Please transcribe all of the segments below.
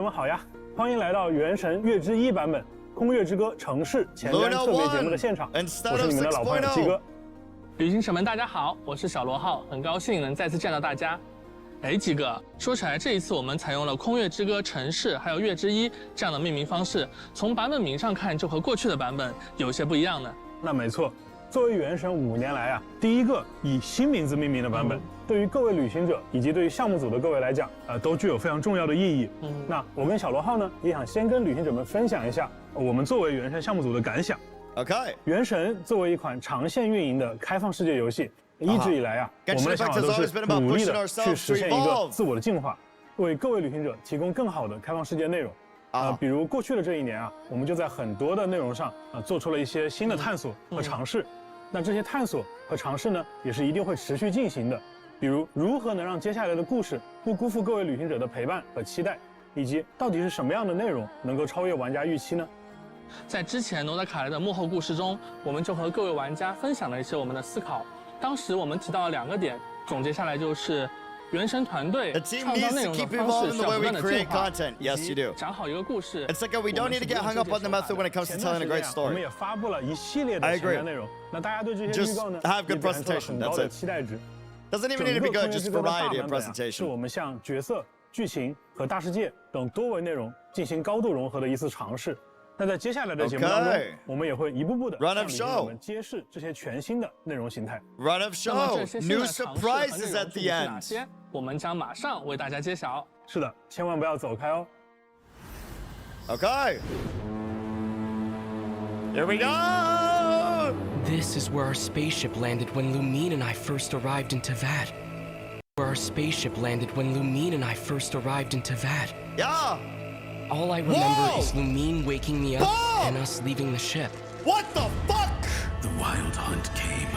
我们好呀，欢迎来到《原神月之一》版本《空月之歌城市前瞻特别节目的现场，我是你们的老朋友七哥。旅行者们，大家好，我是小罗浩，很高兴能再次见到大家。哎，几个，说起来，这一次我们采用了《空月之歌城市》还有《月之一》这样的命名方式，从版本名上看，就和过去的版本有些不一样呢。那没错，作为原神5年来啊第一个以新名字命名的版本，对于各位旅行者以及对于项目组的各位来讲，都具有非常重要的意义。那我跟小罗浩呢，也想先跟旅行者们分享一下我们作为原神项目组的感想。OK， 原神作为一款长线运营的开放世界游戏，一直以来啊，我们的想法都是努力的去实现一个自我的进化，为各位旅行者提供更好的开放世界内容。比如过去的这1年啊，我们就在很多的内容上做出了一些新的探索和尝试。那这些探索和尝试呢，也是一定会持续进行的。比如如何能让接下来的故事不辜负各位旅行者的陪伴和期待，以及到底是什么样的内容能够超越玩家预期呢？在之前Nod-Krai的幕后故事中，我们就和各位玩家分享了一些我们的思考。当时我们提到了2个点，总结下来就是原神团队创造内容的方式需要不断的进化，以及讲好一个故事。It's like we don't need to get hung up on the method when it comes to telling a great story. 我们也发布了一系列的前瞻内容，那大家对这些预告呢，也表现出了很高的期待值。Doesn't even need to be good, just variety of presentation. 是我们向角色、剧情和大世界等多维内容进行高度融合的一次尝试。那在接下来的节目当中，我们也会一步步的向旅行者们揭示这些全新的内容形态。Run of show, new surprises at the end. 哪些？我们将马上为大家揭晓。是的，千万不要走开哦。Okay. Here we go. This is where our spaceship landed when Lumine and I first arrived in Tavad. Where our spaceship landed when Lumine and I first arrived in Tavad. Yeah. All I remember is Lumine waking me up and us leaving the ship. What the fuck? The wild hunt came.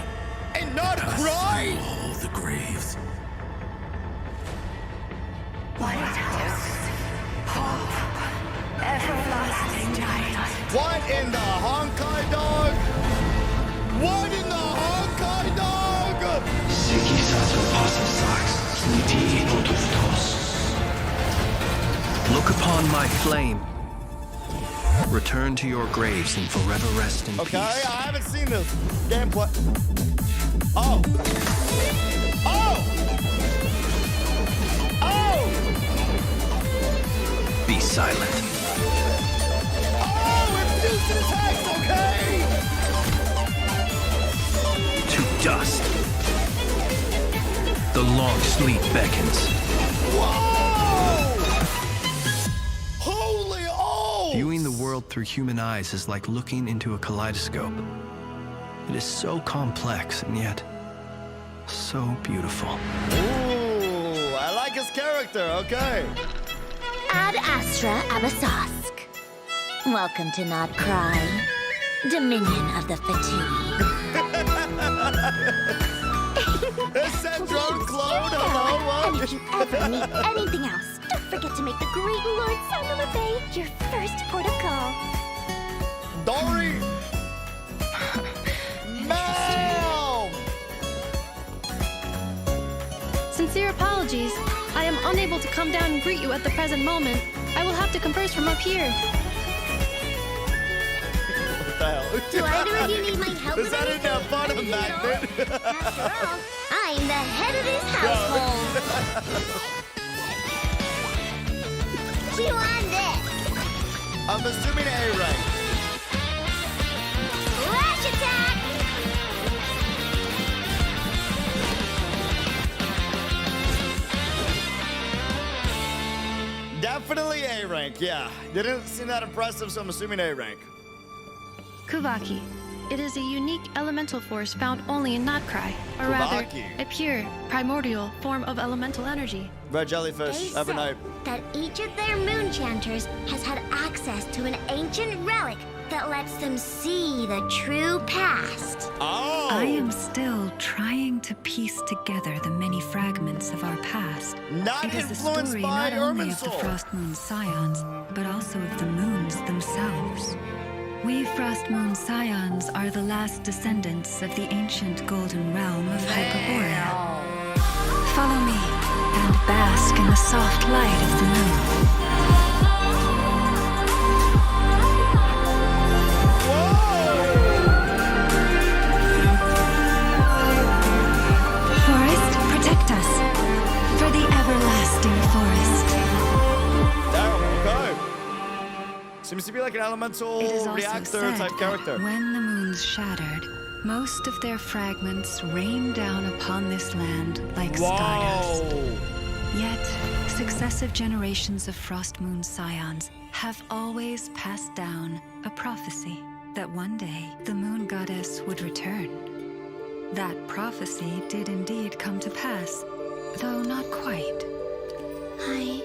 And Nod-Krai? All the graves. Everlasting night. What in the Honkai dog? What in the Honkai dog? Look upon my flame. Return to your graves and forever rest in Okay, peace. I haven't seen this gameplay. Oh. Oh! Oh! Be silent. Oh, it's instant attacks, okay! To dust. The long sleep beckons. Whoa! Holy oh! Viewing the world through human eyes is like looking into a kaleidoscope. It is so complex and yet so beautiful. Ooh, I like his character, okay. Ad Astra Abasask. Welcome to Nod-Krai, Dominion of the Fatigue. Is that drone clone? Hello? And if you ever need anything else, don't forget to make the great Lord Sandalupe your first port of call. Dori! Ma'am! Sincere apologies. I am unable to come down and greet you at the present moment. I will have to converse from up here. What the hell? Do either of you need my help? Is that in that bottom magnet? After all, I'm the head of this household. Chew on this. I'm assuming A rank. Flash attack! Definitely A rank, yeah. Didn't seem that impressive, so I'm assuming A rank. Kuuvahki. It is a unique elemental force found only in Nod-Krai, or rather, Kuuvahki. a pure, primordial form of elemental energy. Red jellyfish, They every say night. that each of their moon chanters has had access to an ancient relic that lets them see the true past. Oh! I am still trying to piece together the many fragments of our past. Not It is a influenced story by not only of the Irminsul. Frost Moon Scions, but also of the moons themselves. We Frost Moon Scions are the last descendants of the ancient golden realm of Hyperborea. Follow me and bask in the soft light of the moon. Seems to be like an elemental It is also reactor said type that character. when the moons shattered, most of their fragments rained down upon this land like stardust. Yet, successive generations of Frost Moon Scions have always passed down a prophecy that one day the moon goddess would return. That prophecy did indeed come to pass, though not quite. I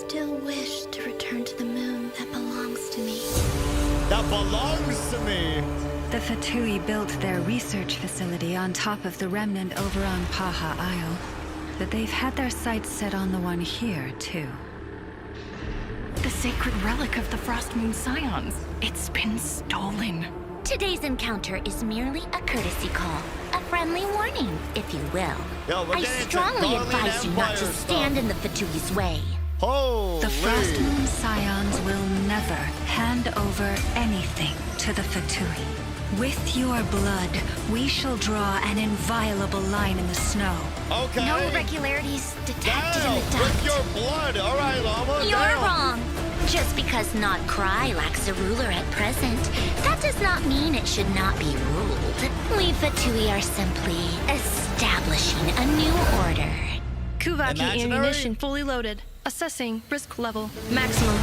still wish to return to the moon that belongs to me. That belongs to me. The Fatui built their research facility on top of the remnant over on Paha Isle, but they've had their sights set on the one here, too. The sacred relic of the Frost Moon Scions. It's been stolen. Today's encounter is merely a courtesy call, a friendly warning, if you will. Yo, we're I getting into strongly Darling advise you not to Empire stand stuff. in the Fatui's way. Holy. The Frost Moon Scions will never hand over anything to the Fatui. With your blood, we shall draw an inviolable line in the snow. Okay. No irregularities detected in the Damn, with duct. your blood. All right, Llama. You're damn. wrong. Just because Nod-Krai lacks a ruler at present, that does not mean it should not be ruled. We Fatui are simply establishing a new order. Kuuvahki Imaginary? ammunition fully loaded. Assessing risk level maximum.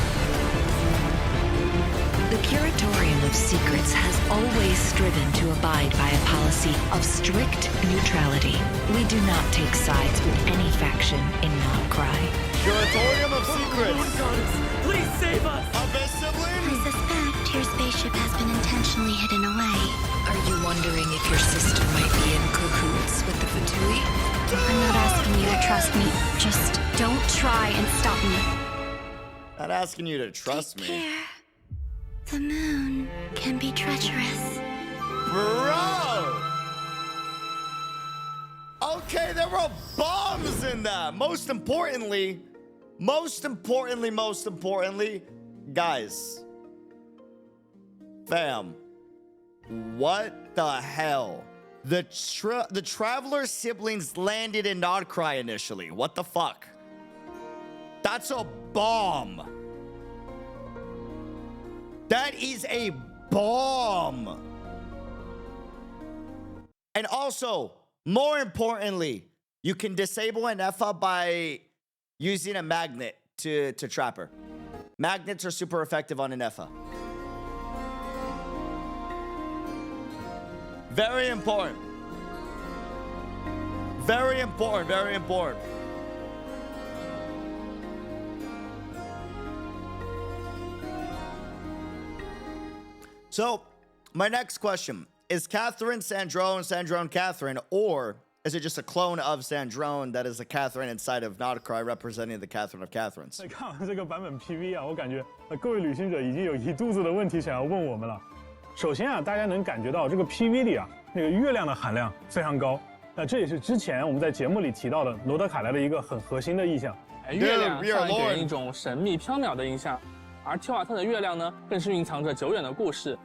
The Curatorium of Secrets has always striven to abide by a policy of strict neutrality. We do not take sides with any faction in Nod-Krai. Curatorium of Secrets. Please save us! Abyss I siblings? suspect your spaceship has been intentionally hidden away. Are you wondering if your sister might be in cahoots with the Fatui? I'm not asking you to trust me. Just don't try and stop me. Not asking you to trust Take me. care. The moon can be treacherous. Bro! Okay, there were bombs in that. Most importantly, guys. Fam. What the hell? The Traveler siblings landed in Nod-Krai initially. What the fuck? That's a bomb. That is a bomb. And also, more importantly, you can disable an Effa by using a magnet to trap her. Magnets are super effective on an Effa. Very important. Very important, very important. So, my next question. Is Catherine Sandrone Sandrone Catherine, or is it just a clone of Sandrone that is a Catherine inside of Nod-Krai representing the Catherine of Catherines? 看完这个版本 PV 啊，我感觉各位旅行者已经有一肚子的问题想要问我们了。首先啊，大家能感觉到这个 PV 里啊，那个月亮的含量非常高。那这也是之前我们在节目里提到的罗德凯莱的一个很核心的意象。月亮向人给人一种神秘缥缈的印象，而提瓦特的月亮呢，更是蕴藏着久远的故事。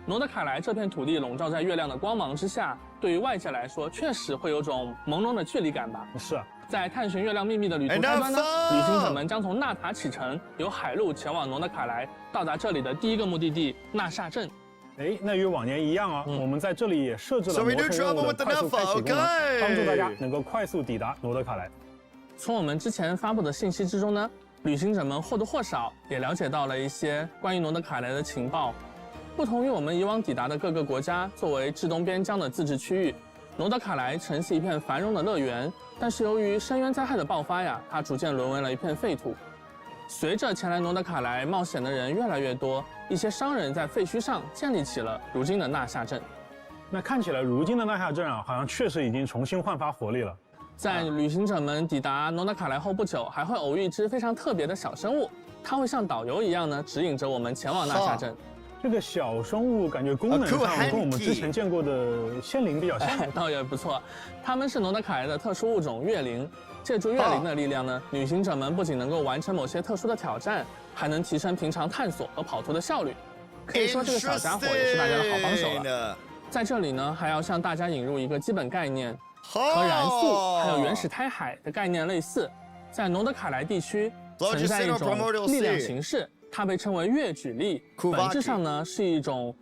罗德凯莱这片土地笼罩在月亮的光芒之下，对于外界来说，确实会有种朦胧的距离感吧。是啊，在探寻月亮秘密的旅途开端呢，旅行者们将从纳塔启程，由海路前往罗德凯莱，到达这里的第一个目的地纳夏镇。哎，那与往年一样啊，我们在这里也设置了魔神任务的快速开启功能，帮助大家能够快速抵达罗德凯莱。从我们之前发布的信息之中呢，旅行者们或多或少也了解到了一些关于罗德凯莱的情报。不同于我们以往抵达的各个国家，作为至东边疆的自治区域，罗德凯莱曾是一片繁荣的乐园，但是由于深渊灾害的爆发呀，它逐渐沦为了一片废土。随着前来罗德凯莱冒险的人越来越多，一些商人在废墟上建立起了如今的纳夏镇。那看起来如今的纳夏镇啊，好像确实已经重新焕发活力了。在旅行者们抵达罗德凯莱后不久，还会偶遇一只非常特别的小生物，它会像导游一样呢，指引着我们前往纳夏镇。这个小生物感觉功能上跟我们之前见过的仙灵比较像，倒也不错。它们是罗德凯莱的特殊物种月灵，借助月灵的力量呢，旅行者们不仅能够完成某些特殊的挑战，还能提升平常探索和跑脱的效率。可以说这个小家伙也是大家的好帮手了。在这里呢，还要向大家引入一个基本概念，和燃素还有原始胎海的概念类似，在罗德凯莱地区存在一种力量形式。它被称为乐举力，本质上呢是一种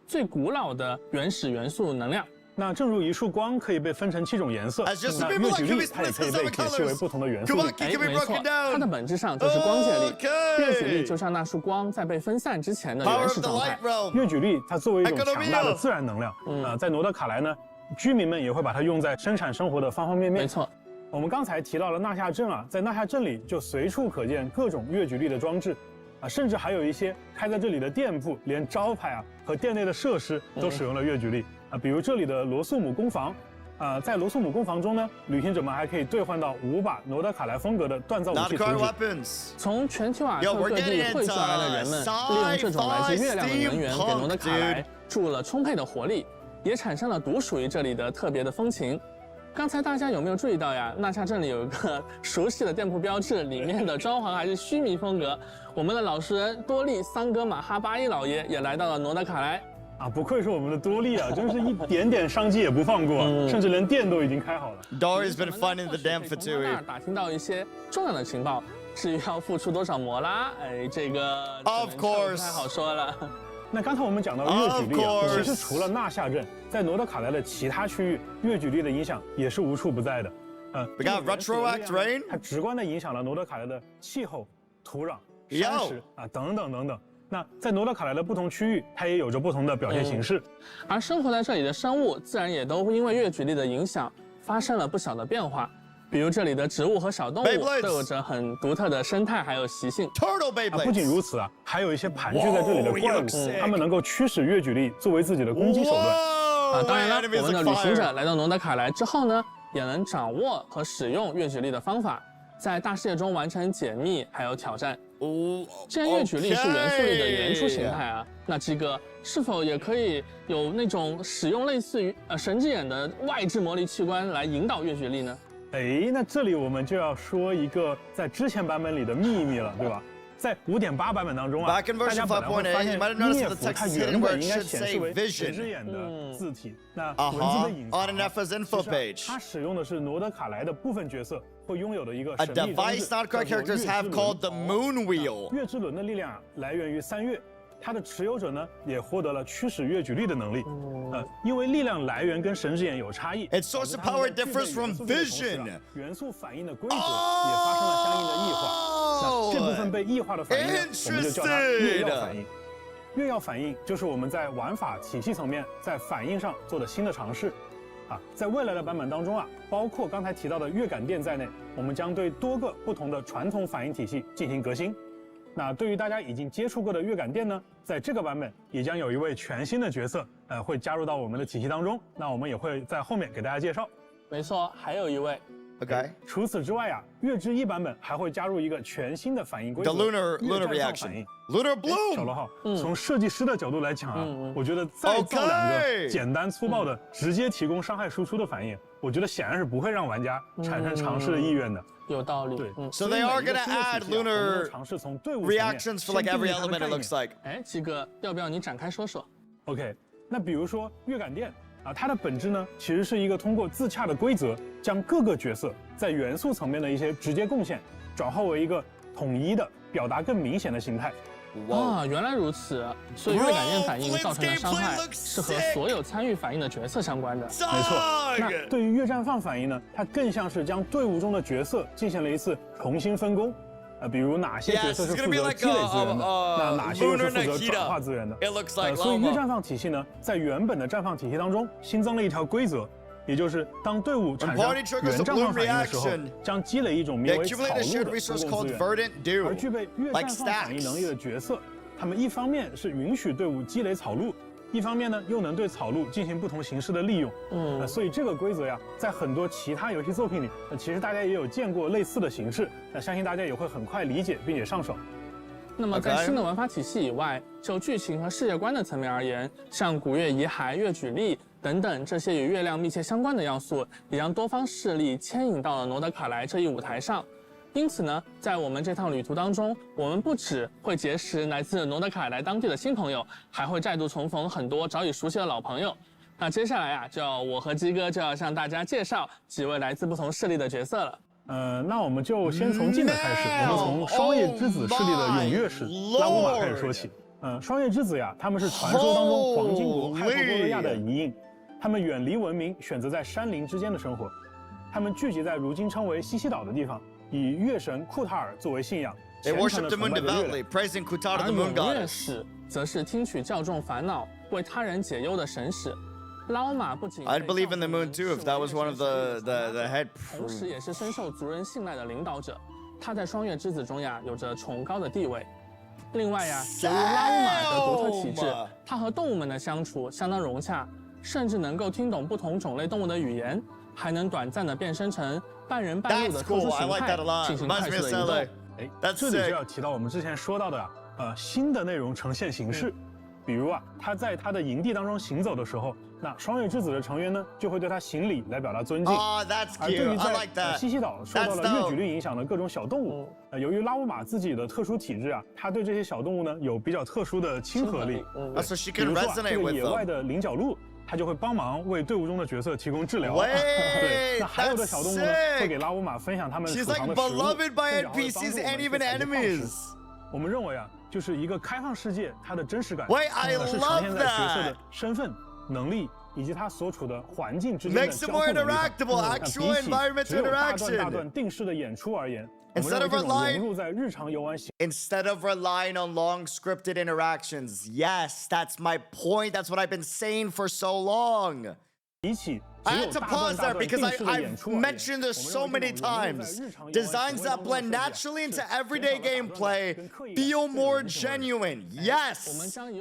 最古老的原始元素能量。那正如一束光可以被分成7种颜色，那乐举力它也可以被解析为不同的元素力。没错，它的本质上就是光界力。乐举力就像那束光在被分散之前的原始状态。乐举力它作为一种强大的自然能量，在诺德卡莱呢，居民们也会把它用在生产生活的方方面面。没错。我们刚才提到了纳夏镇啊，在纳夏镇里就随处可见各种乐举力的装置，甚至还有一些开在这里的店铺，连招牌啊和店内的设施都使用了乐举力比如这里的罗素姆工坊，在罗素姆工坊中呢，旅行者们还可以兑换到5把诺德卡莱风格的锻造武器图纸。从全提瓦特各地汇聚而来的人们，利用这种来自月亮的能源，给诺德卡莱注入了充沛的活力，也产生了独属于这里的特别的风情。刚才大家有没有注意到呀？纳夏镇里有一个熟悉的店铺标志，里面的装潢还是须弥风格。我们的老实人多利桑格马哈巴伊老爷也来到了诺德卡莱。不愧是我们的多利啊，真是一点点商机也不放过，甚至连店都已经开好了。Dori's been finding the damn Fatui. 打听到一些重要的情报，至于要付出多少摩拉，这个 Of course 不太好说了。那刚才我们讲到乐举力其实除了纳夏镇，在诺德卡莱的其他区域，乐举力的影响也是无处不在的。We got retroact rain， 它直观地影响了诺德卡莱的气候、土壤、山石等等等等。那在诺德卡莱的不同区域，它也有着不同的表现形式。而生活在这里的生物，自然也都因为乐举力的影响，发生了不小的变化。比如这里的植物和小动物都有着很独特的生态还有习性。不仅如此还有一些盘踞在这里的怪物，它们能够驱使乐举力作为自己的攻击手段。当然了，我们的旅行者来到诺德卡莱之后呢，也能掌握和使用乐举力的方法，在大世界中完成解密还有挑战。既然乐举力是元素力的原初形态那这个是否也可以有那种使用类似于神之眼的外置魔力器官来引导乐举力呢？那这里我们就要说一个在之前版本里的秘密了，对吧？在5.8版本当中大家本来会发现涅夫它原本应该显示为神之眼的字体，那文字的隐藏，它使用的是诺德卡莱的部分角色会拥有的一个神秘装置，叫做月之轮的力量来源于3月。它的持有者呢，也获得了驱使乐举力的能力。因为力量来源跟神之眼有差异 ，Its source of power differs from vision。元素反应的规则也发生了相应的异化。那这部分被异化的反应，我们就叫它月曜反应。月曜反应就是我们在玩法体系层面在反应上做的新的尝试。在未来的版本当中包括刚才提到的月感电在内，我们将对多个不同的传统反应体系进行革新。那对于大家已经接触过的月感电呢，在这个版本也将有一位全新的角色，会加入到我们的体系当中。那我们也会在后面给大家介绍。没错，还有一位。OK。除此之外月之1版本还会加入一个全新的反应规则 ，The Lunar Reaction。Lunar Bloom。小罗浩，从设计师的角度来讲我觉得再造2个简单粗暴的直接提供伤害输出的反应，我觉得显然是不会让玩家产生尝试的意愿的。有道理。对 ，So they are gonna add lunar reactions for like every element. It looks like. 鸡哥，要不要你展开说说 ？OK， 那比如说月感电它的本质呢，其实是一个通过自洽的规则，将各个角色在元素层面的一些直接贡献，转化为一个统一的、表达更明显的形态。原来如此，所以月感电反应造成的伤害是和所有参与反应的角色相关的。没错。那对于月绽放反应呢，它更像是将队伍中的角色进行了一次重新分工。比如哪些角色是负责积累资源的，那哪些又是负责转化资源的。所以月绽放体系呢，在原本的绽放体系当中新增了一条规则。也就是当队伍产生原绽放反应的时候，将积累一种名为草鹿的公共资源，而具备月绽放反应能力的角色，他们一方面是允许队伍积累草鹿，一方面呢又能对草鹿进行不同形式的利用。所以这个规则在很多其他游戏作品里，其实大家也有见过类似的形式，相信大家也会很快理解并且上手。那么在新的玩法体系以外，就剧情和世界观的层面而言，像古月遗骸、月举力等等这些与月亮密切相关的要素，也将多方势力牵引到了诺德卡莱这一舞台上。因此呢，在我们这趟旅途当中，我们不只会结识来自诺德卡莱当地的新朋友，还会再度重逢很多早已熟悉的老朋友。那接下来就要我和鸡哥就要向大家介绍几位来自不同势力的角色了。那我们就先从近的开始，我们从双叶之子势力的踊跃史拉乌马开始说起。双叶之子呀，他们是传说当中黄金国海托波罗亚的遗印，他们远离文明，选择在山林之间的生活。他们聚集在如今称为西西岛的地方，以月神库塔尔作为信仰，虔诚地崇拜着月亮。而踊跃史则是听取教众烦恼、为他人解忧的神使。拉乌马不仅 I'd believe in the moon too if that was one of the head. 同时也是深受族人信赖的领导者。他在双月之子中呀有着崇高的地位。另外呀，由于拉乌马的独特体质，他和动物们的相处相当融洽，甚至能够听懂不同种类动物的语言，还能短暂的变身成半人半鹿的特殊形态，进行快速的移动。这里就要提到我们之前说到的新的内容呈现形式。比如啊，他在他的营地当中行走的时候，那双月之子的成员呢就会对他行礼来表达尊敬。而对于在西西岛受到了月矩律影响的各种小动物，由于拉乌马自己的特殊体质啊，他对这些小动物呢有比较特殊的亲和力。比如说这个野外的灵角鹿，他就会帮忙为队伍中的角色提供治疗。对，那还有的小动物呢会给拉乌马分享他们储藏的食物，甚至还会帮助我们去采集矿石。我们认为啊，就是一个开放世界，它的真实感是呈现在角色的身份、能力以及他所处的环境之间的交互能力上。比起只有大段定式的演出而言，我们认为这种融入在日常游玩形 Instead of relying on long scripted interactions, yes, that's my point. That's what I've been saying for so long. 比起 I had to pause there because I've mentioned this so many times. Designs that blend naturally into everyday gameplay feel more genuine. Yes,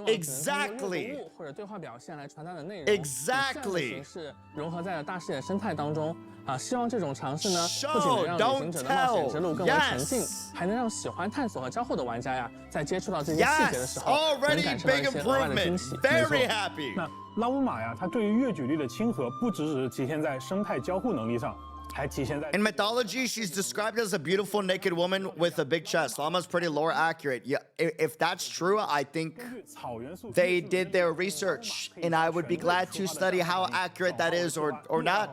exactly. 或者对话表现来传达的内容 Exactly. 是融合在了大视野生态当中啊。希望这种尝试呢，不仅能让旅行者的冒险之路更为沉浸，还能让喜欢探索和交互的玩家呀，在接触到这些细节的时候，能感受到一些额外的惊喜。Very happy. 那拉乌马呀，它对于月矩律的亲和，不只是体现在生态交互能力上，还体现在 In mythology, she's described as a beautiful naked woman with a big chest. Almost pretty lore accurate. Yeah, if that's true, I think they did their research, and I would be glad to study how accurate that is or not,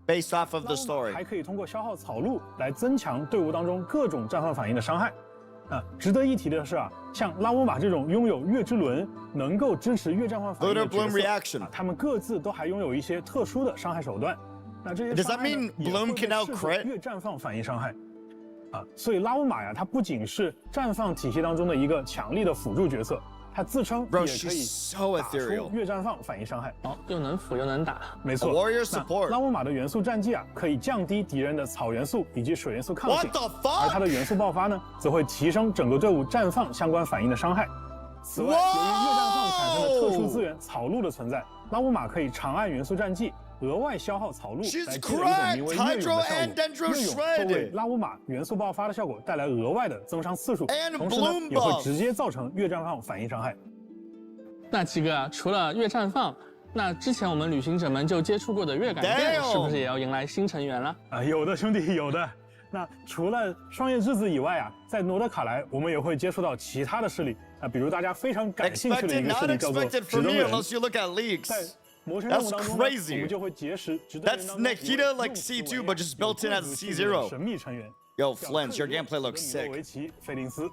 based off of the story. 还可以通过消耗草鹿来增强队伍当中各种绽放反应的伤害。值得一提的是啊，像拉乌马这种拥有月之轮，能够支持月绽放反应的角色，他们各自都还拥有一些特殊的伤害手段。那这些伤害呢，也会适合月绽放反应伤害。所以拉乌马呀，它不仅是绽放体系当中的一个强力的辅助角色，它自称也可以打出月绽放反应伤害。又能辅又能打。没错。拉乌马的元素战绩啊，可以降低敌人的草元素以及水元素抗性，而它的元素爆发呢，则会提升整个队伍绽放相关反应的伤害。此外，由于月绽放产生的特殊资源草鹿的存在，拉乌马可以长按元素战绩，额外消耗草鹿来积累一种名为月涌的效果。月涌会为拉乌马元素爆发的效果带来额外的增伤次数，同时呢，也会直接造成月绽放反应伤害。那几个啊，除了月绽放，那之前我们旅行者们就接触过的月感电，是不是也要迎来新成员了？有的兄弟，有的。那除了双叶之子以外啊，在诺德卡莱我们也会接触到其他的势力比如大家非常感兴趣的一个势力叫做直登人。在魔神任务当中，我们就会结识直登人当中 Nikita like C2 but just built in as C0. 神秘成员。Yo, Flins, your gameplay looks sick. 维奇、菲林斯。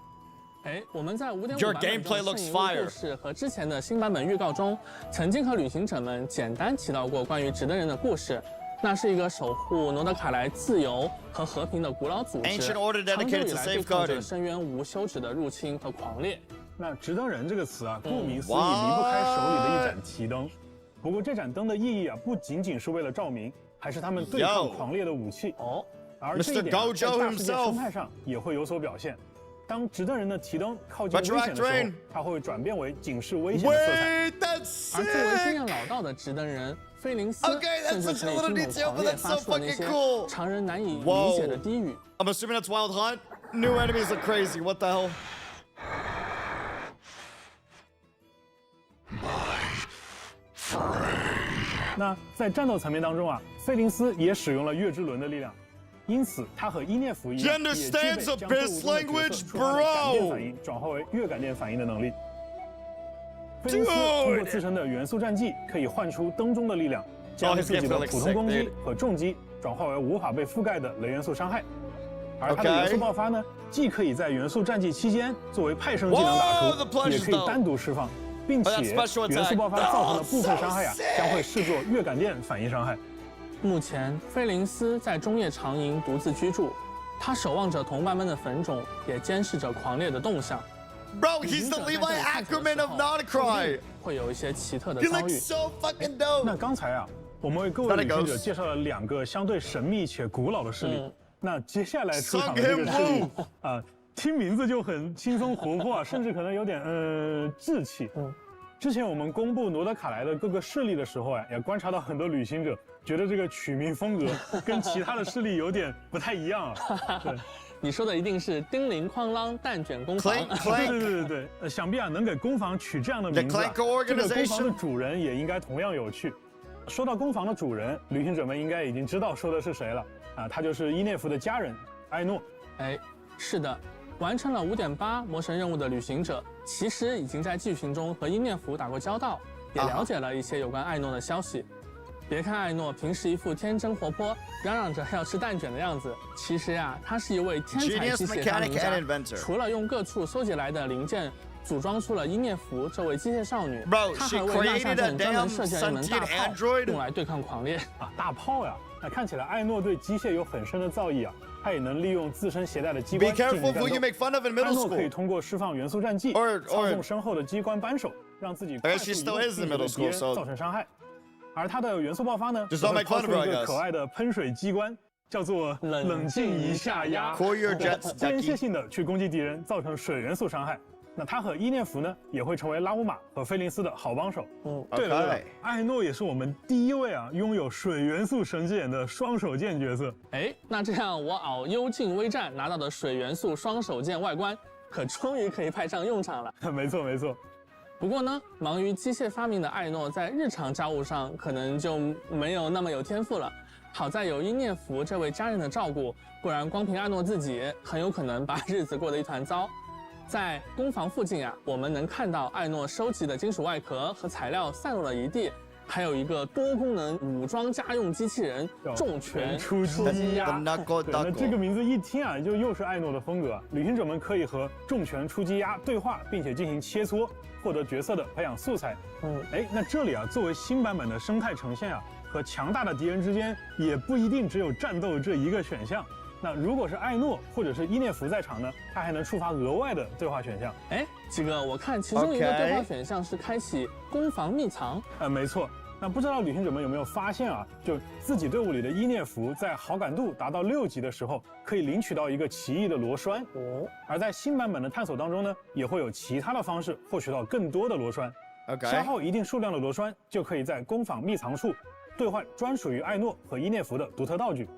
我们在5.5版本中圣遗物故事和之前的新版本预告中，曾经和旅行者们简单提到过关于直登人的故事。那是一个守护诺德卡莱自由和和平的古老组织，长久以来对抗着深渊无休止的入侵和狂烈。那直登人这个词啊，顾名思义离不开手里的一盏提灯。不过这盏灯的意义啊，不仅仅是为了照明，还是他们对抗狂烈的武器。而这一点在大世界生态上也会有所表现。当直登人的提灯靠近危险的时候，它会转变为警示危险的色彩。而作为经验老道的直登人，菲林斯甚至可以听懂狂烈发出的那些常人难以理解的低语。I'm assuming that's Wild Hunt. New enemies are crazy. What the hell? My 那在战斗层面当中啊，菲林斯也使用了月之轮的力量。因此，他和伊涅弗一样，也具备将队伍中的角色触发的感电反应转化为月感电反应的能力。菲林斯通过自身的元素战绩，可以唤出灯中的力量，将自己的普通攻击和重击转化为无法被覆盖的雷元素伤害。而它的元素爆发呢，既可以在元素战绩期间作为派生技能打出，也可以单独释放，并且元素爆发造成的部分伤害将会视作月感电反应伤害。目前，菲林斯在中夜长营独自居住，他守望着同伴们的坟冢，也监视着狂烈的动向。Bro, he's the Levi Ackerman of Nod-Krai. 会有一些奇特的遭 He 遇。 looks so fucking dope. 那刚才我们为各位旅行者介绍了2个相对神秘且古老的势力。那接下来出场的这个势力听名字就很轻松活泼甚至可能有点稚气。之前我们公布罗德卡莱的各个势力的时候也观察到很多旅行者觉得这个取名风格跟其他的势力有点不太一样对。你说的一定是叮铃哐啷蛋卷工坊。对，想必能给工坊取这样的名字这个工坊的主人也应该同样有趣。说到工坊的主人，旅行者们应该已经知道说的是谁了他就是伊涅弗的家人艾诺。是的，完成了5.8魔神任务的旅行者，其实已经在剧情中和伊涅弗打过交道，也了解了一些有关艾诺的消息。别看艾诺平时一副天真活泼，嚷嚷着要吃蛋卷的样子，其实他是一位天才机械发明家。除了用各处搜集来的零件组装出了伊涅弗这位机械少女，他还为纳夏镇专门设计了一门大炮，用来对抗狂猎大炮呀！那看起来艾诺对机械有很深的造诣他也能利用自身携带的机关进行战斗。艾诺可以通过释放元素战技，操纵身后的机关扳手，让自己快速移动，并且对敌人造成伤害。而它的元素爆发呢，会抛出一个可爱的喷水机关，叫做冷静一下压，间歇性的去攻击敌人，造成水元素伤害。那他和伊涅弗呢，也会成为拉乌玛和菲林斯的好帮手。对了，艾诺也是我们第一位拥有水元素神之眼的双手剑角色。那这样我熬幽静微战拿到的水元素双手剑外观，可终于可以派上用场了。没错。不过呢，忙于机械发明的艾诺在日常家务上可能就没有那么有天赋了。好在有伊涅弗这位家人的照顾，不然光凭艾诺自己，很有可能把日子过得一团糟。在工坊附近我们能看到艾诺收集的金属外壳和材料散落了一地，还有一个多功能武装家用机器人重拳出击鸭。那这个名字一听就又是艾诺的风格。旅行者们可以和重拳出击鸭对话，并且进行切磋，获得角色的培养素材。那这里作为新版本的生态呈现和强大的敌人之间也不一定只有战斗这一个选项。那如果是艾诺或者是伊涅弗在场呢，他还能触发额外的对话选项。几个我看其中一个对话选项是开启攻防秘藏。没错。那不知道旅行者们有没有发现就自己队伍里的伊涅弗在好感度达到6级的时候，可以领取到一个奇异的螺栓。而在新版本的探索当中呢，也会有其他的方式获取到更多的螺栓。消耗一定数量的螺栓，就可以在工坊秘藏处兑换专属于艾诺和伊涅弗的独特道具。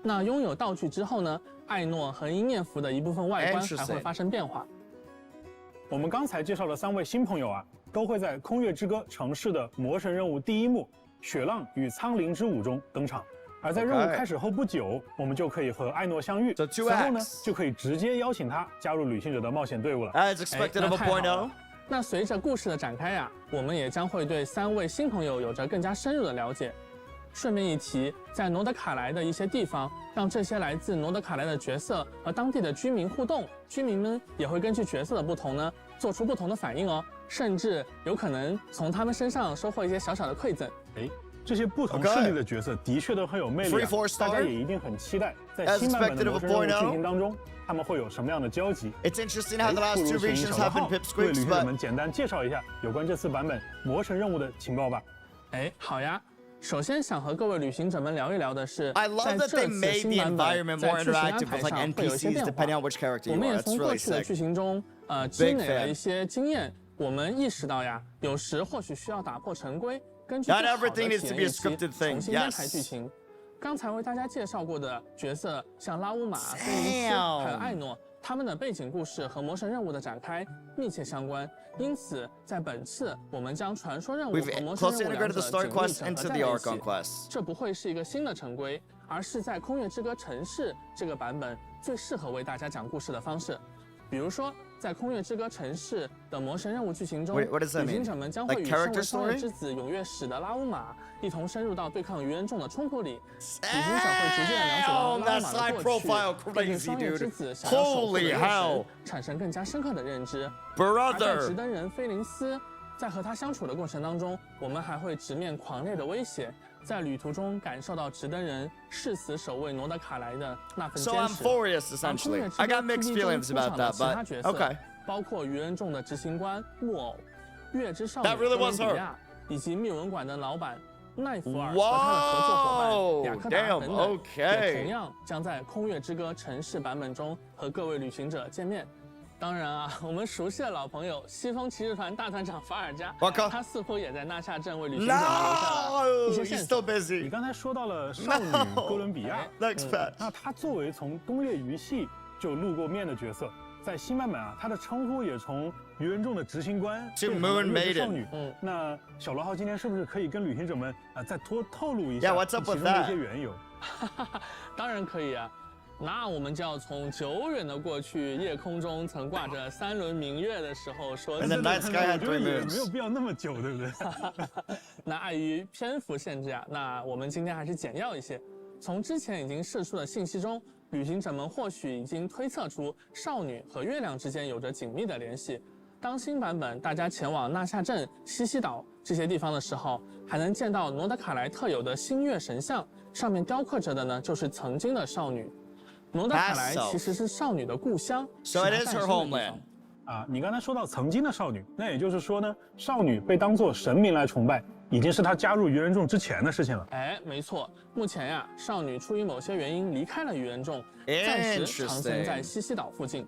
那拥有道具之后呢，艾诺和伊涅弗的一部分外观还会发生变化。我们刚才介绍的3位新朋友都会在《空月之歌》城市的魔神任务第1幕《雪浪与苍灵之舞》中登场。而在任务开始后不久，我们就可以和艾诺相遇，随后呢就可以直接邀请他加入旅行者的冒险队伍了。As expected of a point. 那随着故事的展开我们也将会对3位新朋友有着更加深入的了解。顺便一提，在罗德卡莱的一些地方，让这些来自罗德卡莱的角色和当地的居民互动，居民们也会根据角色的不同呢，做出不同的反应甚至有可能从他们身上收获一些小小的馈赠。这些不同势力的角色的确都很有魅力大家也一定很期待在新版本的魔神任务剧情当中，他们会有什么样的交集。It's interesting how the last 2 versions have been pipsqueaks. 为旅行者们简单介绍一下有关这次版本魔神任务的情报吧。好呀。首先想和各位旅行者们聊一聊的是，在这次新版本在剧情安排上会有一些变化。我们也从过去的剧情中积累了一些经验，我们意识到有时或许需要打破陈规，根据最好的体验预期重新编排剧情。刚才为大家介绍过的角色，像拉乌玛、菲林斯还有艾诺，他们的背景故事和魔神任务的展开密切相关，因此在本次我们将传说任务和魔神任务两者紧密整合在一起。这不会是一个新的陈规，而是在空月之歌城市这个版本最适合为大家讲故事的方式。比如说，在空月之歌城市的魔神任务剧情中， What does that 旅行者们将会 mean? 与 Like 身为 character 双月 story? 之子永月使的拉乌玛一同深入到对抗鱼人众的冲突里。旅行者会逐渐了解到拉乌玛的过去，对双月之子想要守护的月神产生更加深刻的认知。而在直登人菲林斯在和他相处的过程当中，我们还会直面狂烈的威胁，在旅途中感受到直登人誓死守卫罗德卡莱的那份坚持。 So I'm furious, essentially. I got mixed feelings about that, but okay. 包括鱼人众的执行官木偶、月之少女 That really was 哥伦 her. 比亚，以及密文馆的老板奈福尔和他的合作伙伴雅克达等等，也同样将在空月之歌城市版本中和各位旅行者见面。当然啊，我们熟悉的老朋友西风骑士团大团长法尔加，他似乎也在纳夏镇为旅行者们留下了一些线索。你刚才说到了少女哥伦比亚，那她作为从东岳鱼系就露过面的角色，在新版本啊，她的称呼也从鱼人众的执行官变成了月之少女。那小罗号今天是不是可以跟旅行者们再透露一下其中的一些缘由？当然可以啊。那我们就要从久远的过去，夜空中曾挂着3轮明月的时候说起。我觉得也没有必要那么久，对不对？那碍于篇幅限制啊，那我们今天还是简要一些。从之前已经释出的信息中，旅行者们或许已经推测出少女和月亮之间有着紧密的联系。当新版本大家前往纳夏镇、西西岛这些地方的时候，还能见到罗德卡莱特有的星月神像，上面雕刻着的呢就是曾经的少女。罗德卡莱其实是少女的故乡， So it is her homeland. 你刚才说到曾经的少女，那也就是说呢，少女被当作神明来崇拜，已经是她加入鱼人众之前的事情了。没错，目前呀，少女出于某些原因离开了鱼人众，暂时长存在西西岛附近。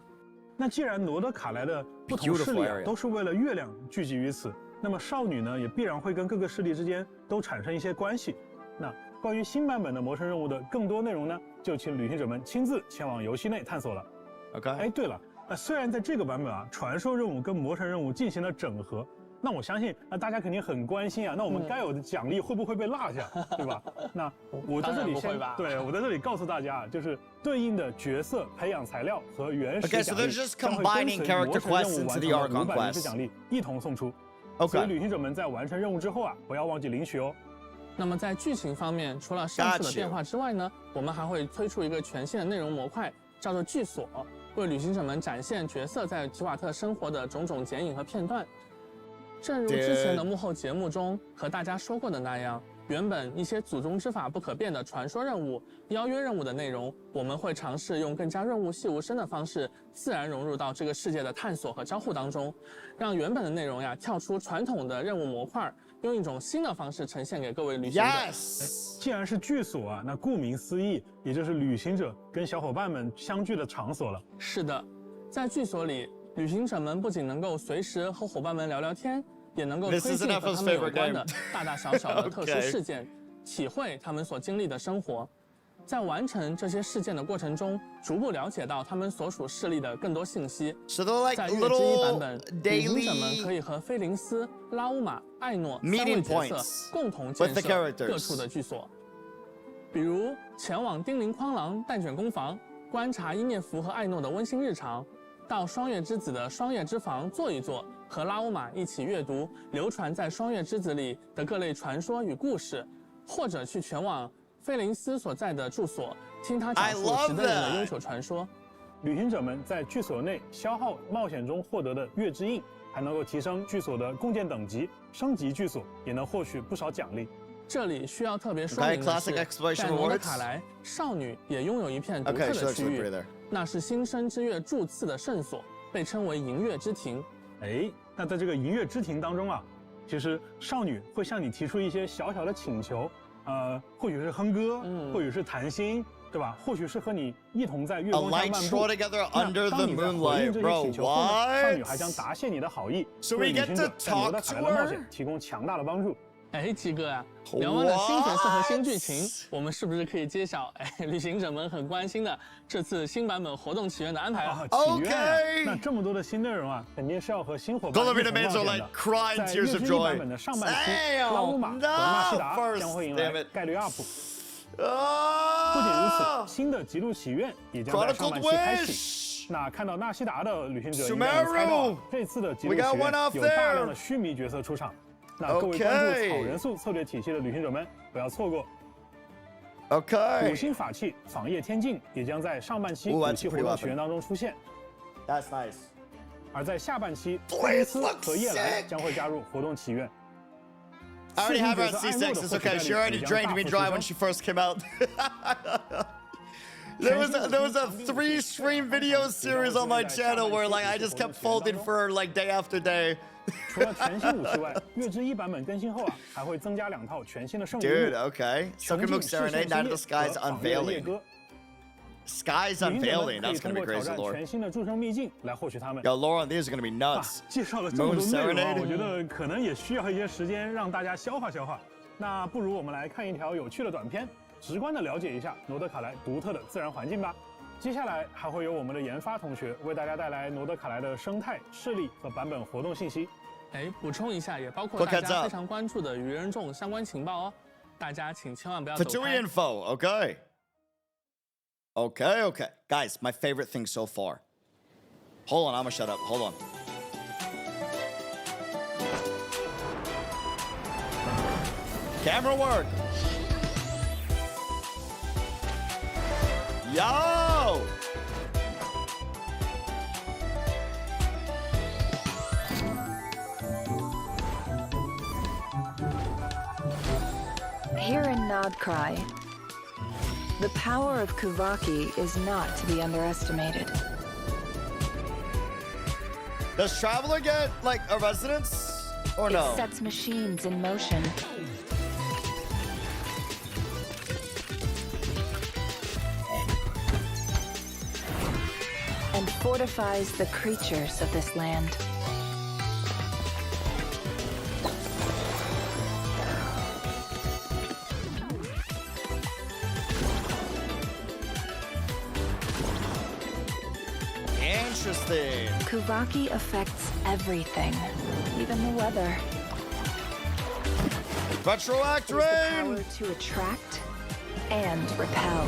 那既然罗德卡莱的不同势力都是为了月亮聚集于此，那么少女呢，也必然会跟各个势力之间都产生一些关系。那关于新版本的魔神任务的更多内容呢，就请旅行者们亲自前往游戏内探索了。OK。对了，虽然在这个版本啊，传说任务跟魔神任务进行了整合，那我相信大家肯定很关心啊，那我们该有的奖励会不会被落下，对吧？那我在这里我在这里告诉大家，就是对应的角色培养材料和原始奖励将会跟随魔神任务完成的500原始奖励一同送出。所以旅行者们在完成任务之后啊，不要忘记领取哦。那么在剧情方面，除了上述的变化之外呢，我们还会推出一个全新的内容模块，叫做剧所，为旅行者们展现角色在提瓦特生活的种种剪影和片段。正如之前的幕后节目中和大家说过的那样，原本一些祖宗之法不可变的传说任务、邀约任务的内容，我们会尝试用更加润物细无声的方式，自然融入到这个世界的探索和交互当中，让原本的内容呀跳出传统的任务模块，用一种新的方式呈现给各位旅行者。既然是剧所啊，那顾名思义，也就是旅行者跟小伙伴们相聚的场所了。是的，在剧所里，旅行者们不仅能够随时和伙伴们聊聊天，也能够推进和他们有关的大大小小的特殊事件，体会他们所经历的生活。在完成这些事件的过程中，逐步了解到他们所属势力的更多信息。在月之一版本，旅行者们可以和菲林斯、拉乌玛、艾诺3位角色共同建设各处的居所，比如前往丁灵筐狼蛋卷工坊，观察伊涅弗和艾诺的温馨日常；到双月之子的双月之房坐一坐，和拉乌玛一起阅读流传在双月之子里的各类传说与故事，或者去前往菲林斯所在的住所，听他讲述直登人的悠久传说。旅行者们在剧所内消耗冒险中获得的月之印，还能够提升剧所的共建等级，升级剧所也能获取不少奖励。这里需要特别说明的是，在诺德卡莱，少女也拥有一片独特的区域，那是新生之月柱次的圣所，被称为银月之庭。那在这个银月之庭当中啊，其实少女会向你提出一些小小的请求。或许是哼歌，或许是谈心，对吧？或许是和你一同在月光下漫步。那当你在回应这些请求后呢，少女还将答谢你的好意，为旅行者在罗德卡莱的冒险提供强大的帮助。鸡哥啊，聊完了新角色和新剧情，我们是不是可以揭晓旅行者们很关心的这次新版本活动起源的安排了？起源啊，那这么多的新内容啊，肯定是要和新伙伴一同冒险的。在月之一版本的上半期，拉乌玛和纳西达将会迎来概率 up。不仅如此，新的极路祈愿也将在上半期开启。那看到纳西达的旅行者应该能猜到，这次的极乐学院有大量的须弥角色出场。那各位关注草元素策略体系的旅行者们，不要错过。OK。五星法器仿叶天境也将在上半期武器活动起源当中出现。That's nice。而在下半期，菲斯和叶兰将会加入活动起源。I already have her at C6. It's okay. She already drained me dry when she first came out. There was a 3-stream video series on my channel where like I just kept folding for her like day after day. 除了全新武器外，月之1版本更新后啊，还会增加2套全新的圣物。Dude, okay. Sokimuk Serenade, Night of the Skies Unveiling. Skies Unveiling. That's gonna be crazy, Lord. 全新的诸生秘境来获取它们。Yo, Laura, these are gonna be nuts. 介绍了这么多内容啊，我觉得可能也需要一些时间让大家消化消化。那不如我们来看一条有趣的短片，直观的了解一下诺德卡莱独特的自然环境吧。接下来还会有我们的研发同学为大家带来诺德卡莱的生态、势力和版本活动信息。补充一下，也包括大家非常关注的愚人众相关情报哦。大家请千万不要走开。Fatui info, okay. Okay. Guys, my favorite thing so far. Hold on, I'm gonna shut up. Hold on. Camera work. Yo! Here in Nod-Krai, the power of Kuuvahki is not to be underestimated. Does Traveler get, like, a residence? Or no? It sets machines in motion. And fortifies the creatures of this land. Interesting. Kuuvahki affects everything, even the weather. Retroact rain! The power to attract and repel.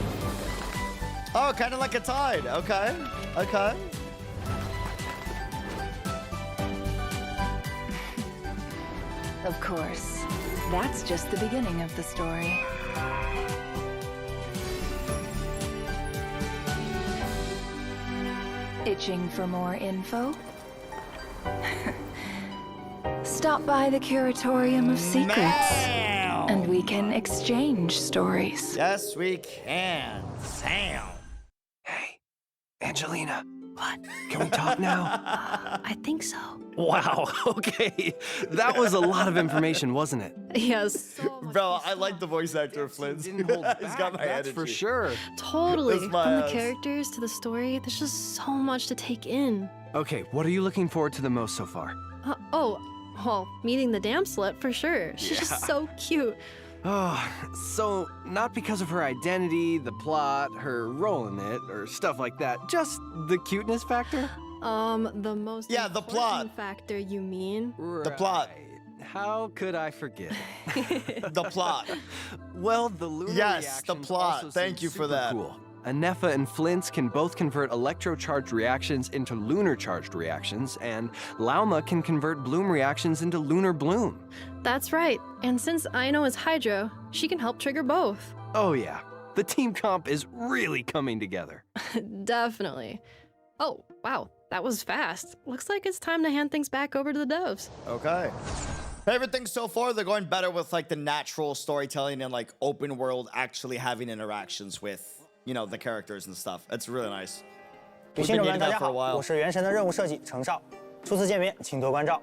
Oh, kind of like a tide. Okay. Of course, that's just the beginning of the story. Itching for more info? Stop by the Curatorium of Secrets, and we can exchange stories. Yes, we can. Sam. Hey, Angelina. What? Can we talk now? I think so. Wow, okay. That was a lot of information, wasn't it? Yes. Bro, I like the voice actor of Flins. Didn't hold back, He's got my that's energy. for sure. Totally. That's my From the ass. characters to the story, there's just so much to take in. Okay, what are you looking forward to the most so far? Well, meeting the damn slut for sure. She's just so cute. Oh, so not because of her identity, the plot, her role in it, or stuff like that, just the cuteness factor? The most the important plot. factor, you mean? Right. The plot. How could I forget? The plot. Well, the Lunar Yes, the reactions plot. also Thank seem you for super that. Cool. Anefa and Flins can both convert electro-charged reactions into lunar-charged reactions, and Lauma can convert bloom reactions into lunar bloom. That's right. And since Aino is Hydro, she can help trigger both. Oh yeah, the team comp is really coming together. Definitely. Oh, wow, that was fast. Looks like it's time to hand things back over to the doves. Okay. Favorite thing so far, they're going better with like the natural storytelling and like open world actually having interactions with, you know, the characters and stuff. It's really nice. 旅行者们，大家好，我是原神的任务设计程少，初次见面，请多关照。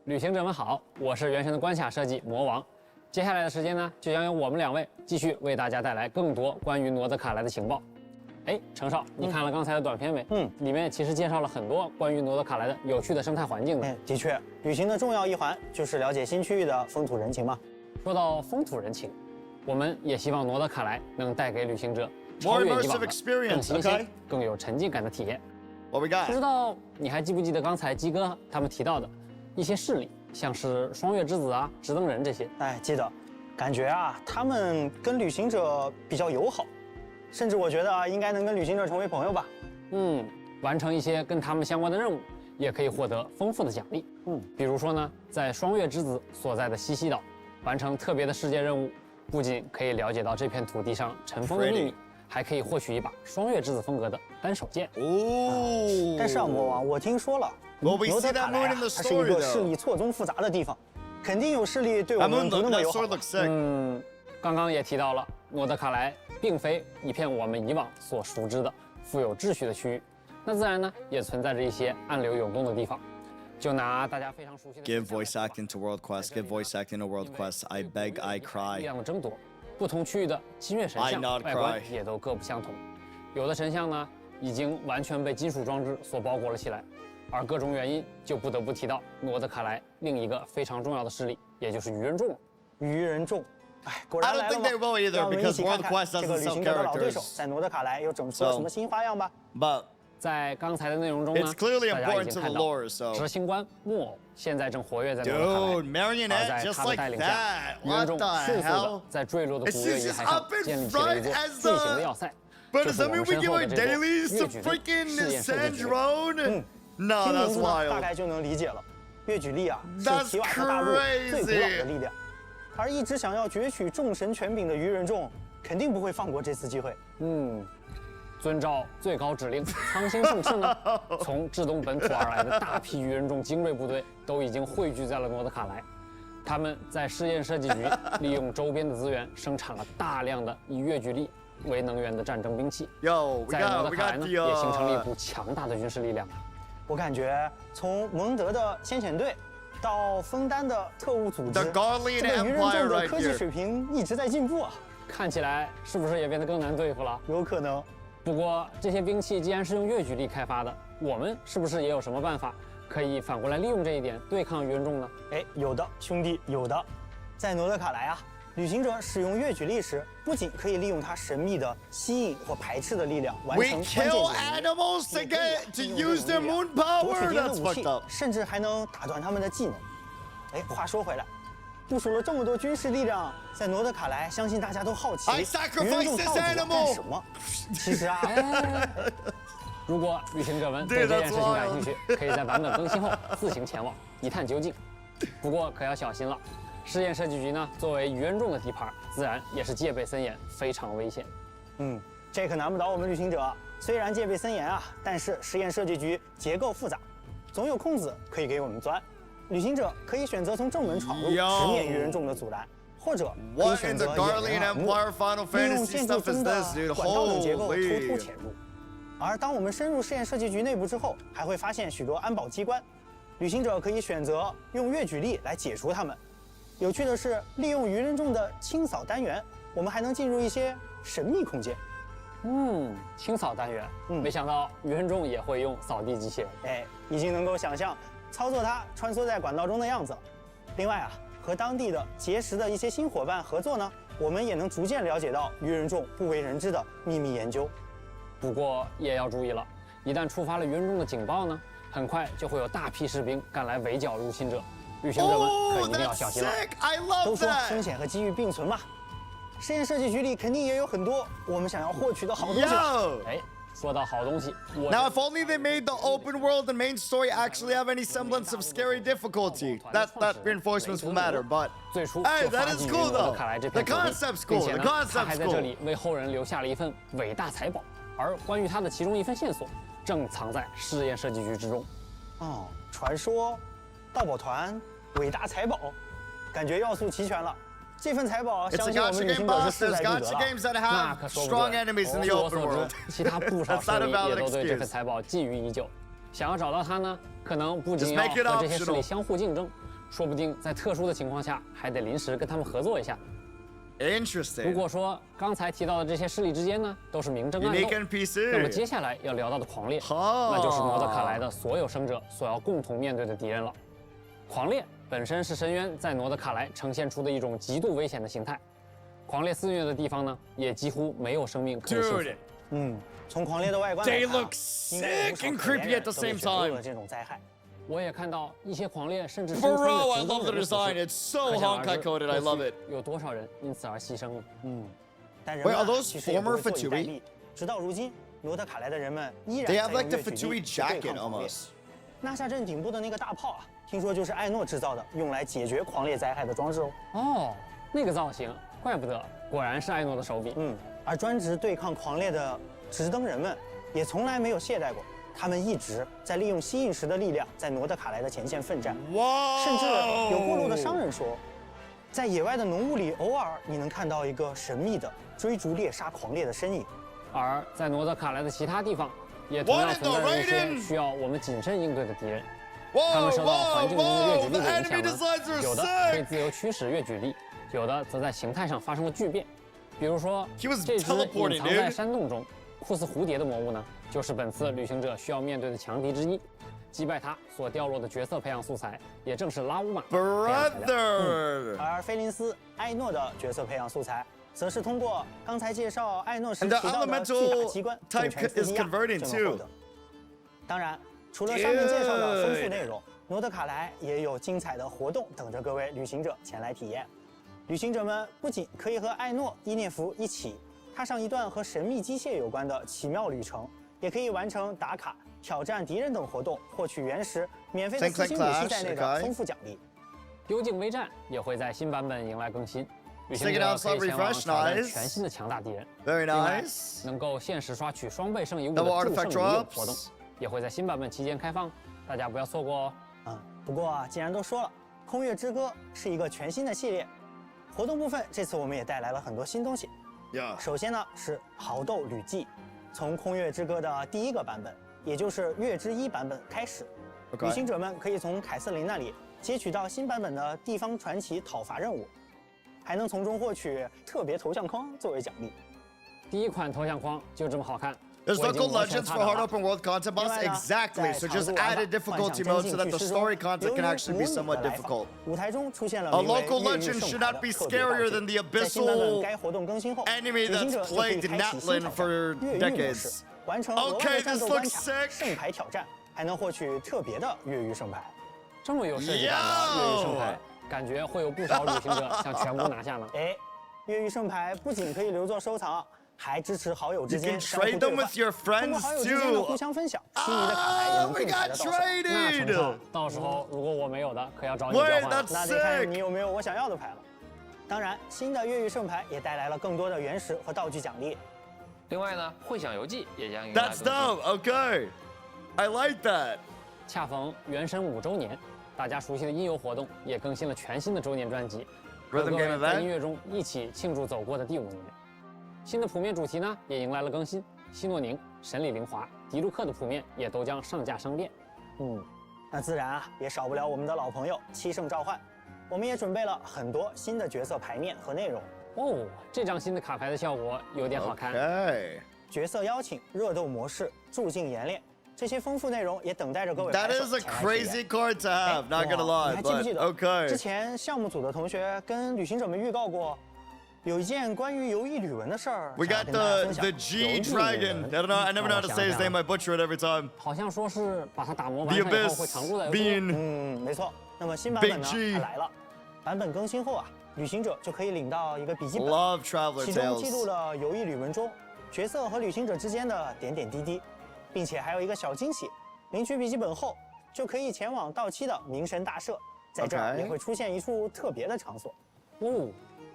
旅行者们好，我是原神的关卡设计魔王。接下来的时间呢，就将由我们2位继续为大家带来更多关于诺德卡莱的情报。程少，你看了刚才的短片没？里面其实介绍了很多关于诺德卡莱的有趣的生态环境的。的确，旅行的重要一环就是了解新区域的风土人情嘛。说到风土人情，我们也希望诺德卡莱能带给旅行者超越以往的、更新鲜、更有沉浸感的体验。What we got？ 不知道你还记不记得刚才鸡哥他们提到的一些势力，像是双月之子啊、直登人这些？记得，感觉啊，他们跟旅行者比较友好，甚至我觉得应该能跟旅行者成为朋友吧。完成一些跟他们相关的任务，也可以获得丰富的奖励。比如说呢，在双月之子所在的西西岛，完成特别的世界任务，不仅可以了解到这片土地上尘封的秘密，还可以获取一把双月之子风格的单手剑。但是啊，魔王，我听说了，罗德卡莱它是一个势力错综复杂的地方，肯定有势力对我们不那么友好。刚刚也提到了，诺德卡莱并非一片我们以往所熟知的富有秩序的区域，那自然呢也存在着一些暗流涌动的地方。就拿大家非常熟悉的 Give voice acting to World Quest. Give voice acting to World Quest. I beg, I cry. 力量的争夺，不同区域的金月神像外观也都各不相同。有的神像呢已经完全被金属装置所包裹了起来，而各种原因就不得不提到诺德卡莱另一个非常重要的势力，也就是愚人众。愚人众，哎，果然来了嘛！让我们一起看看这个旅行者的老对手在诺德卡莱又整出了什么新花样吧。在刚才的内容中呢，大家已经看到执行官木偶现在正活跃在诺德卡莱，而在他的带领下，愚人众迅速的在坠落的古月遗骸上建立起了一座巨型的要塞。这是我们身后的这座越举力试验设计局。听名字大概就能理解了，越举力啊是提瓦特大陆最古老的力量，而一直想要攫取众神权柄的愚人众肯定不会放过这次机会。遵照最高指令，苍星圣士呢，从至东本土而来的大批愚人众精锐部队都已经汇聚在了诺德卡莱。他们在试验设计局利用周边的资源，生产了大量的以越举力为能源的战争兵器，在诺德卡莱呢也形成了一股强大的军事力量。我感觉从蒙德的先遣队到枫丹的特务组织，这个愚人众的科技水平一直在进步啊！看起来是不是也变得更难对付了？有可能。不过这些兵器既然是用越举力开发的，我们是不是也有什么办法可以反过来利用这一点对抗愚人众呢？哎，有的，兄弟，有的。在诺德卡莱啊，旅行者使用越举力时，不仅可以利用它神秘的吸引或排斥的力量完成关键技能，夺取别的武器，甚至还能打断他们的技能。哎，话说回来，部署了这么多军事力量，在诺德卡莱，相信大家都好奇，愚人众到底要干什么？其实啊，如果旅行者们对这件事情感兴趣，可以在版本更新后自行前往一探究竟。不过可要小心了，试验设计局呢，作为愚人众的地盘，自然也是戒备森严，非常危险。这可难不倒我们旅行者。虽然戒备森严啊，但是实验设计局结构复杂，总有空子可以给我们钻。旅行者可以选择从正门闯入，直面愚人众的阻拦，或者可以选择掩人耳目，利用建筑中的管道等结构偷偷潜入。而当我们深入试验设计局内部之后，还会发现许多安保机关，旅行者可以选择用越举力来解除它们。有趣的是，利用愚人众的清扫单元，我们还能进入一些神秘空间。清扫单元，没想到愚人众也会用扫地机器人。哎，已经能够想象操作它穿梭在管道中的样子了。另外啊，和当地的结识的一些新伙伴合作呢，我们也能逐渐了解到愚人众不为人知的秘密研究。不过也要注意了，一旦触发了愚人众的警报呢，很快就会有大批士兵赶来围剿入侵者，旅行者们可一定要小心了。都说风险和机遇并存嘛，实验设计局里肯定也有很多我们想要获取的好东西。哎，说到好东西， Now, if only they made the open world and main story actually have any semblance of scary difficulty, that reinforcements will matter. But hey, that is cool though. The concept's cool. The concept's 还在这里为后人留下了一份伟大财宝，而关于它的其中一份线索，正藏在试验设计局之中。传说、盗宝团、伟大财宝，感觉要素齐全了。这份财宝，相信我们旅行者是势在必得了。那可说不准。据我所知，其他不少势力也都对这份财宝觊觎已久。想要找到它呢，可能不仅要和这些势力相互竞争，说不定在特殊的情况下，还得临时跟他们合作一下。如果说刚才提到的这些势力之间呢，都是明争暗斗，那么接下来要聊到的狂猎，那就是诺德卡莱的所有生者所要共同面对的敌人了。狂猎本身是深渊在诺德卡莱呈现出的一种极度危险的形态，狂猎肆虐的地方呢，也几乎没有生命可以幸存。从狂猎的外观来看，应该有不少可怜人都被卷入了这种灾害。我也看到一些狂猎甚至 Bro, I love the design. It's so Honkai coded. I love it. 有多少人因此而牺牲了？但人们其实也不会坐以待毙。直到如今，罗德卡莱的人们依然 They 在 have 用 like the 乐举 Fatui 力去对 jacket 抗狂烈。 almost. 纳夏镇顶部的那个大炮啊，听说就是艾诺制造的，用来解决狂烈灾害的装置哦。哦，那个造型，怪不得，果然是艾诺的手笔。而专职对抗狂烈的直登人们也从来没有懈怠过，他们一直在利用吸引石的力量，在罗德卡莱的前线奋战。哇！甚至有过路的商人说，在野外的浓雾里，偶尔你能看到一个神秘的追逐猎杀狂烈的身影。而在罗德卡莱的其他地方，也同样存在着一些需要我们谨慎应对的敌人。他们受到环境中的越举力的影响呢，有的可以自由驱使越举力，有的则在形态上发生了巨变。比如说，这只隐藏在山洞中、酷似蝴蝶的魔物呢，就是本次旅行者需要面对的强敌之一。击败他所掉落的角色培养素材，也正是拉乌玛培养材料。而菲林斯、艾诺的角色培养素材，则是通过刚才介绍艾诺时提到的巨大机关动权斯基亚这么获得。当然，除了上面介绍的丰富内容，罗德卡莱也有精彩的活动等着各位旅行者前来体验。旅行者们不仅可以和艾诺、伊涅弗一起踏上一段和神秘机械有关的奇妙旅程，也可以完成打卡、挑战敌人等活动，获取原石、免费的四星武器在内的丰富奖励。幽静微战也会在新版本迎来更新，旅行者可以前往挑战全新的强大敌人。Very nice. 能够限时刷取双倍圣遗物的祝圣遗物活动也会在新版本期间开放，大家不要错过哦。不过既然都说了，空月之歌是一个全新的系列。活动部分，这次我们也带来了很多新东西。首先呢是豪斗旅记，从空月之歌的第1个版本，也就是月之1版本开始，旅行者们可以从凯瑟琳那里接取到新版本的地方传奇讨伐任务，还能从中获取特别头像框作为奖励。第1款头像框就这么好看。There's local legends for hard open world content boss. Exactly. So just added difficulty mode so that the story content can actually be somewhat difficult. 舞台中出现了 A local legend should not be scarier than the abyssal 该活动更新后 enemy that's plagued Natlan for decades. 完成额外的战斗关卡、圣牌挑战，还能获取特别的越狱圣牌。这么有设计感的越狱圣牌，感觉会有不少旅行者想全部拿下呢。越狱圣牌不仅可以留作收藏，还支持好友之间相互兑换，通过好友之间的互相分享，心仪的卡牌也能更快的到手。那成长，到时候如果我没有的，可要找你交换了。那得看你有没有我想要的牌了。当然，新的越狱圣牌也带来了更多的原石和道具奖励。另外呢，会想游记也将迎来更新。That's dope. Okay, I like that. 恰逢原神5周年，大家熟悉的音游活动也更新了全新的周年专辑，和各位在音乐中一起庆祝走过的第5年。新的谱面主题呢也迎来了更新，希诺宁、神里灵华、迪卢克的谱面也都将上架商店。那自然啊也少不了我们的老朋友七圣召唤，我们也准备了很多新的角色牌面和内容。这张新的卡牌的效果有点好看。角色邀请、热斗模式、助境演练，这些丰富内容也等待着各位。That is a crazy card to have. Not gonna lie. 你还记不记得 ？Okay. 之前项目组的同学跟旅行者们预告过。有一件关于游艺旅文的事儿。We got the G Dragon. I don't know. I never know how to say his name. I butcher it every time. 好像说是把它打磨完以后会常驻在游戏。没错。那么新版本呢，它来了。版本更新后啊，旅行者就可以领到一个笔记本，其中记录了游艺旅文中角色和旅行者之间的点点滴滴，并且还有一个小惊喜：领取笔记本后就可以前往到期的冥神大社，在这儿也会出现一处特别的场所。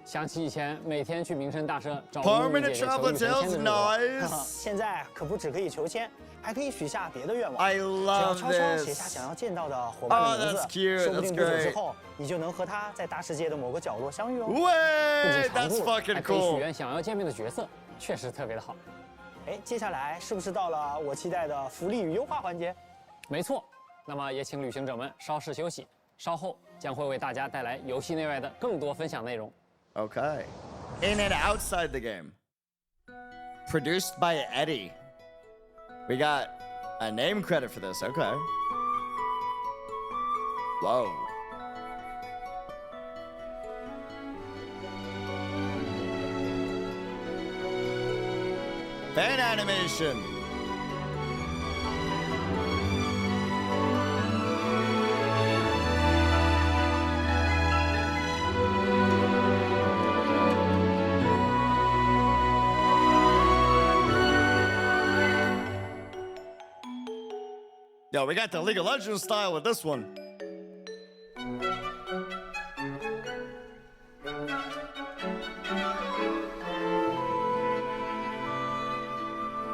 想起以前每天去冥神大社找Permanent travel tales, nice. 现在可不只可以求签，还可以许下别的愿望。I love this. 只要悄悄写下想要见到的伙伴的名字，说不定不久之后你就能和他在大世界的某个角落相遇哦。喂，That's fucking cool. 还可以许愿想要见面的角色，确实特别的好。接下来是不是到了我期待的福利与优化环节？没错，那么也请旅行者们稍事休息，稍后将会为大家带来游戏内外的更多分享内容。Okay. In and outside the game. Produced by Eddie. We got a name credit for this. Okay. Whoa. Fan animation. Yo, we got the League of Legends style with this one.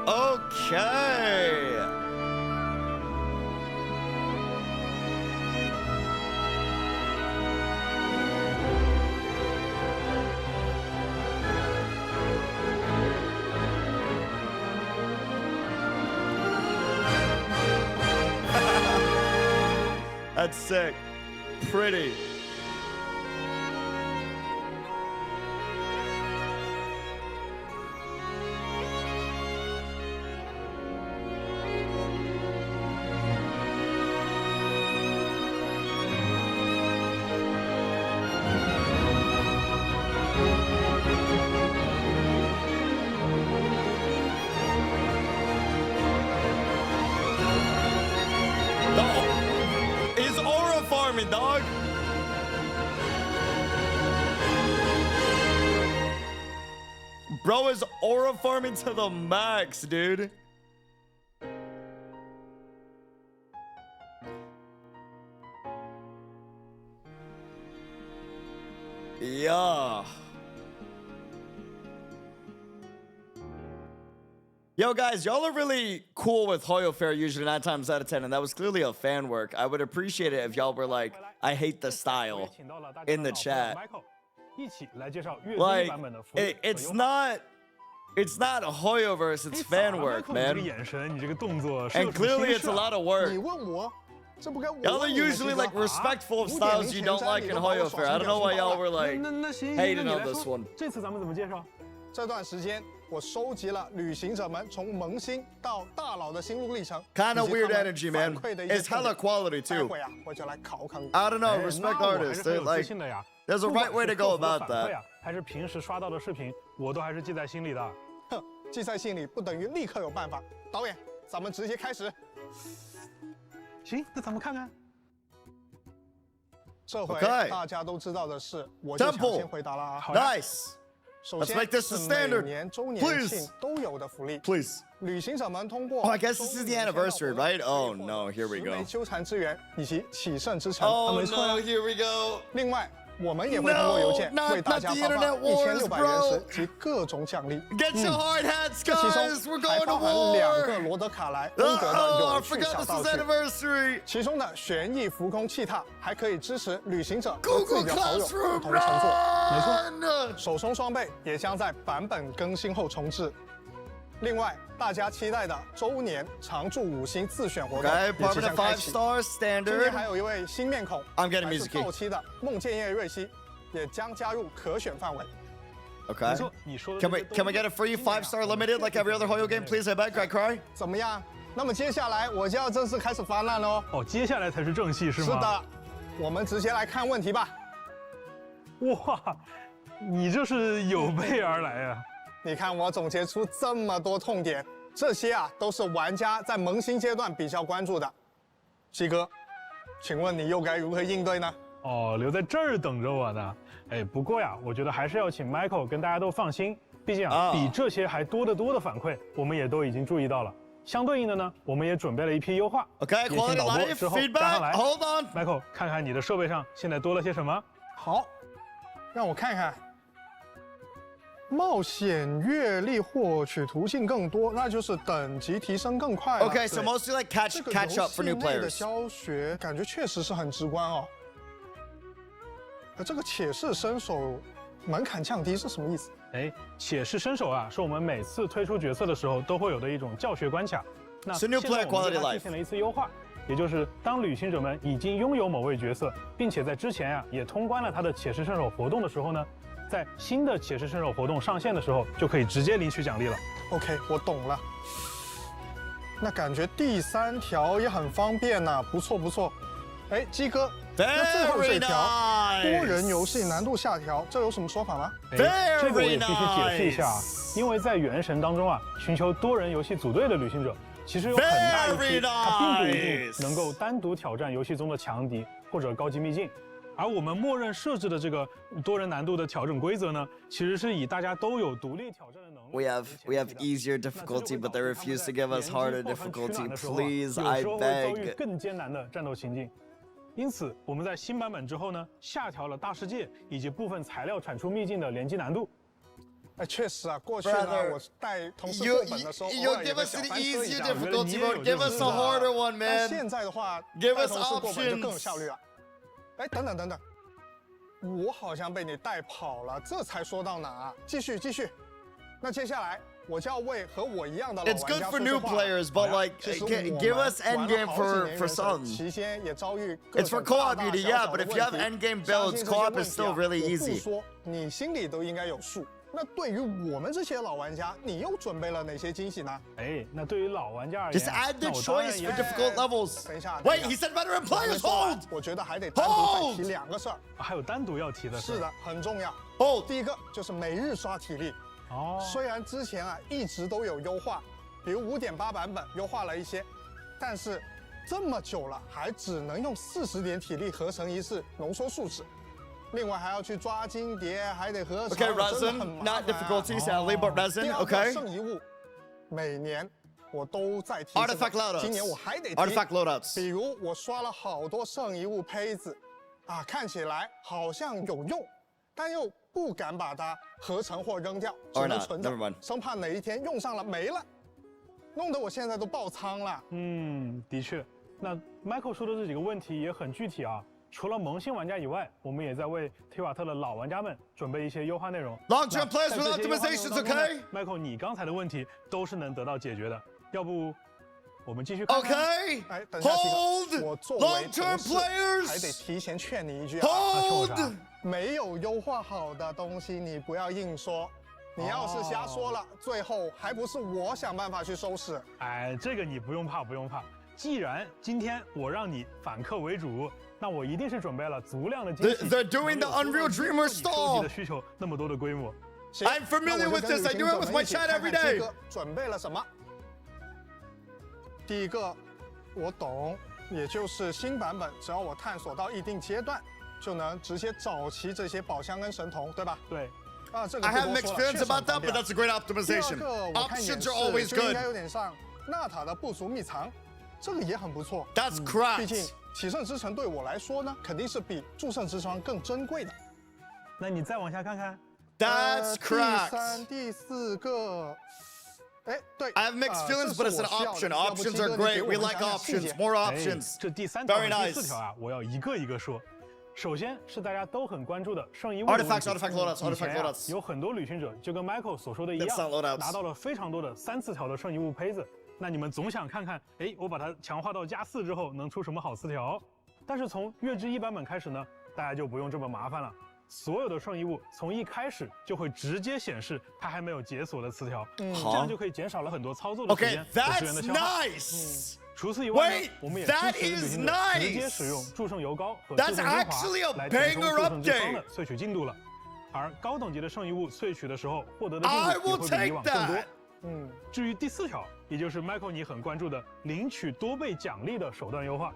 Okay. That's sick. Pretty. Dog. Bro is aura farming to the max, dude. Yeah. Yo, guys, y'all are really cool with Hoyo Fair usually 9 times out of 10, and that was clearly a fan work. I would appreciate it if y'all were like, I hate the style in the chat. Like, it's not Hoyoverse, it's fan work, man. And clearly it's a lot of work. Y'all are usually like respectful of styles you don't like in Hoyo Fair. I don't know why y'all were like hating on this one. 这段时间，我收集了旅行者们从萌新到大佬的心路历程。Kind of weird energy, man. It's hella quality too. 待会啊，我就来考考你。 I don't know, respect artists. Like, there's a right way to go about that. 还是平时刷到的视频，我都还是记在心里的。哼，记在心里不等于立刻有办法。导演，咱们直接开始。行，那咱们看看。这回大家都知道的是，我就抢先回答啦。 Nice. 首先，每年周年庆都有的福利。 Please. 旅行者们通过 I guess this is the anniversary, right? Oh no, here we go. 纠缠之源以及起胜之城。 Oh no, here we go. 另外，我们也会通过邮件为大家发放1600原石及各种奖励。 Get your hard hats, 这其中 guys. We're 还 going to 包含 war. 2个罗德卡莱风格的 Oh, I 有趣 forgot 小 this 道 is 具。 anniversary. 其中的旋翼浮空气踏还可以支持旅行者和自 Google 己的好友 Classroom 共同乘坐。没错， run. 手冲双倍也将在版本更新后重置。另外，大家期待的周年常驻5星自选活动 Okay, 也即 Apartment 将 of 开 5启。 stars 今 standard. 天还有一位新面孔， I'm getting 来自 music key. 后期的梦见叶瑞希，也将加入可选范围。 Okay. Can we get a free 5-star limited like every other Hoyo game? Please, I beg. KRAI. 怎么样？那么接下来我就要正式开始发难喽。哦，接下来才是正戏是吗？是的，我们直接来看问题吧。哇，你这是有备而来啊！你看我总结出这么多痛点，这些啊都是玩家在萌新阶段比较关注的。西哥，请问你又该如何应对呢？哦，留在这儿等着我呢。哎，不过呀，我觉得还是要请 Michael 跟大家都放心，毕竟啊，比这些还多得多的反馈，我们也都已经注意到了。相对应的呢，我们也准备了一批优化。Okay, 也请 quality 导播 life 之后加上来。 feedback. Hold on. Michael， 看看你的设备上现在多了些什么？好，让我看看。冒险阅历获取途径更多，那就是等级提升更快了。 Okay, so mostly like catch up for new 这个游戏内的 players. 教学感觉确实是很直观哦。这个且试身手门槛降低是什么意思？哎，且试身手啊，是我们每次推出角色的时候都会有的一种教学关卡。那 So new 现在 player 我们 quality 对它 life. 进行了一次优化，也就是当旅行者们已经拥有某位角色，并且在之前啊也通关了他的且试身手活动的时候呢，在新的且试身手活动上线的时候，就可以直接领取奖励了。OK， 我懂了。那感觉第3条也很方便呐，不错不错。哎，鸡哥，那最后这条多人游戏难度下调，这有什么说法吗？哎，这个我也必须解释一下啊，因为在原神当中啊，寻求多人游戏组队的旅行者，其实有很大一批他并不一定能够单独挑战游戏中的强敌或者高级秘境。而我们默认设置的这个多人难度的调整规则呢，其实是以大家都有独立挑战的能力。We have easier difficulty, but they refuse to give us harder difficulty. Please, I 有时候会遭遇 beg. 更艰难的战斗情境。因此，我们在新版本之后呢，下调了大世界以及部分材料产出秘境的联机难度。哎，确实啊，过去呢，我带同事过本的时候，偶尔也会小翻车一下。 Give us a harder one, man. 但现在的话，带同事过本就更有效率了。哎，等等，我好像被你带跑了，这才说到哪啊？继续。那接下来我就要为和我一样的老玩家 It's good 说 for 句 new 话。 players, but like, give us endgame for some. 期间也遭遇 It's for co-op beauty, yeah, but if you have endgame builds, co-op is still really 我 easy. 不说，你心里都应该有数。那对于我们这些老玩家，你又准备了哪些惊喜呢？哎，那对于老玩家而言 Just add the choice for difficult levels. 等一下 Wait, he said veteran players, hold! 我觉得还得单独再提2个事儿。还有单独要提的是的，很重要。第一个就是每日刷体力。虽然之前啊一直都有优化，比如5.8版本优化了一些，但是这么久了还只能用40点体力合成一次浓缩树脂。 另外还要去抓金蝶，还得合成， Okay, resin, not difficulty, sadly, but resin, okay. 圣遗物，每年我都在提。 Artifact loadouts. 今年我还得提。 Artifact loadouts. 比如我刷了好多圣遗物胚子，啊，看起来好像有用，但又不敢把它合成或扔掉，只能存着，生怕哪一天用上了没了，弄得我现在都爆仓了。的确，那 Michael 说的这几个问题也很具体啊。 除了萌新玩家以外，我们也在为提瓦特的老玩家们准备一些优化内容。Long-term players with optimizations, okay? Michael， 你刚才的问题都是能得到解决的，要不我们继续看看。Okay. 哎，等一下，我作为同事还得提前劝你一句啊，劝我啥？没有优化好的东西，你不要硬说。你要是瞎说了，最后还不是我想办法去收拾。哎，这个你不用怕，不用怕。既然今天我让你反客为主。 那我一定是准备了足量的惊喜。They're doing the Unreal Dreamer stall. 的需求那么多的规模。I'm familiar with this. I do it with my chat every day. 准备了什么？第一个，我懂，也就是新版本，只要我探索到一定阶段，就能直接找齐这些宝箱跟神童，对吧？对。啊，这个 I have mixed feelings about that, but that's a great optimization. Options are always good. 应该有点像纳塔的部族秘藏，这个也很不错。 That's correct. 毕竟。 启圣之城对我来说呢，肯定是比祝圣之窗更珍贵的。那你再往下看看。That's correct. 第3、第4个，哎，对。 I have mixed feelings, but it's an option. Options are great. We like options. More options. 这第3条和第4条啊，我要一个一个说。首先是大家都很关注的圣遗物。Artifacts loadouts. 有很多旅行者就跟 Michael 所说的一样，拿到了非常多的3次条的圣遗物胚子。 那你们总想看看，哎，我把它强化到+4之后能出什么好词条？但是从月之1版本开始呢，大家就不用这么麻烦了。所有的圣遗物从一开始就会直接显示它还没有解锁的词条，这样就可以减少了很多操作的时间和资源的消耗。除此以外呢，我们也支持旅行者直接使用祝圣油膏和祝圣精华来填充祝圣之霜的萃取进度了。而高等级的圣遗物萃取的时候获得的进度也会比以往更多。至于第4条。 也就是 Michael 你很关注的领取多倍奖励的手段优化。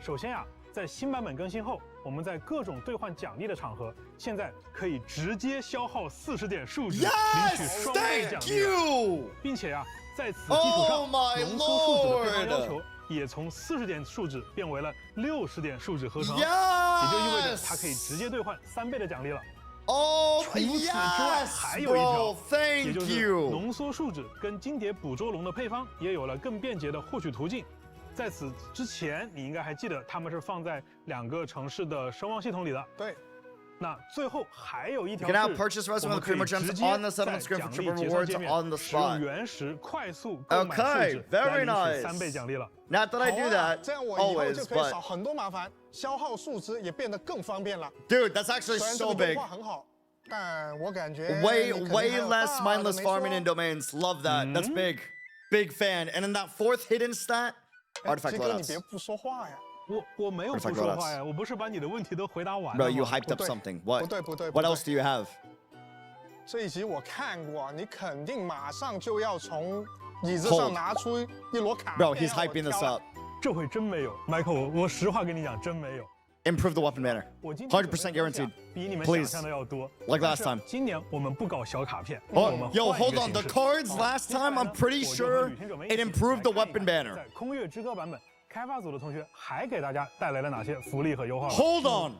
首先啊，在新版本更新后，我们在各种兑换奖励的场合，现在可以直接消耗40点数值领取双倍奖励，并且啊，在此基础上，浓缩数值的配方要求也从40点数值变为了60点数值合成，也就意味着它可以直接兑换3倍的奖励了。 除此之外，还有一条，也就是浓缩树脂跟金蝶捕捉龙的配方也有了更便捷的获取途径。在此之前，你应该还记得它们是放在2个城市的声望系统里的。对。那最后还有一条是，我们可以直接在奖励结算界面使用原石快速购买树脂来领取3倍奖励了。Not that I do that. 这样我以后就可以少很多麻烦。 消耗树脂也变得更方便了。 Dude, that's actually so big. 很好，但我感觉 way less mindless farming in domains. Love that. That's big. Big fan. And then that 4th hidden stat, artifact loadouts. 你别不说话呀。我没有不说话呀，我不是把你的问题都回答完了。 Bro, you hyped up something. What? 不对。 What else do you have? 这一集我看过，你肯定马上就要从椅子上拿出一摞卡。 Bro, he's hyping this up. 这回真没有 ，Michael， 我实话跟你讲，真没有。Improve the weapon banner. 100% guaranteed. 比你们想象的要多。 Like last time. 今年我们不搞小卡片。 Yo, hold on. The cards last time, I'm pretty sure it improved the weapon banner. 在空月之歌版本，开发组的同学还给大家带来了哪些福利和优化 ？Hold on,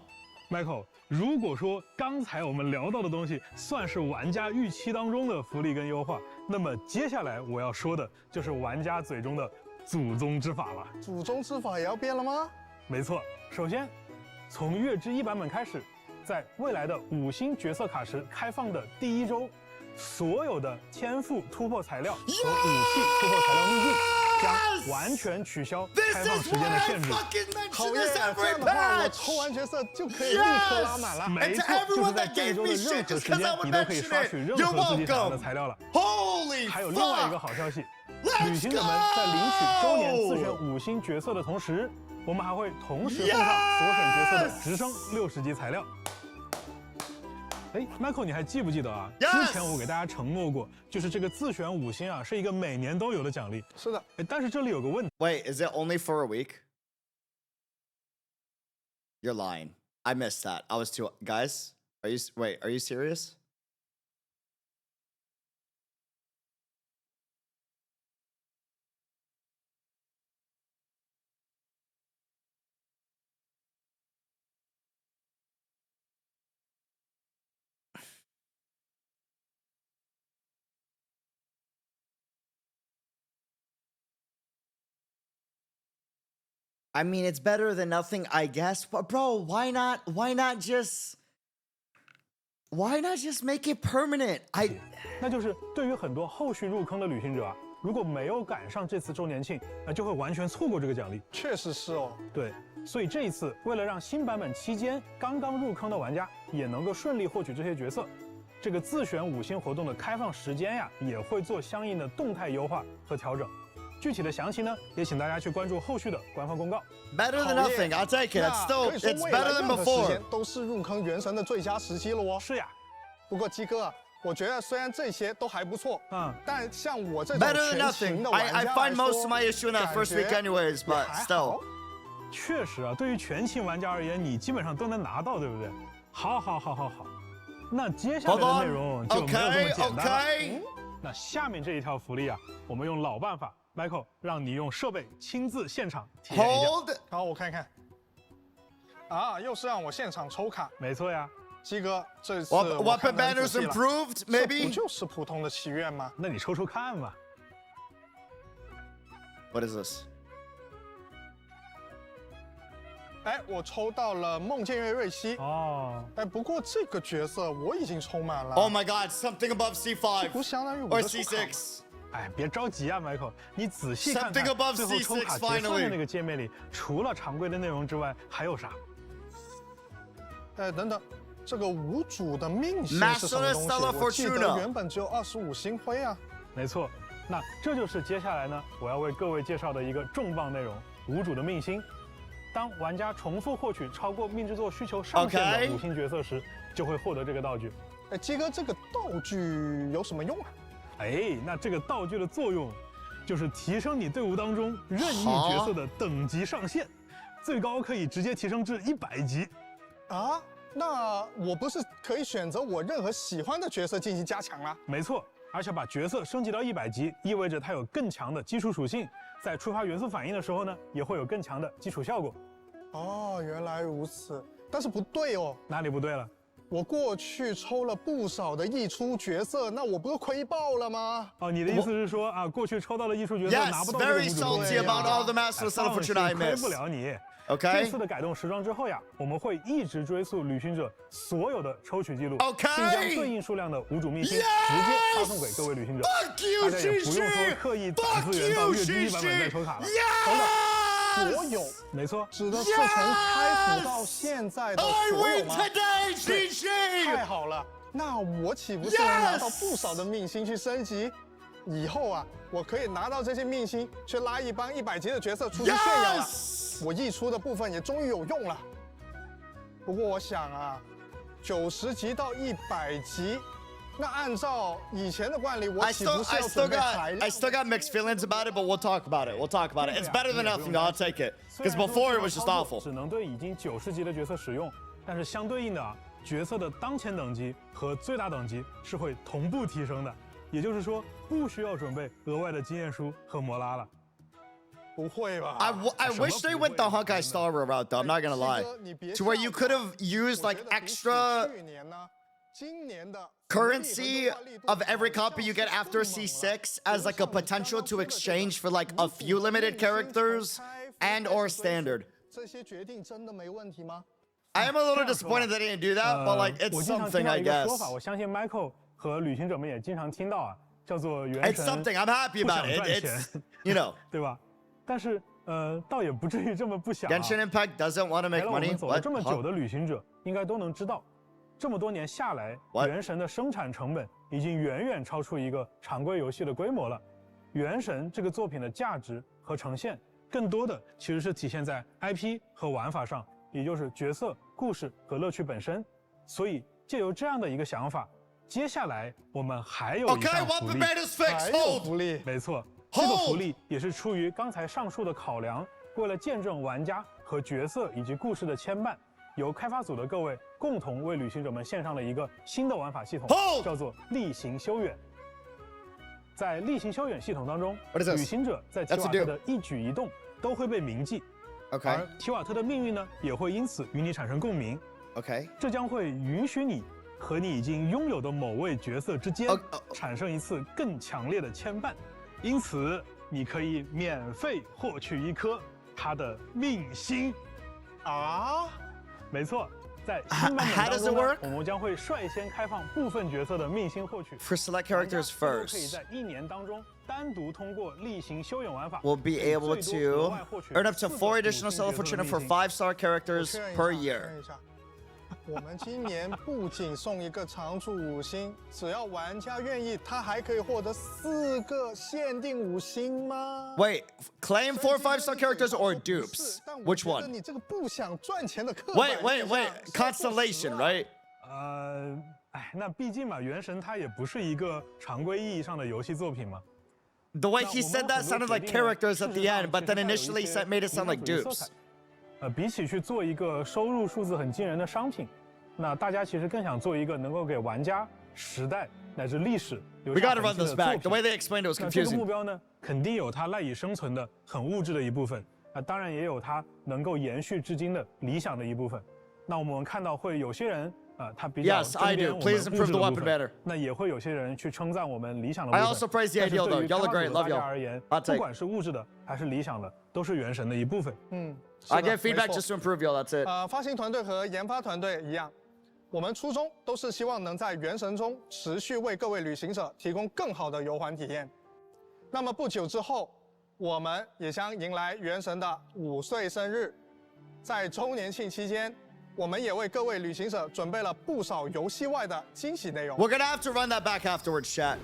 Michael. 如果说刚才我们聊到的东西算是玩家预期当中的福利跟优化，那么接下来我要说的就是玩家嘴中的祖宗之法了。祖宗之法也要变了吗？没错，首先从月之1版本开始，在未来的5星角色卡池开放的第1周，所有的天赋突破材料和武器突破材料秘境将完全取消开放时间的限制。好耶！这样的话，我抽完角色就可以立刻拉满了。没错，就是在这一周的任何时间，你都可以刷取任何自己想要的材料了。还有另外一个好消息，旅行者们在领取周年自选5星角色的同时，我们还会同时奉上所选角色的直升60级材料。哎 ，Michael， 你还记不记得啊？ 之前我给大家承诺过，就是这个自选5星啊，是一个每年都有的奖励。是的。哎，但是这里有个问题。Wait, is it only for a week? You're lying. I missed that. I was too. Guys, are you serious? I mean, it's better than nothing, I guess. But bro, why not just make it permanent? 那就是对于很多后续入坑的旅行者啊，如果没有赶上这次周年庆，那就会完全错过这个奖励。确实是哦。对，所以这一次为了让新版本期间刚刚入坑的玩家也能够顺利获取这些角色，这个自选5星活动的开放时间呀，也会做相应的动态优化和调整。具体的详情呢，也请大家去关注后续的官方公告。Better than nothing, I'll take it. It's better than before. 都是入坑原神的最佳时机了哦。是呀。不过鸡哥啊，我觉得虽然这些都还不错，但像我这种 better than 全勤的玩家 I find most of my issue in that first week anyways, but still. 确实啊，对于全勤玩家而言，你基本上都能拿到，对不对？好。那接下来的内容就没有这么简单了。那下面这一条福利啊，我们用老办法。Michael， 让你用设备亲自现场体验一下。好，我看看。啊，又是让我现场抽卡。没错呀，鸡哥，这次 weapon banners improved, maybe？ 这不就是普通的祈愿吗？那你抽抽看嘛。What is this？ 哎，我抽到了梦见月瑞希。哦。哎，不过这个角色我已经抽满了。 Oh my God, something above C5。这不相当于我的 C6。哎，别着急啊 ，Michael， 你仔细看看最后抽卡结算的那个界面里，除了常规的内容之外，还有啥？哎，等等，这个无主的命星是什么东西？我记得原本只有25星辉啊。没错，那这就是接下来呢，我要为各位介绍的一个重磅内容——无主的命星。当玩家重复获取超过命制作需求上限的5星角色时，就会获得这个道具。哎，鸡哥，这个道具有什么用啊？哎，那这个道具的作用，就是提升你队伍当中任意角色的等级上限，最高可以直接提升至100级。啊，那我不是可以选择我任何喜欢的角色进行加强啦？没错，而且把角色升级到100级，意味着它有更强的基础属性，在触发元素反应的时候呢，也会有更强的基础效果。哦，原来如此。但是不对哦，哪里不对了？我过去抽了不少的溢出角色，那我不是亏爆了吗？哦，你的意思是说啊，过去抽到了溢出角色拿不到这个无主放心，亏不了你。OK， 这次的改动时装之后呀，我们会一直追溯旅行者所有的抽取记录，并将对应数量的无主秘星直接发送给各位旅行者，大家也不用说刻意攒资源到月之1版本再抽卡了。等等。所有，没错，指的是从开服到现在的所有吗？对，太好了，那我岂不是能拿到不少的命星去升级？以后啊，我可以拿到这些命星去拉一帮100级的角色出去炫耀了。我溢出的部分也终于有用了。不过我想啊，90级到100级，那按照以前的惯例，我 I 岂不 still 是 I 要 still 准备海 got 量 I still got mixed feelings about it, but we'll talk about it. We'll talk about it. It's better than nothing. I'll take it. Because before it was just awful. 只能对已经90级的角色使用，但是相对应的啊，角色的当前等级和最大等级是会同步提升的，也就是说不需要准备额外的经验书和摩拉了。不会吧 I wish they went the Hawkeye Star route though. I'm not gonna lie. To where you could have used like extra 去年呢，今年的 currency of every copy you get after C6 as like a potential to exchange for like a few limited characters and or standard. 这些决定真的没问题吗？ I am a little disappointed they didn't do that, but like it's something, I guess. 我相信 Michael 和旅行者们也经常听到啊，叫做原神。 It's something. I'm happy about it. It's you know. 对吧？但是倒也不至于这么不想啊。 Genshin Impact doesn't want to make 来了我 money. 们走了这么久的旅行者，应该都能知道，这么多年下来，原神的生产成本已经远远超出一个常规游戏的规模了。原神这个作品的价值和呈现，更多的其实是体现在 IP 和玩法上，也就是角色、故事和乐趣本身。所以借由这样的一个想法，接下来我们还有一项福利，还有福利，没错。 这个福利也是出于刚才上述的考量，为了见证玩家和角色以及故事的牵绊，由开发组的各位共同为旅行者们献上了一个新的玩法系统，叫做例行修远。在例行修远系统当中，旅行者在提瓦特的一举一动都会被铭记，而提瓦特的命运呢，也会因此与你产生共鸣。这将会允许你和你已经拥有的某位角色之间产生一次更强烈的牵绊。 因此，你可以免费获取一颗他的命星，啊，没错，在新版本当中呢，我们将会率先开放部分角色的命星获取。 For select characters 可以 first. 在1年当中单独通过例行修远玩法 We'll be able to earn up to 4 additional Stella Fortuna for 5-star characters per year. 我们今年不仅送一个常驻5星，只要玩家愿意，他还可以获得4个限定5星吗 Wait, claim 4 5-star characters or dupes? Which one? 你这个不想赚钱的刻 Wait, Constellation, right? 那毕竟嘛，原神它也不是一个常规意义上的游戏作品嘛。 The way he said that sounded like characters at the end, but then initially made it sound like dupes. 比起去做一个收入数字很惊人的商品，那大家其实更想做一个能够给玩家时代乃至历史留下痕迹的作品。 The way they explained it was confusing. 这个目标呢，肯定有它赖以生存的很物质的一部分，当然也有它能够延续至今的理想的一部分。那我们看到会有些人他比较 Yes, I do. Please improve the weapon better. 那也会有些人去称赞我们理想的部分。 I also praise the ideal though. Y'all are great. Love y'all. 而言，不管是物质的还是理想的，都是原神的一部分。I get feedback just to improve y'all. That's it. 发行团队和研发团队一样，我们初衷都是希望能在原神中持续为各位旅行者提供更好的游玩体验。那么不久之后，我们也将迎来原神的5岁生日，在周年庆期间，我们也为各位旅行者准备了不少游戏外的惊喜内容。 We're gonna have to run that back afterwards, chat.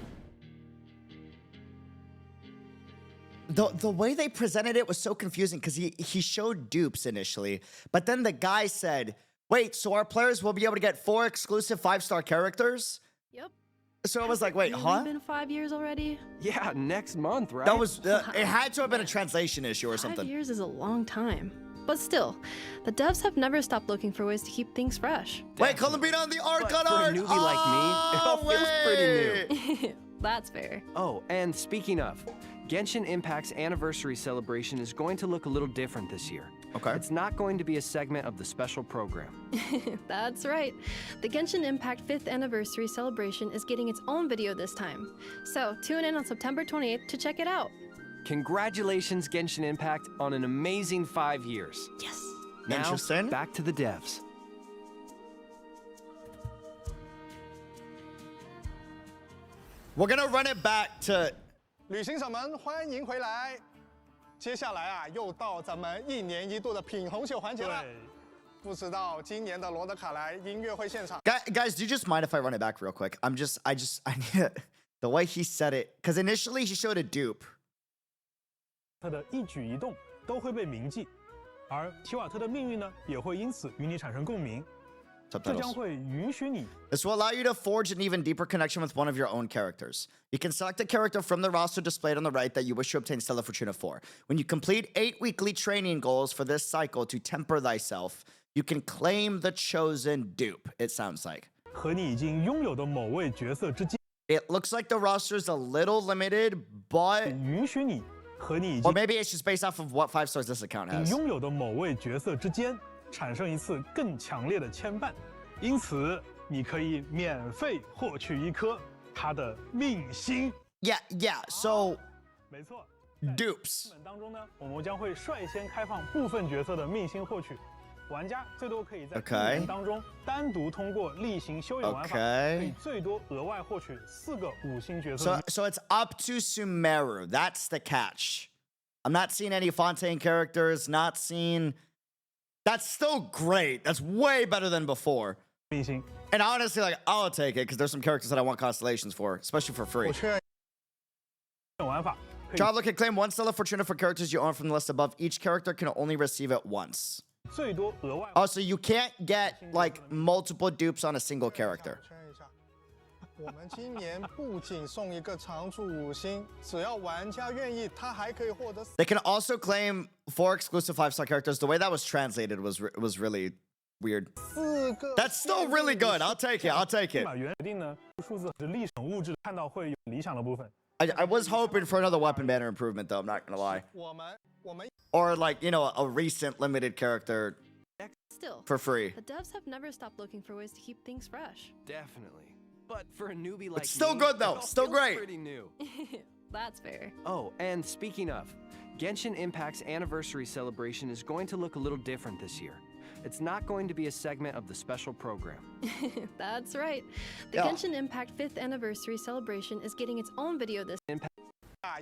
The way they presented it was so confusing because he showed dupes initially, but then the guy said, "Wait, so our players will be able to get 4 exclusive 5-star characters?" Yep. So I was like, "Wait, huh?" It's been 5 years already. Yeah, next month, right? That was it had to have been a translation issue or something. 5 years is a long time. But still, the devs have never stopped looking for ways to keep things fresh. Wait, Columbina on the Archon For a art! newbie like me, it all feels pretty new. That's fair. Oh, and speaking of, Genshin Impact's anniversary celebration is going to look a little different this year. Okay. It's not going to be a segment of the special program. That's right. The Genshin Impact 5th anniversary celebration is getting its own video this time. So tune in on September 28th to check it out. Congratulations, Genshin Impact, on an amazing 5 years. Yes. Now, Interesting. back to the devs. We're gonna run it back to 旅行者们，欢迎回来。接下来啊，又到咱们1年1度的品红秀环节了。不知道今年的罗德卡莱音乐会现场。Guys, do you just mind if I run it back real quick? I need it. The way he said it, because initially he showed a dupe. 他的一举一动都会被铭记，而提瓦特的命运呢，也会因此与你产生共鸣。subtitles. This will allow you to forge an even deeper connection with one of your own characters. You can select a character from the roster displayed on the right that you wish to obtain Stella Fortuna for. When you complete 8 weekly training goals for this cycle to temper thyself, you can claim the chosen dupe, it sounds like. It looks like the roster is a little limited, but... Or maybe it's just based off of what 5 stars this account has. 产生一次更强烈的牵绊，因此你可以免费获取一颗它的命星。Yeah. So 没错 ，dupes 当中呢，我们将会率先开放部分角色的命星获取，玩家最多可以在1年当中单独通过例行修养玩法，可以最多额外获取4个5星角色。So it's up to Sumeru. That's the catch. I'm not seeing any Fontaine characters. Not seeing. That's still great. That's way better than before. And honestly, like, I'll take it because there's some characters that I want constellations for, especially for free. Traveler can claim 1 Stella Fortuna for characters you own from the list above. Each character can only receive it once. Oh, so you can't get, like, multiple dupes on a single character. 我们今年不仅送一个常驻5星，只要玩家愿意，他还可以获得。They can also claim 4 exclusive 5-star characters. The way that was translated was really weird. That's still really good. I'll take it. I'll take it. I was hoping for another weapon banner improvement, though. I'm not gonna lie. Or like, you know, a recent limited character. Still, for free. The devs have never stopped looking for ways to keep things fresh. Definitely. But for a newbie like it's still me, good though. Still great. Pretty new. That's fair. Oh, and speaking of, Genshin Impact's anniversary celebration is going to look a little different this year. It's not going to be a segment of the special program. That's right. The Genshin Impact 5th anniversary celebration is getting its own video this.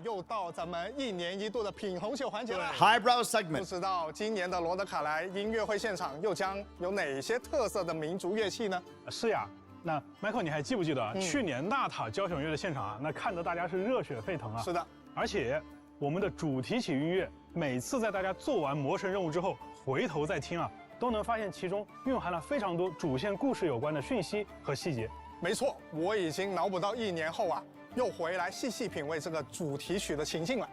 又到咱们1年1度的品红秀环节了。Highbrow segment。不知道今年的罗德卡莱音乐会现场又将有哪些特色的民族乐器呢？是呀。 那 Michael， 你还记不记得去年纳塔交响乐的现场啊？那看得大家是热血沸腾啊！是的，而且我们的主题曲音乐，每次在大家做完魔神任务之后，回头再听啊，都能发现其中蕴含了非常多主线故事有关的讯息和细节。没错，我已经脑补到1年后啊，又回来细细品味这个主题曲的情境了。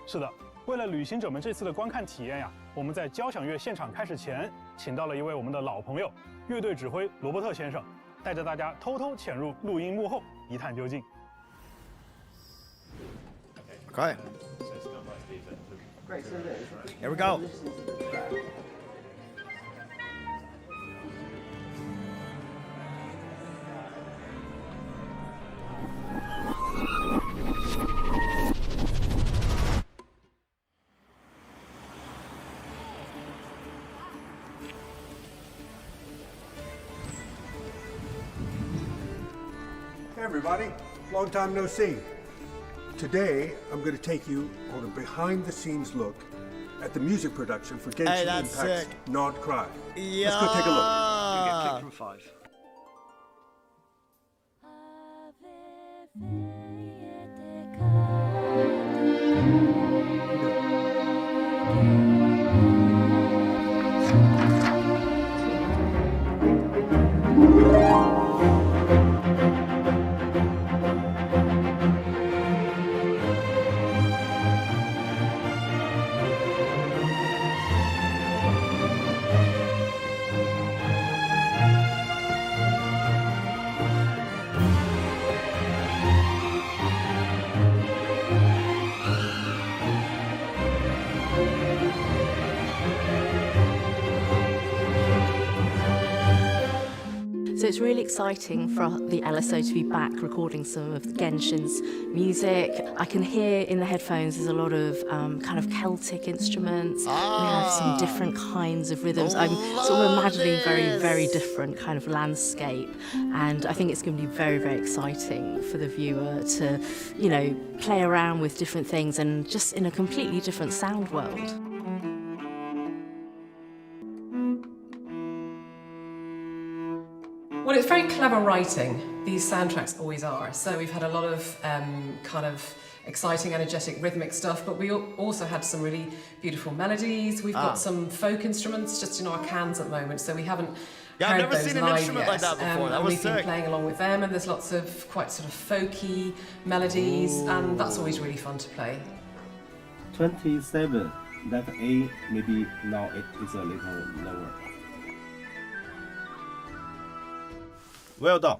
是的，为了旅行者们这次的观看体验呀，我们在交响乐现场开始前，请到了一位我们的老朋友，乐队指挥罗伯特先生。 带着大家偷偷潜入录音幕后，一探究竟。Okay. Here we go. Hey everybody, long time no see. Today, I'm going to take you on a behind-the-scenes look at the music production for Genshin Impact's Nod-Krai. Yeah. Let's go take a look. You get kicked from 5. So it's really exciting for the LSO to be back recording some of Genshin's music. I can hear in the headphones there's a lot of kind of Celtic instruments. We have some different kinds of rhythms. I'm sort of imagining very different kind of landscape. And I think it's going to be very exciting for the viewer to, you know, play around with different things and just in a completely different sound world. Well, it's very clever writing. These soundtracks always are. So we've had a lot of kind of exciting, energetic, rhythmic stuff, but we also had some really beautiful melodies. We've got some folk instruments just in our cans at the moment, so we haven't Yeah, I've heard never those seen an live instrument yet. like that before. That and was we've been sick. playing along with them, and there's lots of quite sort of folky melodies, and that's always really fun to play. 27. That A, maybe now it is a little lower. Well done.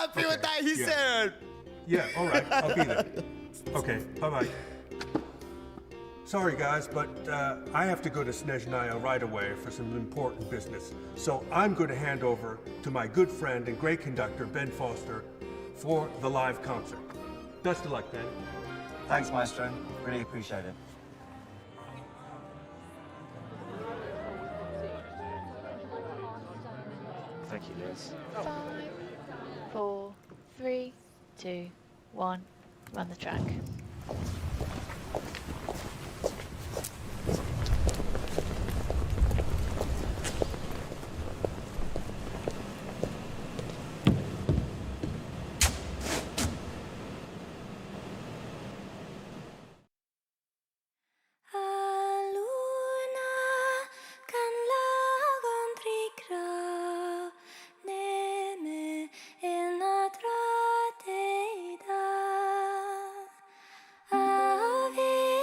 Happy with that, he said. Yeah, all right, I'll be there. Okay, bye-bye. Sorry, guys, but I have to go to Snezhnaya right away for some important business. So I'm going to hand over to my good friend and great conductor, Ben Foster, for the live concert. Best of luck, Ben. Thanks, Maestro. Really appreciate it. Thank you, Liz. 5, 4, 3, 2, 1. Run the track. Ave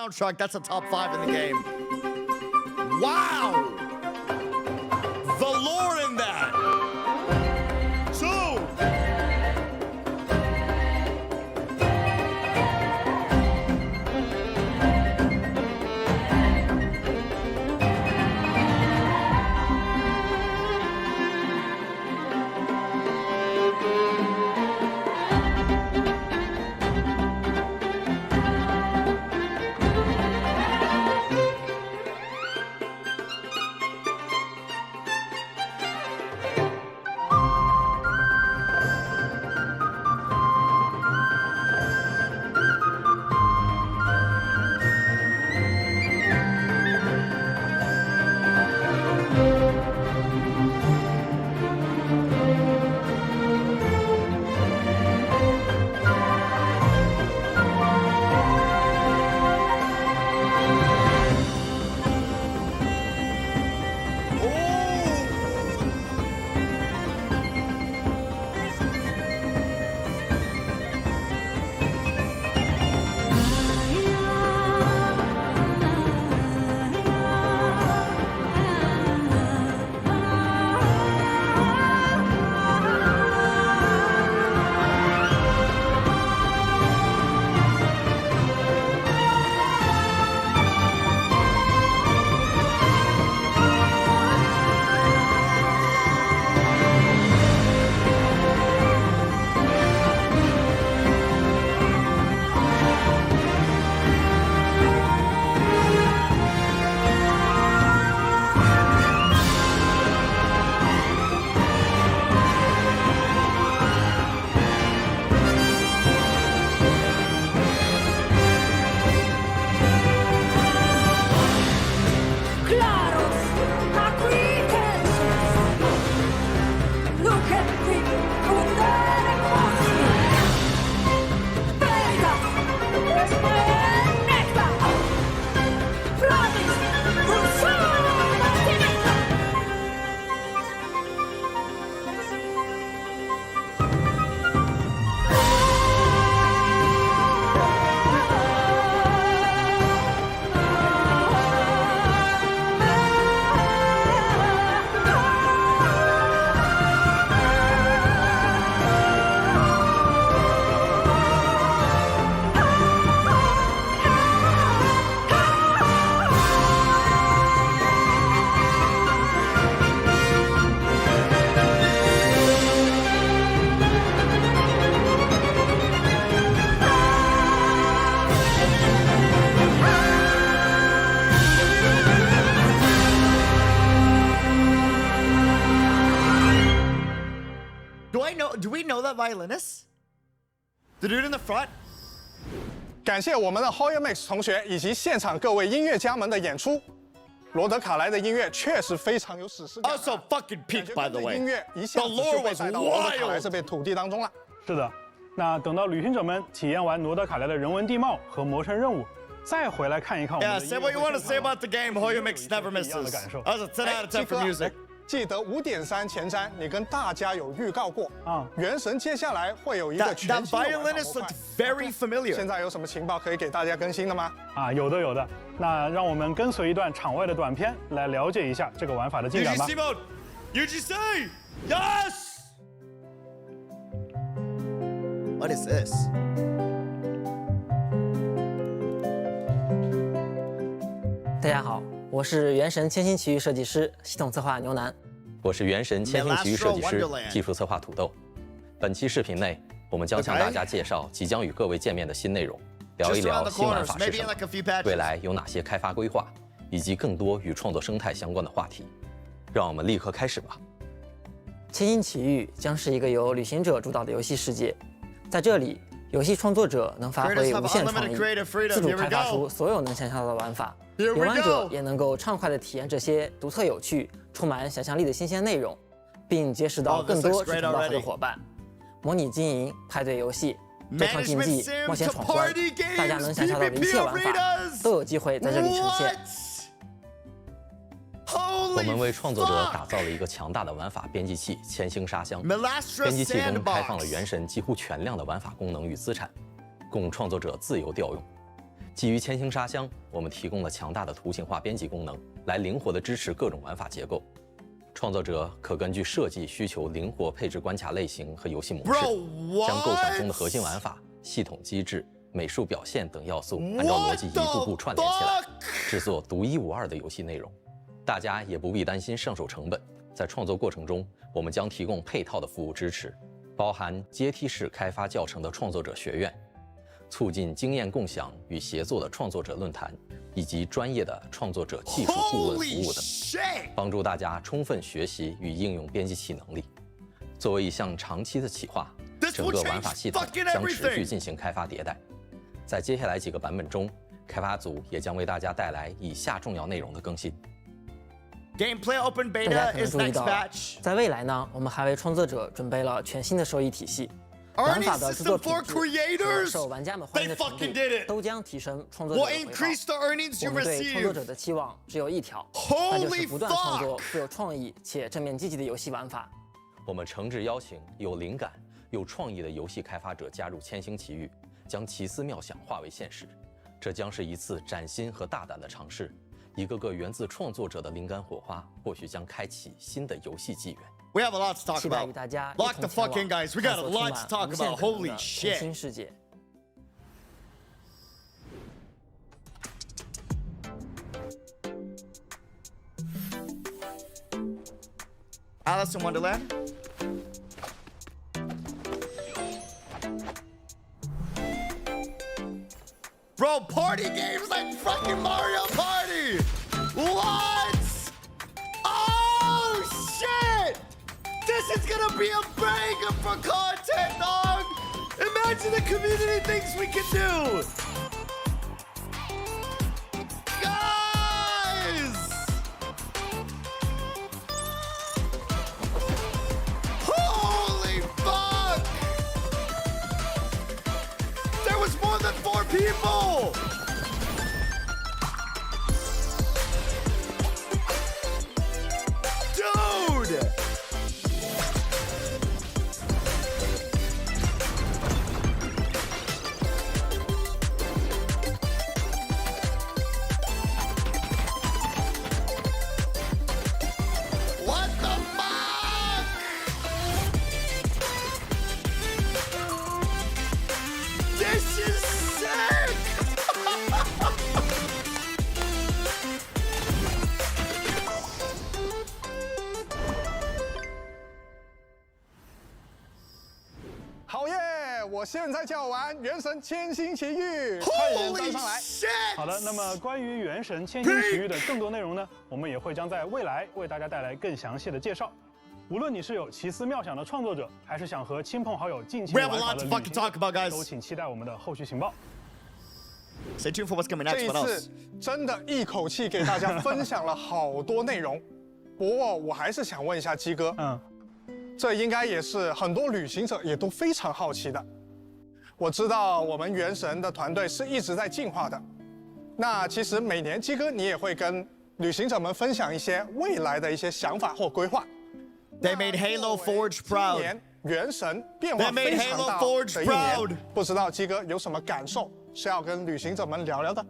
soundtrack, that's a top 5 in the game. Wow! The lore in that! So... Do we know that violinist? The dude in the front? 感谢我们的 Hoya Max 同学以及现场各位音乐家们的演出。罗德卡莱的音乐确实非常有史诗感。Also fucking peak, by the way. 音乐一下子就被带到罗德卡莱这片土地当中了。是的，那等到旅行者们体验完罗德卡莱的人文地貌和魔神任务，再回来看一看我们的。Yeah, say what you want to say about the game. Hoya Max never misses. That's a 10 out of 10 for music. 记得5.3前瞻，你跟大家有预告过啊。原神接下来会有一个全新的玩法模块。Very familiar. 现在有什么情报可以给大家更新的吗？啊，有的有的。那让我们跟随一段场外的短片来了解一下这个玩法的进展吧。UGC mode, UGC, yes. What is this? 大家好。我是原神千星奇遇设计师、系统策划牛腩。我是原神千星奇遇设计师、技术策划土豆。本期视频内，我们将向大家介绍即将与各位见面的新内容，聊一聊新玩法是什么，未来有哪些开发规划，以及更多与创作生态相关的话题。让我们立刻开始吧。千星奇遇将是一个由旅行者主导的游戏世界，在这里，游戏创作者能发挥无限创意，自主开发出所有能想象到的玩法。游玩者也能够畅快地体验这些独特有趣、充满想象力的新鲜内容，并结识到更多志同道合的伙伴。模拟经营、派对游戏、对抗竞技、冒险闯关，大家能想象到的一切玩法都有机会在这里呈现。我们为创作者打造了一个强大的玩法编辑器——千星沙箱。编辑器中开放了原神几乎全量的玩法功能与资产，供创作者自由调用。基于千星沙箱，我们提供了强大的图形化编辑功能，来灵活地支持各种玩法结构。创作者可根据设计需求灵活配置关卡类型和游戏模式，将构想中的核心玩法、系统机制、美术表现等要素按照逻辑一步步串联起来，制作独一无二的游戏内容。大家也不必担心上手成本，在创作过程中，我们将提供配套的服务支持，包含阶梯式开发教程的创作者学院。促进经验共享与协作的创作者论坛，以及专业的创作者技术顾问服务等，帮助大家充分学习与应用编辑器能力。作为一项长期的企划，整个玩法系统将持续进行开发迭代。在接下来几个版本中，开发组也将为大家带来以下重要内容的更新。Gameplay open 大家 beta 可能 is 注意 next 到， batch. 在未来呢，我们还为创作者准备了全新的收益体系。玩法的制作品质和受玩家们欢迎的程度都将提升创作者的回报。我们对创作者的期望只有一条，那就是不断创作富有创意且正面积极的游戏玩法。我们诚挚邀请有灵感、有创意的游戏开发者加入千星奇遇，将奇思妙想化为现实。这将是一次崭新和大胆的尝试，一个个源自创作者的灵感火花，或许将开启新的游戏纪元。We have a lot to talk about. Lock the fuck in, guys. We got a lot to talk about. Holy shit. Alice in Wonderland. Bro, party games like fucking Mario Party. What? Oh shit! This is gonna be a banger for content, dog! Imagine the community thinks we can do! Guys! Holy fuck! There was more than 4 people! Dude! What the fuck? This is sick! 好耶！我现在就要玩《原神千星奇遇》，快点登上来。好的，那么关于《原神千星奇遇》的更多内容呢，我们也会将在未来为大家带来更详细的介绍。无论你是有奇思妙想的创作者，还是想和亲朋好友尽情玩耍的旅行，都请期待我们的后续情报。Stay tuned for what's coming next. 这一次真的一口气给大家分享了好多内容，不过我还是想问一下鸡哥，这应该也是很多旅行者也都非常好奇的。我知道我们原神的团队是一直在进化的，那其实每年鸡哥你也会跟旅行者们分享一些未来的一些想法或规划。They made Halo Forge proud. 今年原神变化非常大的一年，不知道鸡哥有什么感受是要跟旅行者们聊聊的？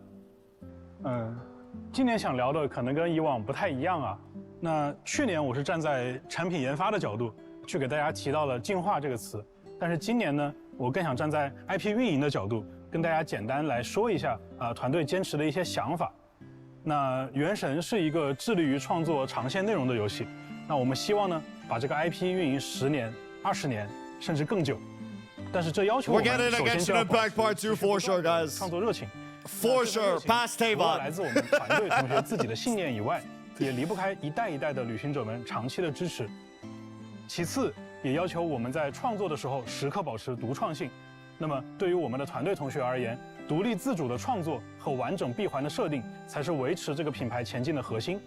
今年想聊的可能跟以往不太一样啊。那去年我是站在产品研发的角度去给大家提到了进化这个词，但是今年呢，我更想站在 IP 运营的角度跟大家简单来说一下团队坚持的一些想法。那原神是一个致力于创作长线内容的游戏，那我们希望呢把这个 IP 运营10年、20年甚至更久。但是这要求我们首先就要保持创作热情。For sure, past Tava. 除了来自我们团队同学自己的信念以外，也离不开一代一代的旅行者们长期的支持。其次，也要求我们在创作的时候时刻保持独创性。那么，对于我们的团队同学而言，独立自主的创作和完整闭环的设定，才是维持这个品牌前进的核心。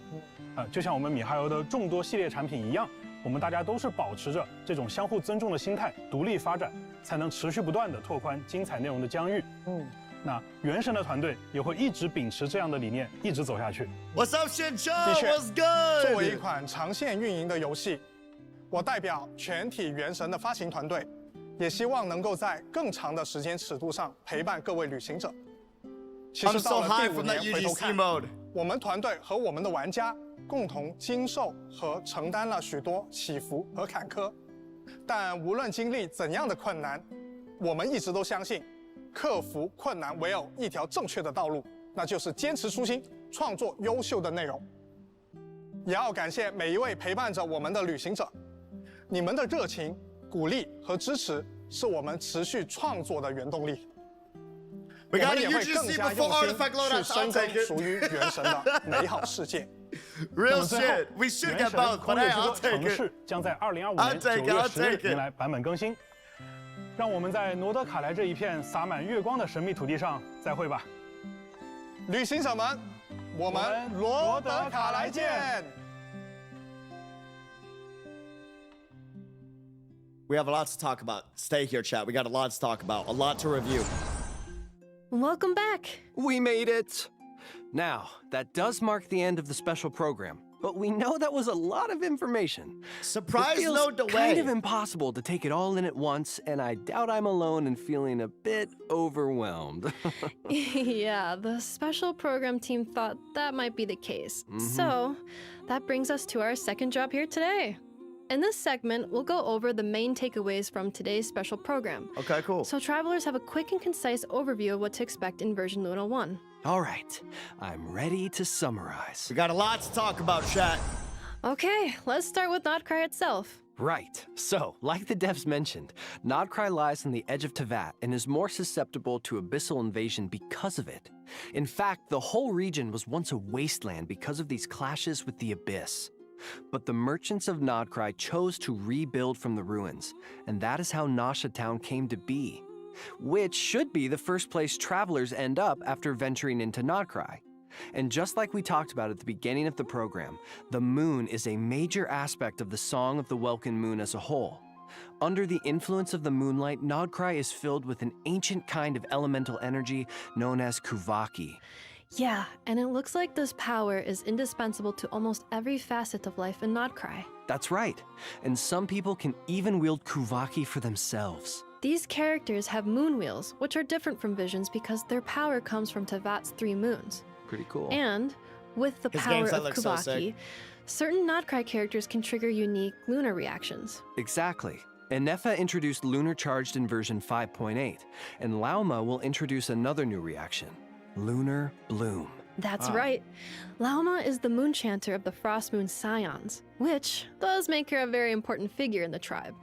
就像我们米哈游的众多系列产品一样，我们大家都是保持着这种相互尊重的心态，独立发展，才能持续不断地拓宽精彩内容的疆域。那原神的团队也会一直秉持这样的理念，一直走下去。What's up, Shincha? 的确 What's good? 作为一款长线运营的游戏，我代表全体原神的发行团队，也希望能够在更长的时间尺度上陪伴各位旅行者。其实到了第5年回头看，我们团队和我们的玩家共同经受和承担了许多起伏和坎坷，但无论经历怎样的困难，我们一直都相信，克服困难唯有一条正确的道路，那就是坚持初心，创作优秀的内容。也要感谢每一位陪伴着我们的旅行者，你们的热情、鼓励和支持是我们持续创作的原动力。我们也会更加用心去深耕属于原神的美好世界。Real shit, we should get both, but I'll take it. 城市将在2025年9月10日迎来版本更新。让我们在诺德卡莱这一片洒满月光的神秘土地上再会吧，旅行者们，我们罗德卡莱见。We have a lot to talk about. Stay here, chat. We got a lot to talk about, a lot to review. Welcome back. We made it. Now, that does mark the end of the special program, but we know that was a lot of information. Surprise note delay. Kind of impossible to take it all in at once, and I doubt I'm alone in feeling a bit overwhelmed. Yeah, the special program team thought that might be the case. So, that brings us to our second job here today. In this segment, we'll go over the main takeaways from today's special program. Okay, cool. So travelers have a quick and concise overview of what to expect in version Luna 1. All right, I'm ready to summarize. We got a lot to talk about, chat. Okay, let's start with Nod-Krai itself. Right. So, like the devs mentioned, Nod-Krai lies on the edge of Teyvat and is more susceptible to abyssal invasion because of it. In fact, the whole region was once a wasteland because of these clashes with the abyss. But the merchants of Nod-Krai chose to rebuild from the ruins, and that is how Nasha Town came to be, which should be the first place travelers end up after venturing into Nod-Krai. And just like we talked about at the beginning of the program, the moon is a major aspect of the Song of the Welkin Moon as a whole. Under the influence of the moonlight, Nod-Krai is filled with an ancient kind of elemental energy known as Kuuvahki. Yeah, and it looks like this power is indispensable to almost every facet of life in Nod-Krai. That's right, and some people can even wield Kuuvahki for themselves. These characters have moon wheels, which are different from visions because their power comes from Teyvat's 3 moons. Pretty cool. And with the power of Kuuvahki, certain Nod-Krai characters can trigger unique lunar reactions. Exactly. Enefa introduced Lunar Charged in version 5.8, and Lauma will introduce another new reaction. Lunar Bloom. That's right. Lauma is the moon chanter of the Frost Moon Scions, which does make her a very important figure in the tribe.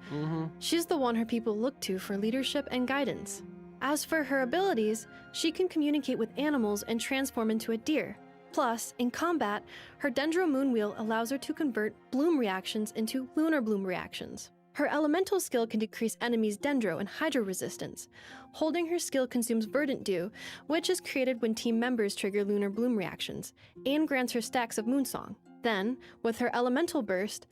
She's the one her people look to for leadership and guidance. As for her abilities, she can communicate with animals and transform into a deer. Plus, in combat, her Dendro Moon Wheel allows her to convert bloom reactions into lunar bloom reactions. Her elemental skill can decrease enemies' Dendro and Hydro resistance. Holding her skill consumes Verdant Dew, which is created when team members trigger lunar bloom reactions, and grants her stacks of Moonsong. Then, with her elemental burst,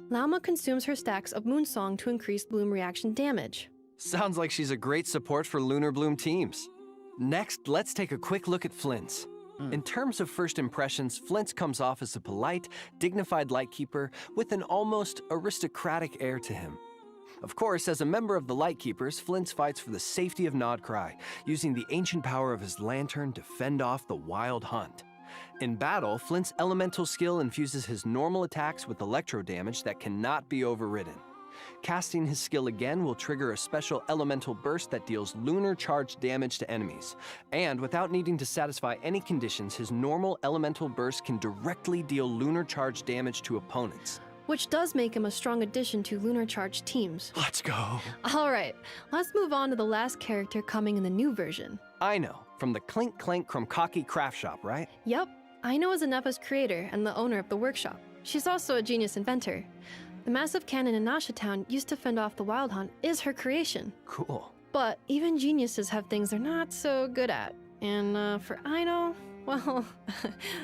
Lauma consumes her stacks of Moonsong to increase bloom reaction damage. Sounds like she's a great support for Lunar Bloom teams. Next, let's take a quick look at Flins. In terms of first impressions, Flins comes off as a polite, dignified lightkeeper with an almost aristocratic air to him. Of course, as a member of the Lightkeepers, Flins fights for the safety of Nod-Krai, using the ancient power of his lantern to fend off the wild hunt. In battle, Flint's elemental skill infuses his normal attacks with electro damage that cannot be overridden. Casting his skill again will trigger a special elemental burst that deals lunar charged damage to enemies. And without needing to satisfy any conditions, his normal elemental burst can directly deal lunar charged damage to opponents. Which does make him a strong addition to lunar charged teams. Let's go. Alright, let's move on to the last character coming in the new version. Aino, from the Clink Clank Krumkaki craft shop, right? Yep, Aino is Enefa's creator and the owner of the workshop. She's also a genius inventor. The massive cannon in Nasha Town used to fend off the wild hunt is her creation. Cool. But even geniuses have things they're not so good at. And for Aino, well,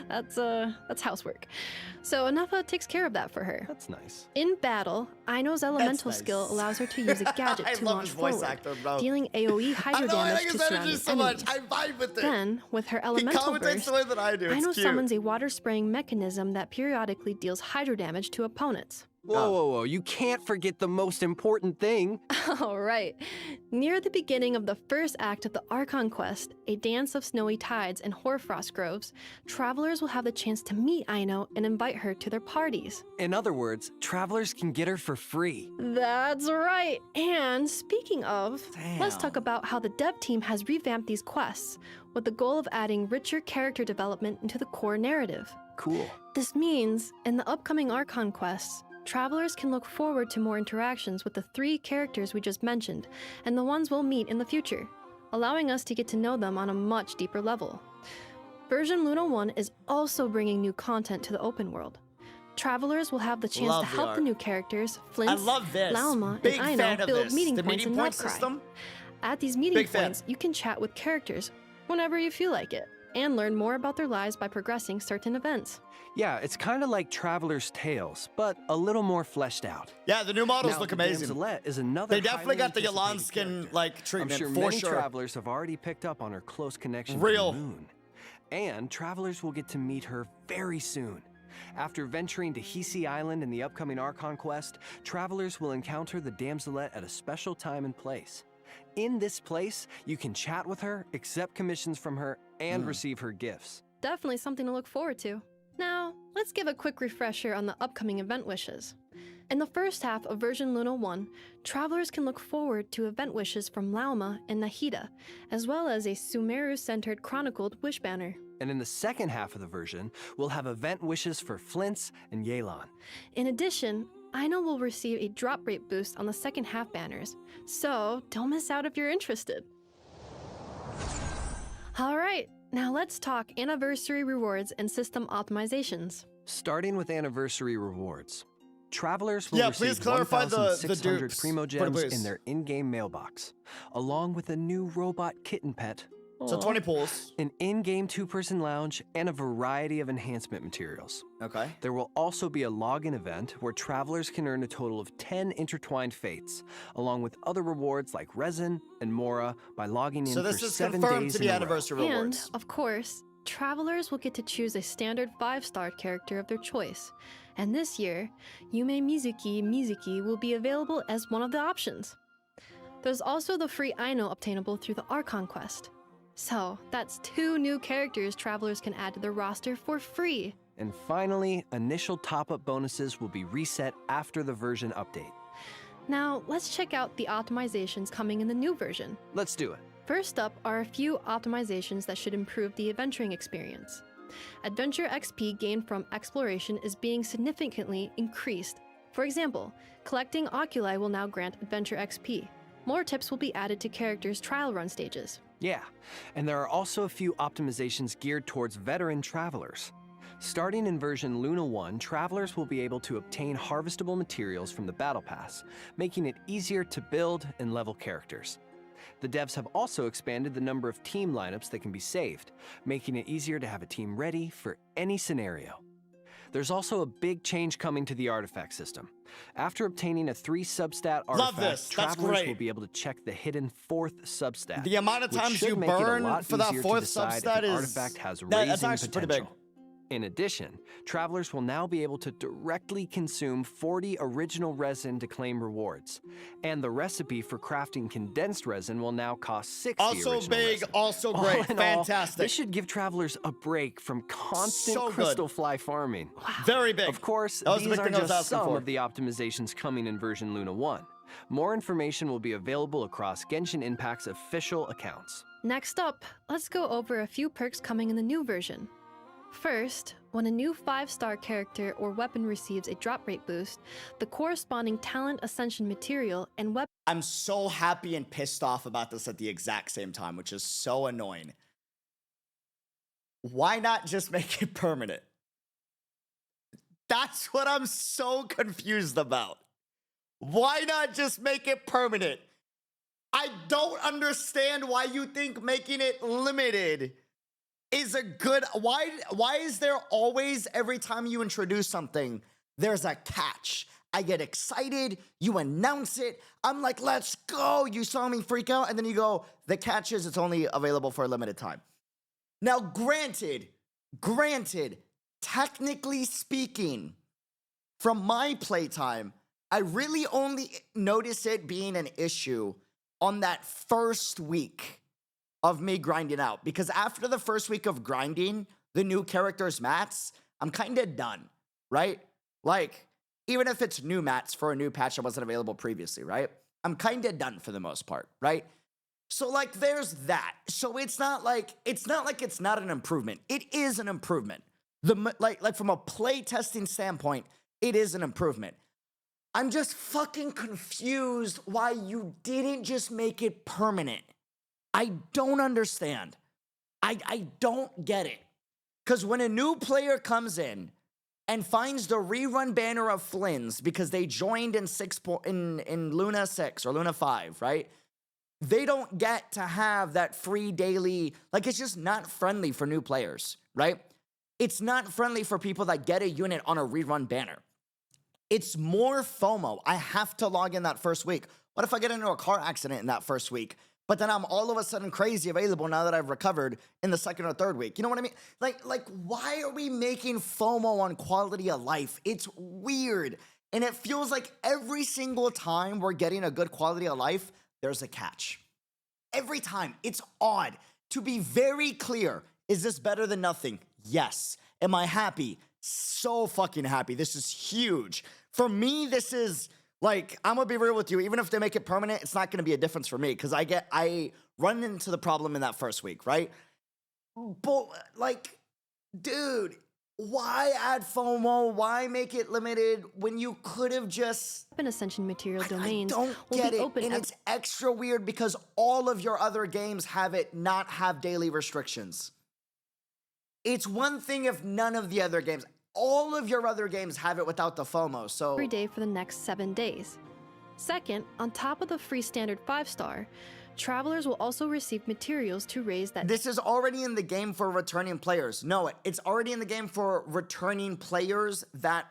that's housework. So Enefa takes care of that for her. That's nice. In battle, Aino's elemental skill allows her to use a gadget to launch forward, dealing AoE hydro damage to surrounding enemies. I vibe with it. Then, with her elemental burst, the way that I do. Aino summons a water spraying mechanism that periodically deals hydro damage to opponents. Whoa, whoa, whoa. You can't forget the most important thing. All right. Near the beginning of the first act of the Archon quest, A Dance of Snowy Tides and Hoarfrost Groves, travelers will have the chance to meet Aino and invite her to their parties. In other words, travelers can get her for free. That's right. And speaking of, let's talk about how the dev team has revamped these quests with the goal of adding richer character development into the core narrative. Cool. This means, in the upcoming Archon quests, travelers can look forward to more interactions with the 3 characters we just mentioned, and the ones we'll meet in the future, allowing us to get to know them on a much deeper level. Version Luna 1 is also bringing new content to the open world. Travelers will have the chance to help the new characters, Flins, Lauma, and Aino build meeting points in Nod-Krai. At these meeting points, you can chat with characters whenever you feel like it, and learn more about their lives by progressing certain events. Yeah, it's kind of like Traveler's Tales, but a little more fleshed out. Yeah, the new models now, look amazing. Is another they definitely got the Yalan skin like treatment. I'm sure for many sure. travelers have already picked up on her close connection to the moon. And travelers will get to meet her very soon. After venturing to Hisi Island in the upcoming Archon quest, travelers will encounter the damselette at a special time and place. In this place, you can chat with her, accept commissions from her, and receive her gifts. Definitely something to look forward to. Now, let's give a quick refresher on the upcoming event wishes. In the first half of version Luna 1, travelers can look forward to event wishes from Lauma and Nahida, as well as a Sumeru-centered chronicled wish banner. And in the second half of the version, we'll have event wishes for Flins and Yelan. In addition, Aino will receive a drop rate boost on the second half banners, so don't miss out if you're interested. All right, now let's talk anniversary rewards and system optimizations. Starting with anniversary rewards. Travelers will receive please clarify 1,600 the Primo Gems in their in-game mailbox, along with a new robot kitten pet. So 20 pulls. An in-game 2-person lounge, and a variety of enhancement materials. Okay. There will also be a login event where travelers can earn a total of 10 intertwined fates, along with other rewards like Resin and Mora by logging in for 7 days. So this is confirmed to be anniversary rewards. And, of course, travelers will get to choose a standard 5-star character of their choice. And this year, Yume Mizuki will be available as one of the options. There's also the free Aino obtainable through the Archon quest. So, that's 2 new characters travelers can add to their roster for free. And finally, initial top-up bonuses will be reset after the version update. Now, let's check out the optimizations coming in the new version. Let's do it. First up are a few optimizations that should improve the adventuring experience. Adventure XP gained from exploration is being significantly increased. For example, collecting oculi will now grant adventure XP. More tips will be added to characters' trial run stages. Yeah, and there are also a few optimizations geared towards veteran travelers. Starting in version Luna 1, travelers will be able to obtain harvestable materials from the Battle Pass, making it easier to build and level characters. The devs have also expanded the number of team lineups that can be saved, making it easier to have a team ready for any scenario. There's also a big change coming to the artifact system. After obtaining a 3 substat artifact, travelers will be able to check the hidden 4th substat. The amount of times you burn for that 4th substat is artifact has that's raising actually pretty big. In addition, travelers will now be able to directly consume 40 original resin to claim rewards. And the recipe for crafting condensed resin will now cost 60 also original big, resin. also great, fantastic. This should give travelers a break from constant crystal fly farming. Wow. Very big. Of course, these are just some of the optimizations coming in version Luna 1. More information will be available across Genshin Impact's official accounts. Next up, let's go over a few perks coming in the new version. First, when a new 5-star character or weapon receives a drop rate boost, the corresponding talent Ascension Material and weapon... I'm so happy and pissed off about this at the exact same time, which is so annoying. Why not just make it permanent? That's what I'm so confused about. Why not just make it permanent? I don't understand why you think making it limited is a good... Why is there always, every time you introduce something, there's a catch? I get excited, you announce it, I'm like, let's go, you saw me freak out, and then you go, the catch is it's only available for a limited time. Now, granted, technically speaking, from my playtime, I really only notice it being an issue on that first week of me grinding out. Because after the first week of grinding the new characters' mats, I'm kind of done, right? Like, even if it's new mats for a new patch that wasn't available previously, right? I'm kind of done for the most part, right? So, like, there's that. So it's not like it's not an improvement. It is an improvement. Like from a play testing standpoint, it is an improvement. I'm just fucking confused why you didn't just make it permanent. I don't understand. I don't get it. Because when a new player comes in and finds the rerun banner of Flins because they joined in Luna 6 or Luna 5, right? They don't get to have that free daily, like, it's just not friendly for new players, right? It's not friendly for people that get a unit on a rerun banner. It's more FOMO. I have to log in that first week. What if I get into a car accident in that first week? But then I'm all of a sudden crazy available now that I've recovered in the second or third week. You know what I mean? Like, why are we making FOMO on quality of life? It's weird. And it feels like every single time we're getting a good quality of life, there's a catch. Every time. It's odd. To be very clear, is this better than nothing? Yes. Am I happy? So fucking happy. This is huge. For me, this is... Like, I'm gonna be real with you, even if they make it permanent, it's not gonna be a difference for me, because I run into the problem in that first week, right? But, like, dude, why add FOMO? Why make it limited when you could have just... Open Ascension Material domains I don't get it, and it's extra weird because all of your other games have it not have daily restrictions. It's one thing if none of the other games... All of your other games have it without the FOMO, so... Every day for the next 7 days. Second, on top of the free standard 5-star, travelers will also receive materials to raise that... This is already in the game for returning players. No, it's already in the game for returning players that,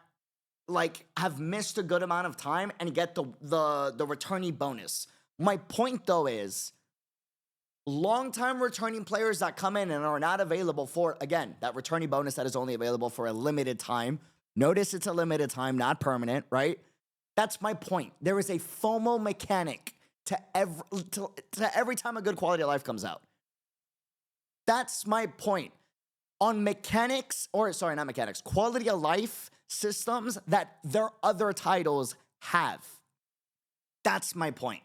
like, have missed a good amount of time and get the returnee bonus. My point, though, is... long-time returning players that come in and are not available for, again, that returning bonus that is only available for a limited time. Notice it's a limited time, not permanent, right? That's my point. There is a FOMO mechanic to every time a good quality of life comes out. That's my point. On mechanics, or sorry, not mechanics, quality of life systems that their other titles have. That's my point.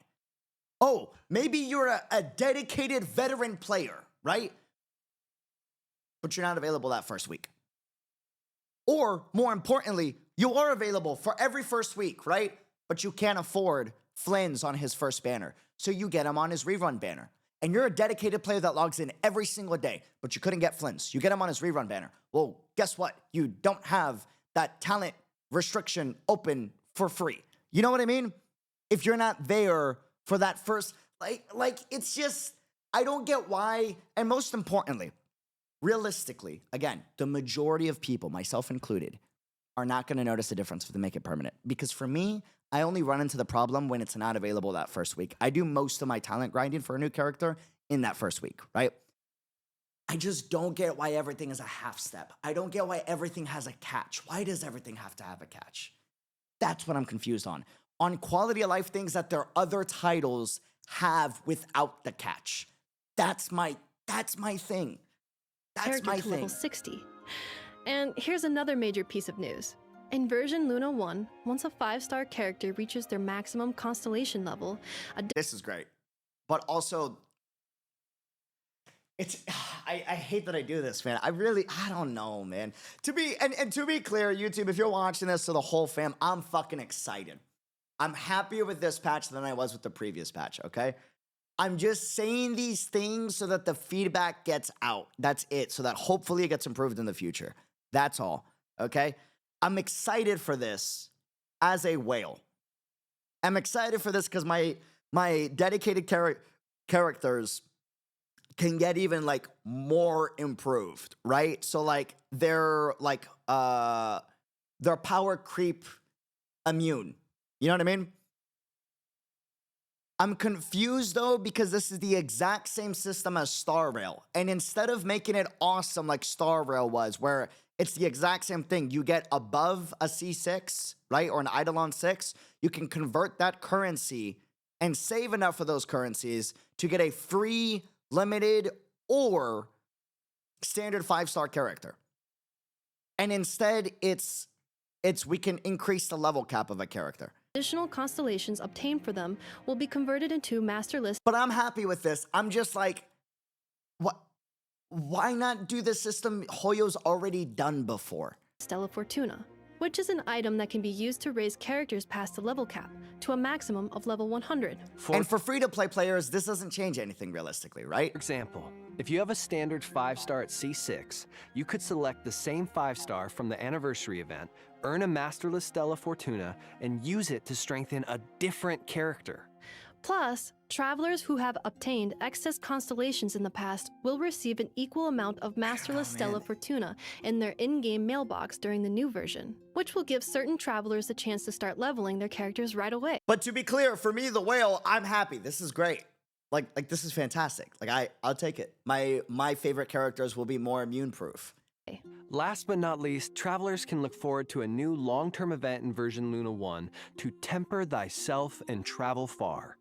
Oh, maybe you're a dedicated veteran player, right? But you're not available that first week. Or, more importantly, you are available for every first week, right? But you can't afford Flins on his first banner. So you get him on his rerun banner. And you're a dedicated player that logs in every single day, but you couldn't get Flins. You get him on his rerun banner. Well, guess what? You don't have that talent restriction open for free. You know what I mean? If you're not there... for that first, like, it's just, I don't get why, and most importantly, realistically, again, the majority of people, myself included, are not going to notice a difference if they make it permanent. Because for me, I only run into the problem when it's not available that first week. I do most of my talent grinding for a new character in that first week, right? I just don't get why everything is a half step. I don't get why everything has a catch. Why does everything have to have a catch? That's what I'm confused on. On quality of life things that their other titles have without the catch. That's my thing. That's my thing. Level 60. And here's another major piece of news. In version Luna 1, once a 5-star character reaches their maximum constellation level... This is great. But also, I hate that I do this, man. I don't know, man. To be clear, YouTube, if you're watching this to the whole fam, I'm fucking excited. I'm happier with this patch than I was with the previous patch, okay? I'm just saying these things so that the feedback gets out. That's it. So that hopefully it gets improved in the future. That's all, okay? I'm excited for this as a whale. I'm excited for this because my dedicated characters can get even, like, more improved, right? So, like, they're power creep immune. You know what I mean? I'm confused though, because this is the exact same system as Star Rail. And instead of making it awesome like Star Rail was, where it's the exact same thing, you get above a C6, right? Or an Eidolon 6, you can convert that currency and save enough of those currencies to get a free, limited, or standard 5-star character. And instead, it's we can increase the level cap of a character. Additional constellations obtained for them will be converted into master list. But I'm happy with this. I'm just like, what? Why not do the system Hoyo's already done before? Stella Fortuna, which is an item that can be used to raise characters past the level cap to a maximum of level 100. And for free-to-play players, this doesn't change anything realistically, right? For example, if you have a standard 5-star at C6, you could select the same 5-star from the anniversary event, earn a masterless Stella Fortuna, and use it to strengthen a different character. Plus, travelers who have obtained excess constellations in the past will receive an equal amount of masterless Stella Fortuna in their in-game mailbox during the new version, which will give certain travelers a chance to start leveling their characters right away. But to be clear, for me, the whale, I'm happy. This is great. Like this is fantastic. Like I'll take it. My favorite characters will be more immune-proof. Last but not least, travelers can look forward to a new long-term event in version Luna 1 to temper thyself and travel far.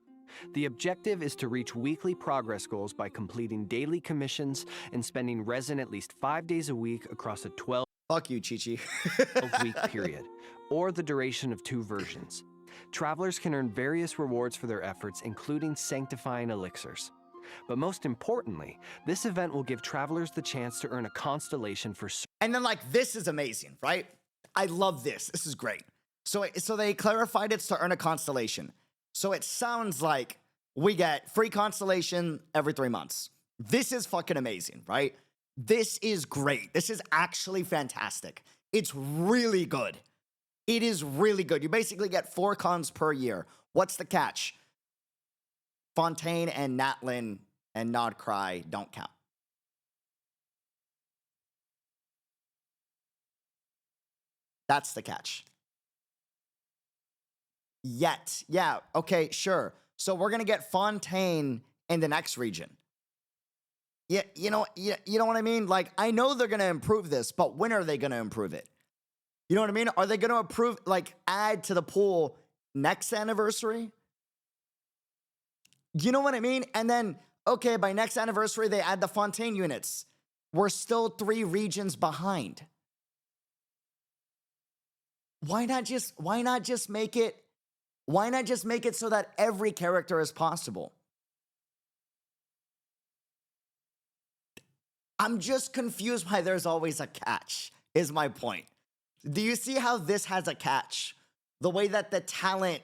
The objective is to reach weekly progress goals by completing daily commissions and spending resin at least 5 days a week across a 12 Fuck you, Chi-Chi. week period, or the duration of 2 versions. Travelers can earn various rewards for their efforts, including sanctifying elixirs. But most importantly, this event will give travelers the chance to earn a constellation for... And then, like, this is amazing, right? I love this. This is great. So they clarified it's to earn a constellation. So it sounds like we get free constellation every 3 months. This is fucking amazing, right? This is great. This is actually fantastic. It's really good. It is really good. You basically get 4 cons per year. What's the catch? Fontaine and Natlin and Nod-Krai don't count. That's the catch. Yet. Yeah, okay, sure. So we're going to get Fontaine in the next region. Yeah, you know what I mean? Like, I know they're going to improve this, but when are they going to improve it? You know what I mean? Are they going to improve, like, add to the pool next anniversary? You know what I mean? And then, okay, by next anniversary, they add the Fontaine units. We're still 3 regions behind. Why not just make it so that every character is possible? I'm just confused why there's always a catch, is my point. Do you see how this has a catch? The way that the talent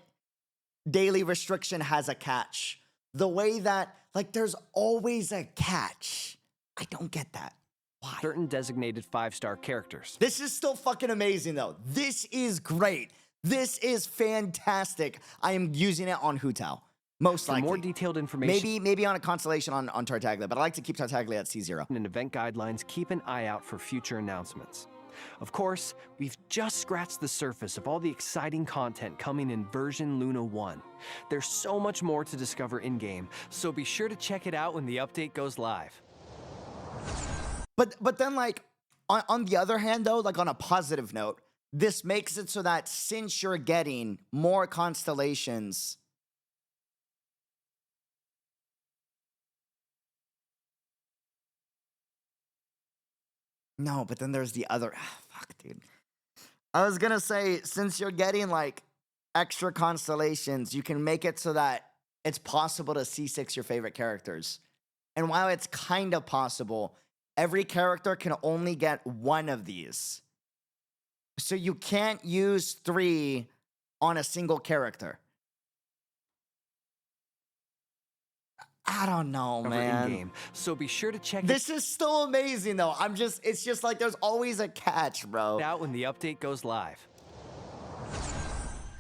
daily restriction has a catch. The way that, like, there's always a catch. I don't get that. Why? Certain designated 5-star characters. This is still fucking amazing, though. This is great. This is fantastic. I am using it on Hu Tao, most likely. For more detailed information, maybe on a constellation on Tartaglia, but I like to keep Tartaglia at C0. And event guidelines, keep an eye out for future announcements. Of course, we've just scratched the surface of all the exciting content coming in version Luna 1. There's so much more to discover in-game, so be sure to check it out when the update goes live. But then, like, on the other hand, though, like, on a positive note, this makes it so that since you're getting more constellations, no, but then there's the other, fuck, dude. I was gonna say, since you're getting, like, extra constellations, you can make it so that it's possible to C6 your favorite characters. And while it's kind of possible, every character can only get 1 of these. So you can't use 3 on a single character. I don't know, man. In-game, so be sure to check this is still amazing, though. It's just like there's always a catch, bro. Out when the update goes live.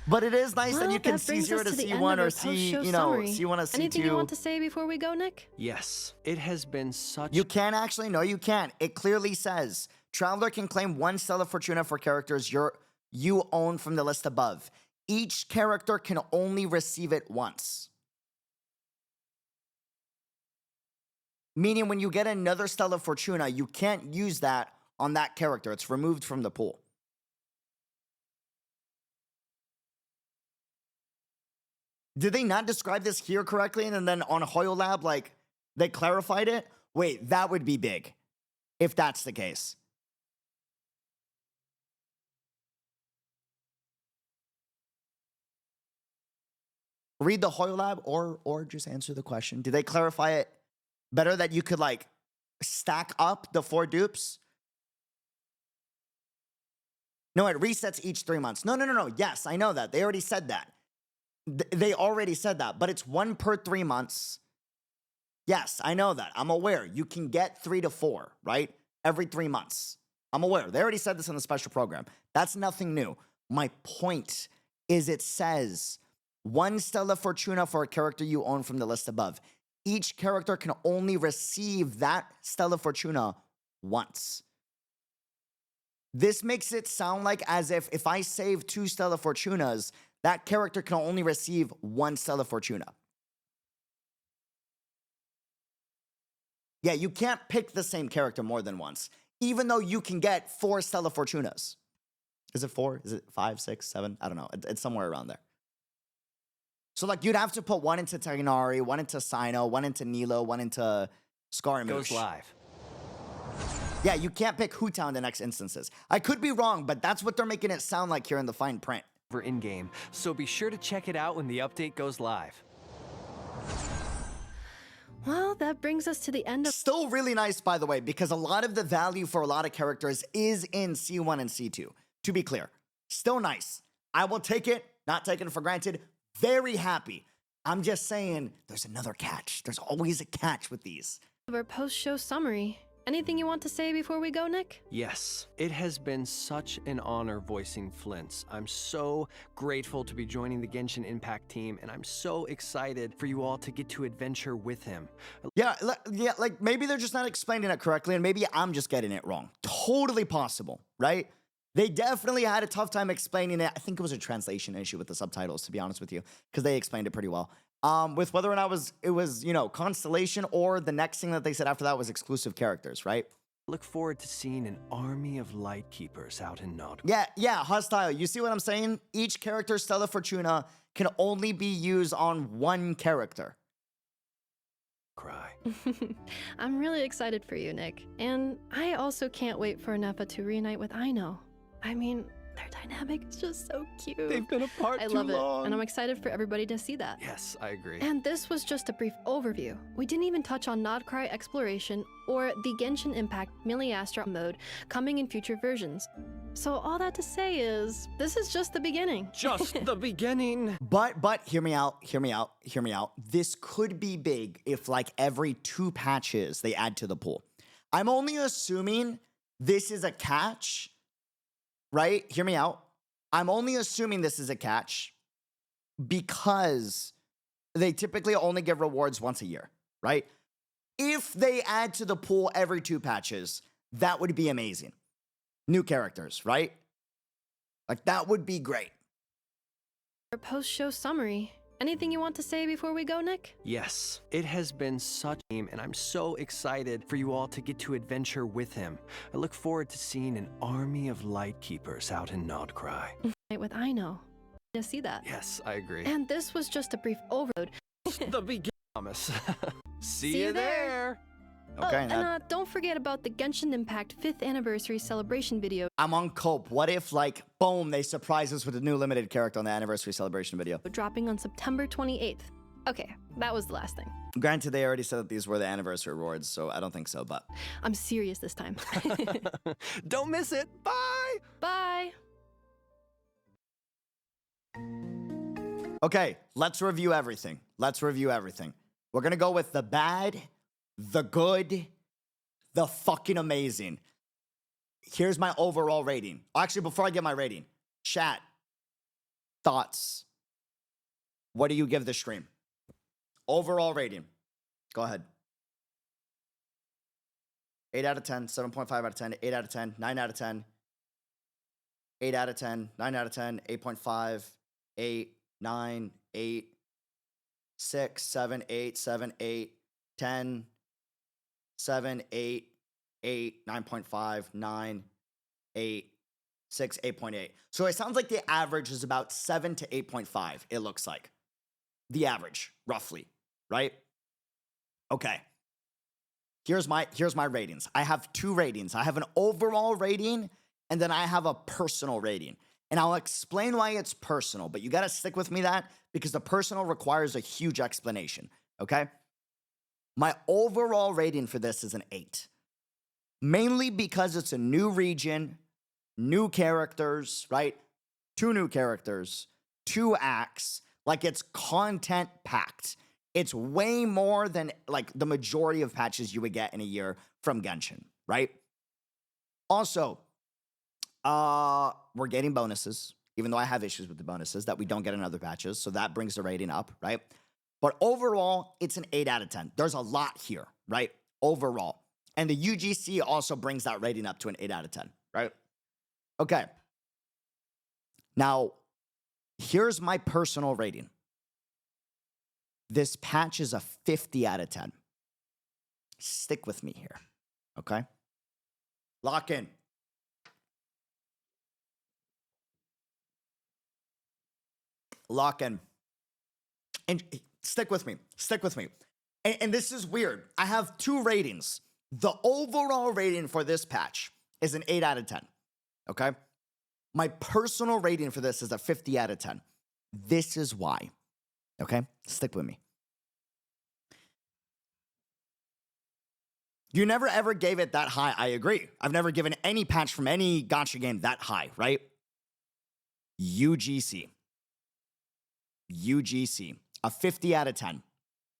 But it is nice that you can C0 to C1 or C1 to C2. Anything you want to say before we go, Nick? Yes, it has been such... You can actually? No, you can't. It clearly says, Traveler can claim 1 Stella Fortuna for characters you own from the list above. Each character can only receive it once. Meaning when you get another Stella Fortuna, you can't use that on that character. It's removed from the pool. Did they not describe this here correctly? And then on HoYoLab, like, they clarified it? Wait, that would be big if that's the case. Read the HoYoLab or just answer the question. Did they clarify it better that you could, like, stack up the 4 dupes? No, it resets each 3 months. No. Yes, I know that. They already said that. They already said that, but it's 1 per 3 months. Yes, I know that. I'm aware. You can get 3 to 4, right? Every 3 months. I'm aware. They already said this in the special program. That's nothing new. My point is it says 1 Stella Fortuna for a character you own from the list above. Each character can only receive that Stella Fortuna once. This makes it sound like as if I save 2 Stella Fortunas, that character can only receive 1 Stella Fortuna. Yeah, you can't pick the same character more than once, even though you can get 4 Stella Fortunas. Is it 4? Is it 5, 6, 7? I don't know. It's somewhere around there. So, like, you'd have to put 1 into Tagnari, 1 into Sino, 1 into Nilo, 1 into Scaramouche. Goes live. Yeah, you can't pick Hu-Tao in the next instances. I could be wrong, but that's what they're making it sound like here in the fine print. For in-game, so be sure to check it out when the update goes live. Well, that brings us to the end of... Still really nice, by the way, because a lot of the value for a lot of characters is in C1 and C2. To be clear, still nice. I will take it, not taking it for granted. Very happy. I'm just saying there's another catch. There's always a catch with these. Our post-show summary. Anything you want to say before we go, Nick? Yes, it has been such an honor voicing Flins. I'm so grateful to be joining the Genshin Impact team, and I'm so excited for you all to get to adventure with him. Yeah, like maybe they're just not explaining it correctly, and maybe I'm just getting it wrong. Totally possible, right? They definitely had a tough time explaining it. I think it was a translation issue with the subtitles, to be honest with you, because they explained it pretty well. With whether or not it was, you know, Constellation or the next thing that they said after that was exclusive characters, right? Look forward to seeing an army of light keepers out in Nod-Krai. Yeah, Hostile. You see what I'm saying? Each character, Stella Fortuna, can only be used on 1 character. Cry. I'm really excited for you, Nick. And I also can't wait for Nappa to reunite with Aino. I mean, their dynamic is just so cute. They've been apart too long. I love it, and I'm excited for everybody to see that. Yes, I agree. And this was just a brief overview. We didn't even touch on Nod-Krai exploration or the Genshin Impact Miliastra mode coming in future versions. So all that to say is, this is just the beginning. Just the beginning. But hear me out. This could be big if like every 2 patches they add to the pool. I'm only assuming this is a catch. Right? Hear me out. I'm only assuming this is a catch because they typically only give rewards once a year, right? If they add to the pool every 2 patches, that would be amazing. New characters, right? Like, that would be great. Our post-show summary. Anything you want to say before we go, Nick? Yes, it has been such a game, and I'm so excited for you all to get to adventure with him. I look forward to seeing an army of light keepers out in Nod-Krai. With Aino. To see that. Yes, I agree. And this was just a brief overload. The beginning. Promise. See you there. Okay. And don't forget about the Genshin Impact 5th anniversary celebration video. I'm on cope. What if, like, boom, they surprise us with a new limited character on the anniversary celebration video? Dropping on September 28th. Okay, that was the last thing. Granted, they already said that these were the anniversary rewards, so I don't think so, but... I'm serious this time. Don't miss it. Bye. Bye. Okay, let's review everything. We're gonna go with the bad, the good, the fucking amazing. Here's my overall rating. Actually, before I get my rating, chat, thoughts. What do you give the stream? Overall rating. Go ahead. 8 out of 10, 7.5 out of 10, 8 out of 10, 9 out of 10, 8 out of 10, 9 out of 10, 8.5, 8, 9, 8, 6, 7, 8, 7, 8, 10, 7, 8, 8, 9.5, 9, 8, 6, 8.8. So it sounds like the average is about 7 to 8.5, it looks like. The average, roughly, right? Okay. Here's my ratings. I have 2 ratings. I have an overall rating, and then I have a personal rating. And I'll explain why it's personal, but you got to stick with me that because the personal requires a huge explanation, okay? My overall rating for this is an 8. Mainly because it's a new region, new characters, right? 2 new characters, 2 acts, like it's content packed. It's way more than like the majority of patches you would get in a year from Genshin, right? Also, we're getting bonuses, even though I have issues with the bonuses that we don't get in other patches, so that brings the rating up, right? But overall, it's an 8 out of 10. There's a lot here, right? Overall. And the UGC also brings that rating up to an 8 out of 10, right? Okay. Now, here's my personal rating. This patch is a 50 out of 10. Stick with me here, okay? Lock in. Lock in. And stick with me. Stick with me. And this is weird. I have 2 ratings. The overall rating for this patch is an 8 out of 10, okay? My personal rating for this is a 50 out of 10. This is why, okay? Stick with me. You never ever gave it that high, I agree. I've never given any patch from any gacha game that high, right? UGC. UGC. A 50 out of 10.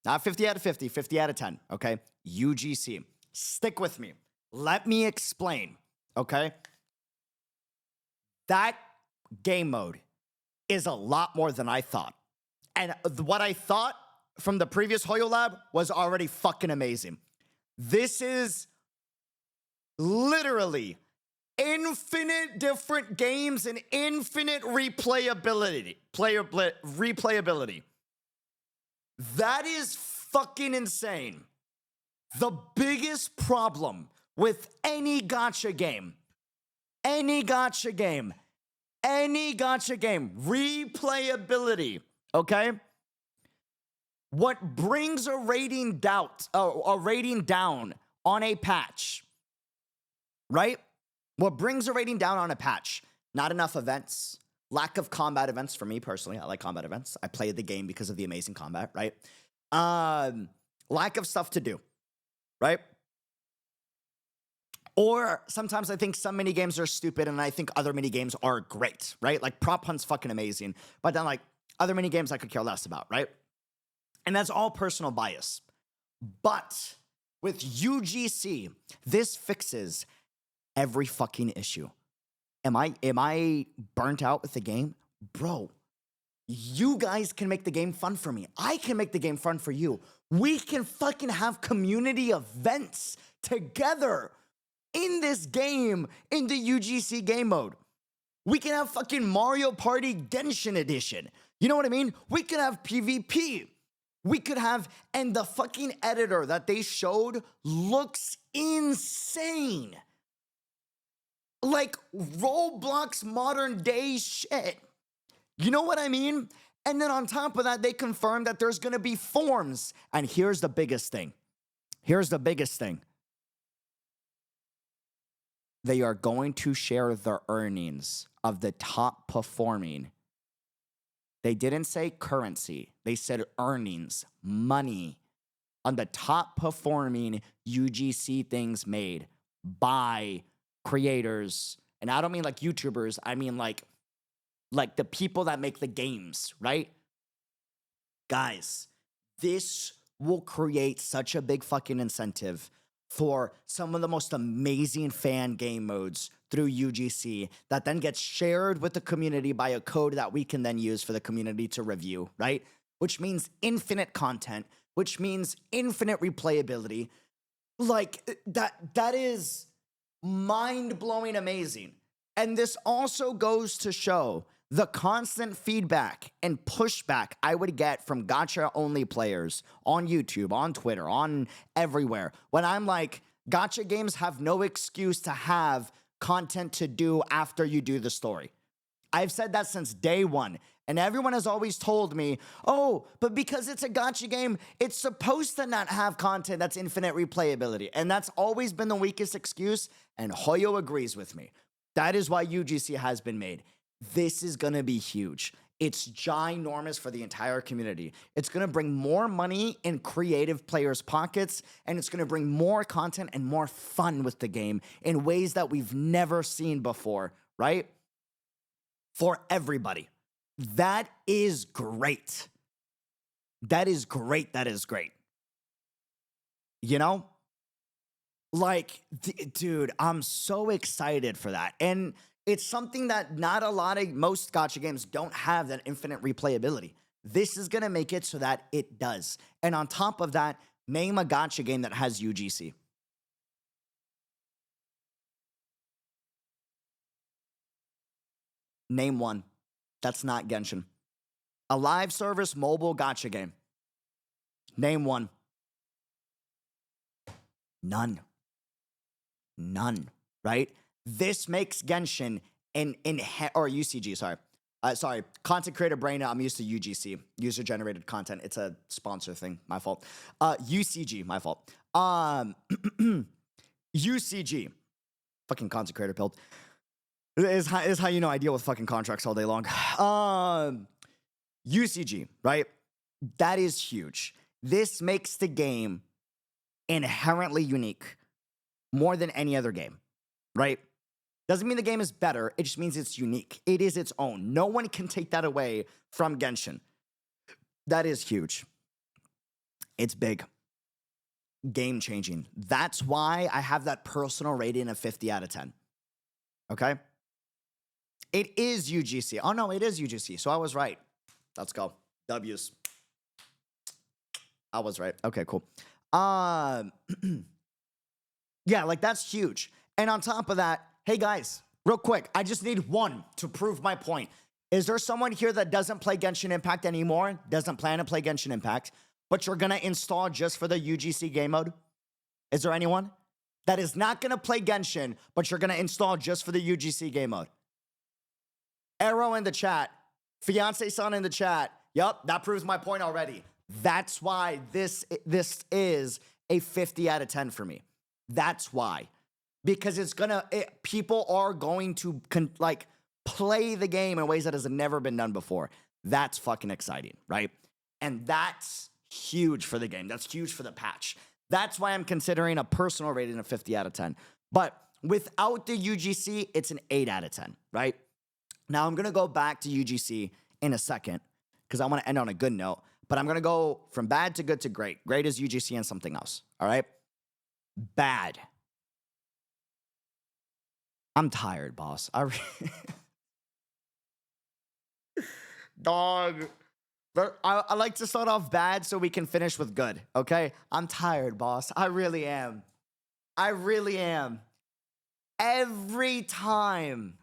Not 50 out of 50, 50 out of 10, okay? UGC. Stick with me. Let me explain, okay? That game mode is a lot more than I thought. And what I thought from the previous Hoyo Lab was already fucking amazing. This is literally infinite different games and infinite replayability. Replayability. That is fucking insane. The biggest problem with any gacha game, replayability, okay? What brings a rating down on a patch, right? What brings a rating down on a patch? Not enough events, lack of combat events for me personally. I like combat events. I played the game because of the amazing combat, right? Lack of stuff to do, right? Or sometimes I think some mini games are stupid and I think other mini games are great, right? Like Prop Hunt's fucking amazing, but then like other mini games I could care less about, right? And that's all personal bias. But with UGC, this fixes every fucking issue. Am I burnt out with the game? Bro, you guys can make the game fun for me. I can make the game fun for you. We can fucking have community events together in this game, in the UGC game mode. We can have fucking Mario Party Genshin edition. You know what I mean? We can have PvP. We could have, and the fucking editor that they showed looks insane. Like Roblox modern day shit. You know what I mean? And then on top of that, they confirmed that there's gonna be forms. And here's the biggest thing. They are going to share the earnings of the top performing. They didn't say currency. They said earnings, money on the top performing UGC things made by creators. And I don't mean like YouTubers. I mean like the people that make the games, right? Guys, this will create such a big fucking incentive for some of the most amazing fan game modes through UGC that then gets shared with the community by a code that we can then use for the community to review, right? Which means infinite content, which means infinite replayability. Like that is mind-blowing amazing. And this also goes to show the constant feedback and pushback I would get from gacha-only players on YouTube, on Twitter, on everywhere, when I'm like, gacha games have no excuse to have content to do after you do the story. I've said that since day one. And everyone has always told me, oh, but because it's a gacha game, it's supposed to not have content that's infinite replayability. And that's always been the weakest excuse. And Hoyo agrees with me. That is why UGC has been made. This is going to be huge. It's ginormous for the entire community. It's going to bring more money in creative players' pockets, and it's going to bring more content and more fun with the game in ways that we've never seen before, right? For everybody. That is great. That is great. That is great. You know? Like, dude, I'm so excited for that. And it's something that most gacha games don't have, that infinite replayability. This is going to make it so that it does. And on top of that, name a gacha game that has UGC. Name one. That's not Genshin. A live service mobile gacha game. Name one. None. None, right? This makes Genshin or UCG, sorry. Content creator brain, I'm used to UGC, user-generated content. It's a sponsor thing, my fault. UCG, my fault. UCG, fucking content creator build. Is how you know I deal with fucking contracts all day long. UCG, right? That is huge. This makes the game inherently unique more than any other game, right? Doesn't mean the game is better. It just means it's unique. It is its own. No one can take that away from Genshin. That is huge. It's big. Game changing. That's why I have that personal rating of 50 out of 10. Okay? It is UGC. Oh, no, it is UGC. So I was right. Let's go. W's. I was right. Okay, cool. Yeah, like that's huge. And on top of that, hey guys, real quick, I just need one to prove my point. Is there someone here that doesn't play Genshin Impact anymore, doesn't plan to play Genshin Impact, but you're going to install just for the UGC game mode? Is there anyone that is not going to play Genshin, but you're going to install just for the UGC game mode? Arrow in the chat. Fiance-san in the chat. Yup, that proves my point already. That's why this is a 50 out of 10 for me. That's why. Because people are going to play the game in ways that has never been done before. That's fucking exciting, right? And that's huge for the game. That's huge for the patch. That's why I'm considering a personal rating of 50 out of 10. But without the UGC, it's an 8 out of 10, right? Now I'm going to go back to UGC in a second because I want to end on a good note. But I'm going to go from bad to good to great. Great is UGC and something else, all right? Bad. I'm tired, boss. Dog. I like to start off bad so we can finish with good, okay? I'm tired, boss. I really am. I really am. Every time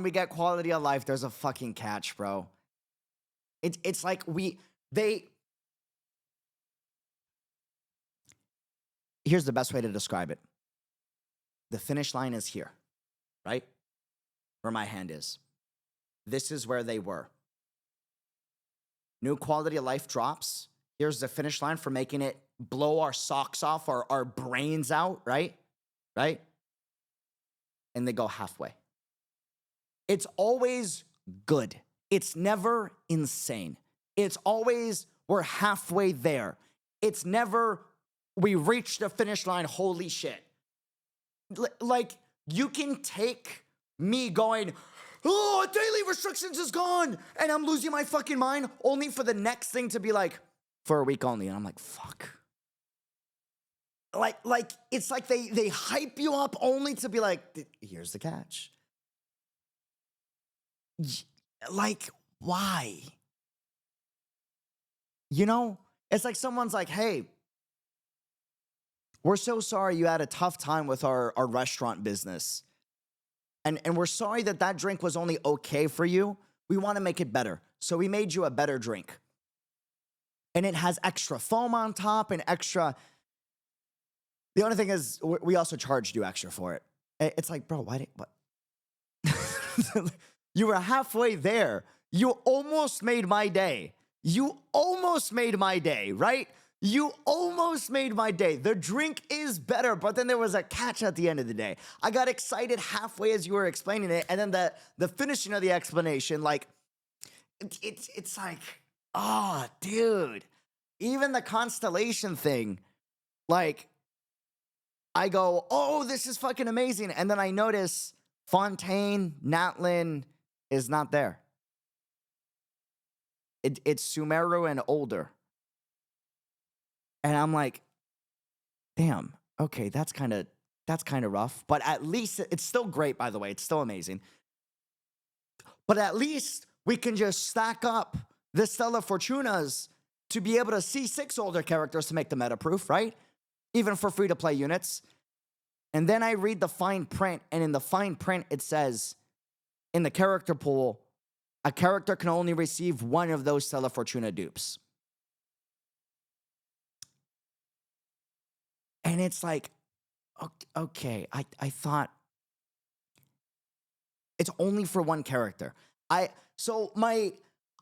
we get quality of life, there's a fucking catch, bro. It's like here's the best way to describe it. The finish line is here, right? Where my hand is. This is where they were. New quality of life drops. Here's the finish line for making it blow our socks off, our brains out, right? Right? And they go halfway. It's always good. It's never insane. It's always we're halfway there. It's never we reached the finish line, holy shit. Like, you can take me going, oh, daily restrictions is gone, and I'm losing my fucking mind, only for the next thing to be like, for a week only, and I'm like, fuck. Like it's like they hype you up only to be like, here's the catch. Like, why? You know, it's like someone's like, hey, we're so sorry you had a tough time with our restaurant business. And we're sorry that that drink was only okay for you. We want to make it better. So we made you a better drink. And it has extra foam on top and extra. The only thing is, we also charged you extra for it. It's like, bro, why didn't, what? You were halfway there. You almost made my day. You almost made my day, right? You almost made my day. The drink is better, but then there was a catch at the end of the day. I got excited halfway as you were explaining it, and then the finishing of the explanation, like, it's like, oh, dude. Even the constellation thing, like, I go, oh, this is fucking amazing. And then I notice Fontaine, Natlin is not there. It's Sumeru and older. And I'm like, damn, okay, that's kind of rough. But at least, it's still great, by the way. It's still amazing. But at least we can just stack up the Stella Fortunas to be able to see 6 older characters to make the meta proof, right? Even for free-to-play units. And then I read the fine print, and in the fine print, it says, in the character pool, a character can only receive 1 of those Stella Fortuna dupes. And it's like, okay, I thought it's only for 1 character. I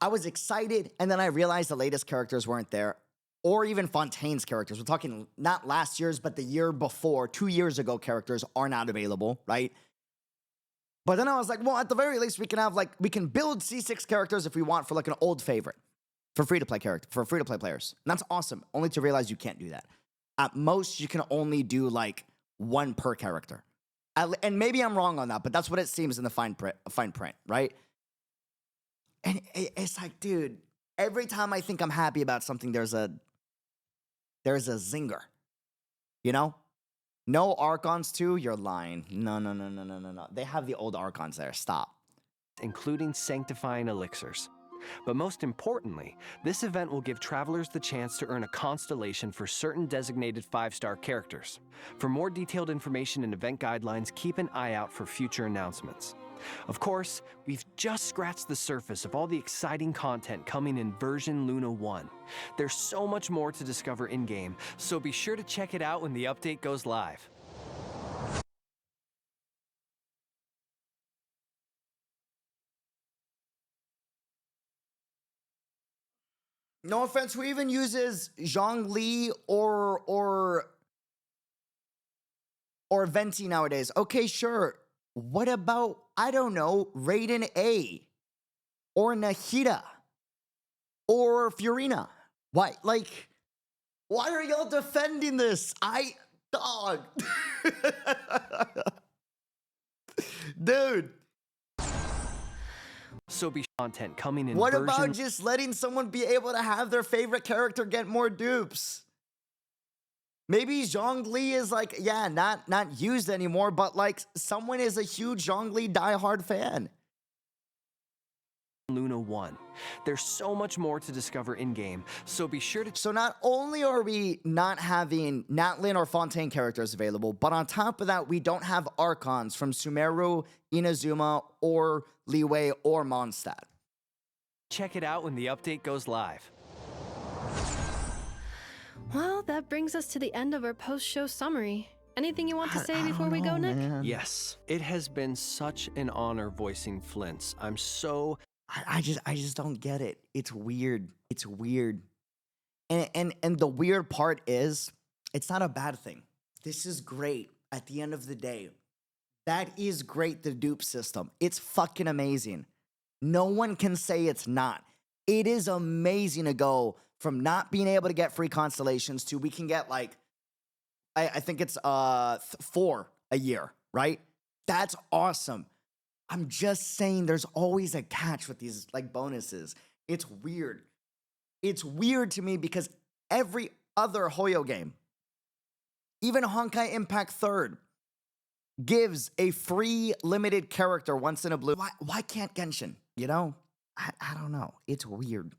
was excited, and then I realized the latest characters weren't there, or even Fontaine's characters. We're talking not last year's, but the year before, 2 years ago characters are not available, right? But then I was like, well, at the very least, we can build C6 characters if we want for like an old favorite for free-to-play players. And that's awesome, only to realize you can't do that. At most, you can only do like 1 per character. And maybe I'm wrong on that, but that's what it seems in the fine print, right? And it's like, dude, every time I think I'm happy about something, there's a zinger, you know? No Archons too? You're lying. No. They have the old Archons there. Stop. Including sanctifying elixirs. But most importantly, this event will give travelers the chance to earn a constellation for certain designated 5-star characters. For more detailed information and event guidelines, keep an eye out for future announcements. Of course, we've just scratched the surface of all the exciting content coming in version Luna 1. There's so much more to discover in-game, so be sure to check it out when the update goes live. No offense, who even uses Zhongli or Venti nowadays? Okay, sure. What about, I don't know, Raiden A or Nahida or Furina? Why are y'all defending this? Dog. Dude. So be content coming in. What about just letting someone be able to have their favorite character get more dupes? Maybe Zhongli is like, yeah, not used anymore, but like someone is a huge Zhongli diehard fan. Luna 1. There's so much more to discover in-game, so be sure to... So not only are we not having Natlin or Fontaine characters available, but on top of that, we don't have Archons from Sumeru, Inazuma, or Liyue, or Mondstadt. Check it out when the update goes live. Well, that brings us to the end of our post-show summary. Anything you want to say before we go, Nick? Man. Yes, it has been such an honor voicing Flins. I'm so... I just don't get it. It's weird. It's weird. And the weird part is, it's not a bad thing. This is great at the end of the day. That is great, the dupe system. It's fucking amazing. No one can say it's not. It is amazing to go from not being able to get free constellations to we can get like, I think it's 4 a year, right? That's awesome. I'm just saying there's always a catch with these like bonuses. It's weird. It's weird to me because every other Hoyo game, even Honkai Impact 3rd, gives a free limited character once in a blue. Why can't Genshin? You know? I don't know. It's weird.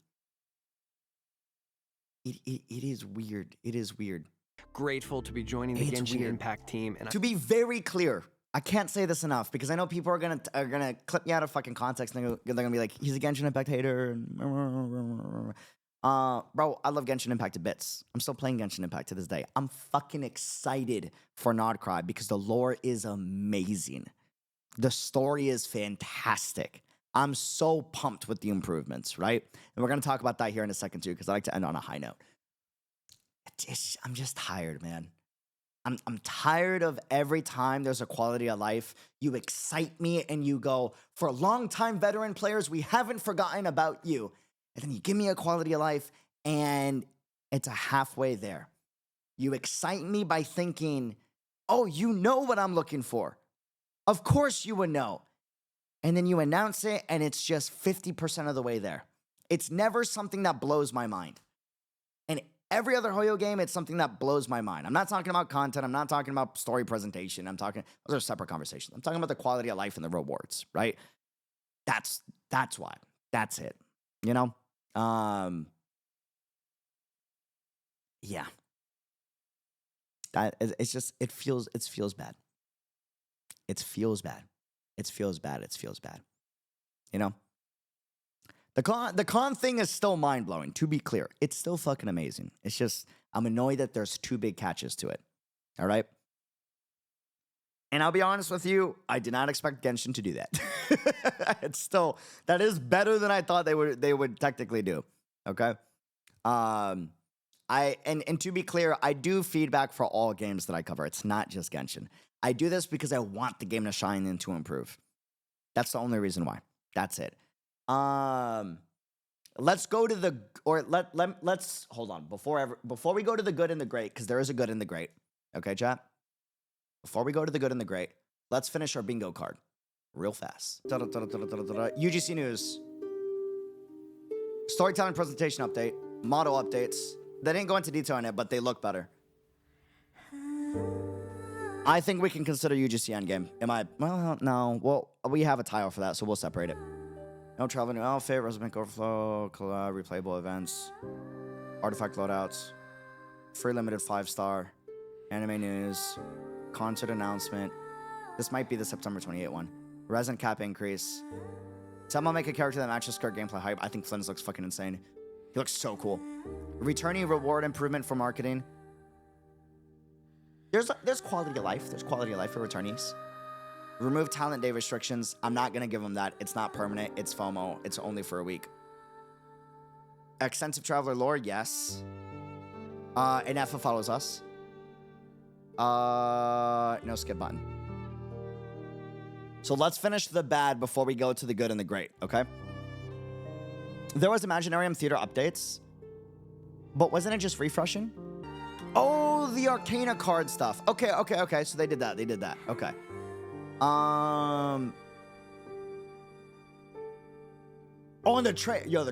It is weird. It is weird. Grateful to be joining the Genshin Impact team. And to be very clear, I can't say this enough because I know people are gonna clip me out of fucking context and they're gonna be like, he's a Genshin Impact hater. Bro, I love Genshin Impact to bits. I'm still playing Genshin Impact to this day. I'm fucking excited for Nod-Krai because the lore is amazing. The story is fantastic. I'm so pumped with the improvements, right? And we're gonna talk about that here in a second too because I like to end on a high note. I'm just tired, man. I'm tired of every time there's a quality of life, you excite me and you go, for longtime veteran players, we haven't forgotten about you. And then you give me a quality of life and it's a halfway there. You excite me by thinking, oh, you know what I'm looking for. Of course you would know. And then you announce it and it's just 50% of the way there. It's never something that blows my mind. And every other Hoyo game, it's something that blows my mind. I'm not talking about content. I'm not talking about story presentation. Those are separate conversations. I'm talking about the quality of life and the rewards, right? That's why. That's it. You know? Yeah. It's just, it feels bad. It feels bad. It feels bad. You know? The con thing is still mind-blowing, to be clear. It's still fucking amazing. It's just, I'm annoyed that there's two big catches to it. All right? And I'll be honest with you, I did not expect Genshin to do that. It's still, that is better than I thought they would technically do. Okay? And to be clear, I do feedback for all games that I cover. It's not just Genshin. I do this because I want the game to shine and to improve. That's the only reason why. That's it. Let's go to let's hold on before we go to the good and the great, because there is a good and the great. Okay, chat? Before we go to the good and the great, let's finish our bingo card real fast. UGC news. Storytelling presentation update. Model updates. They didn't go into detail on it, but they look better. I think we can consider UGC endgame. Well, no. Well, we have a tile for that, so we'll separate it. No travel, new outfit, Resin overflow, collab, replayable events, artifact loadouts, free limited 5-star, anime news, concert announcement. This might be the September 28 one. Resin cap increase. Someone make a character that matches skirt gameplay hype. I think Flins looks fucking insane. He looks so cool. Returning reward improvement for marketing. There's quality of life. There's quality of life for returnees. Remove talent day restrictions. I'm not going to give them that. It's not permanent. It's FOMO. It's only for a week. Extensive Traveler lore, yes. And Effa follows us. No skip button. So let's finish the bad before we go to the good and the great, okay? There was Imaginarium Theater updates. But wasn't it just refreshing? Oh, the Arcana card stuff. Okay. So they did that. Okay. Oh, and the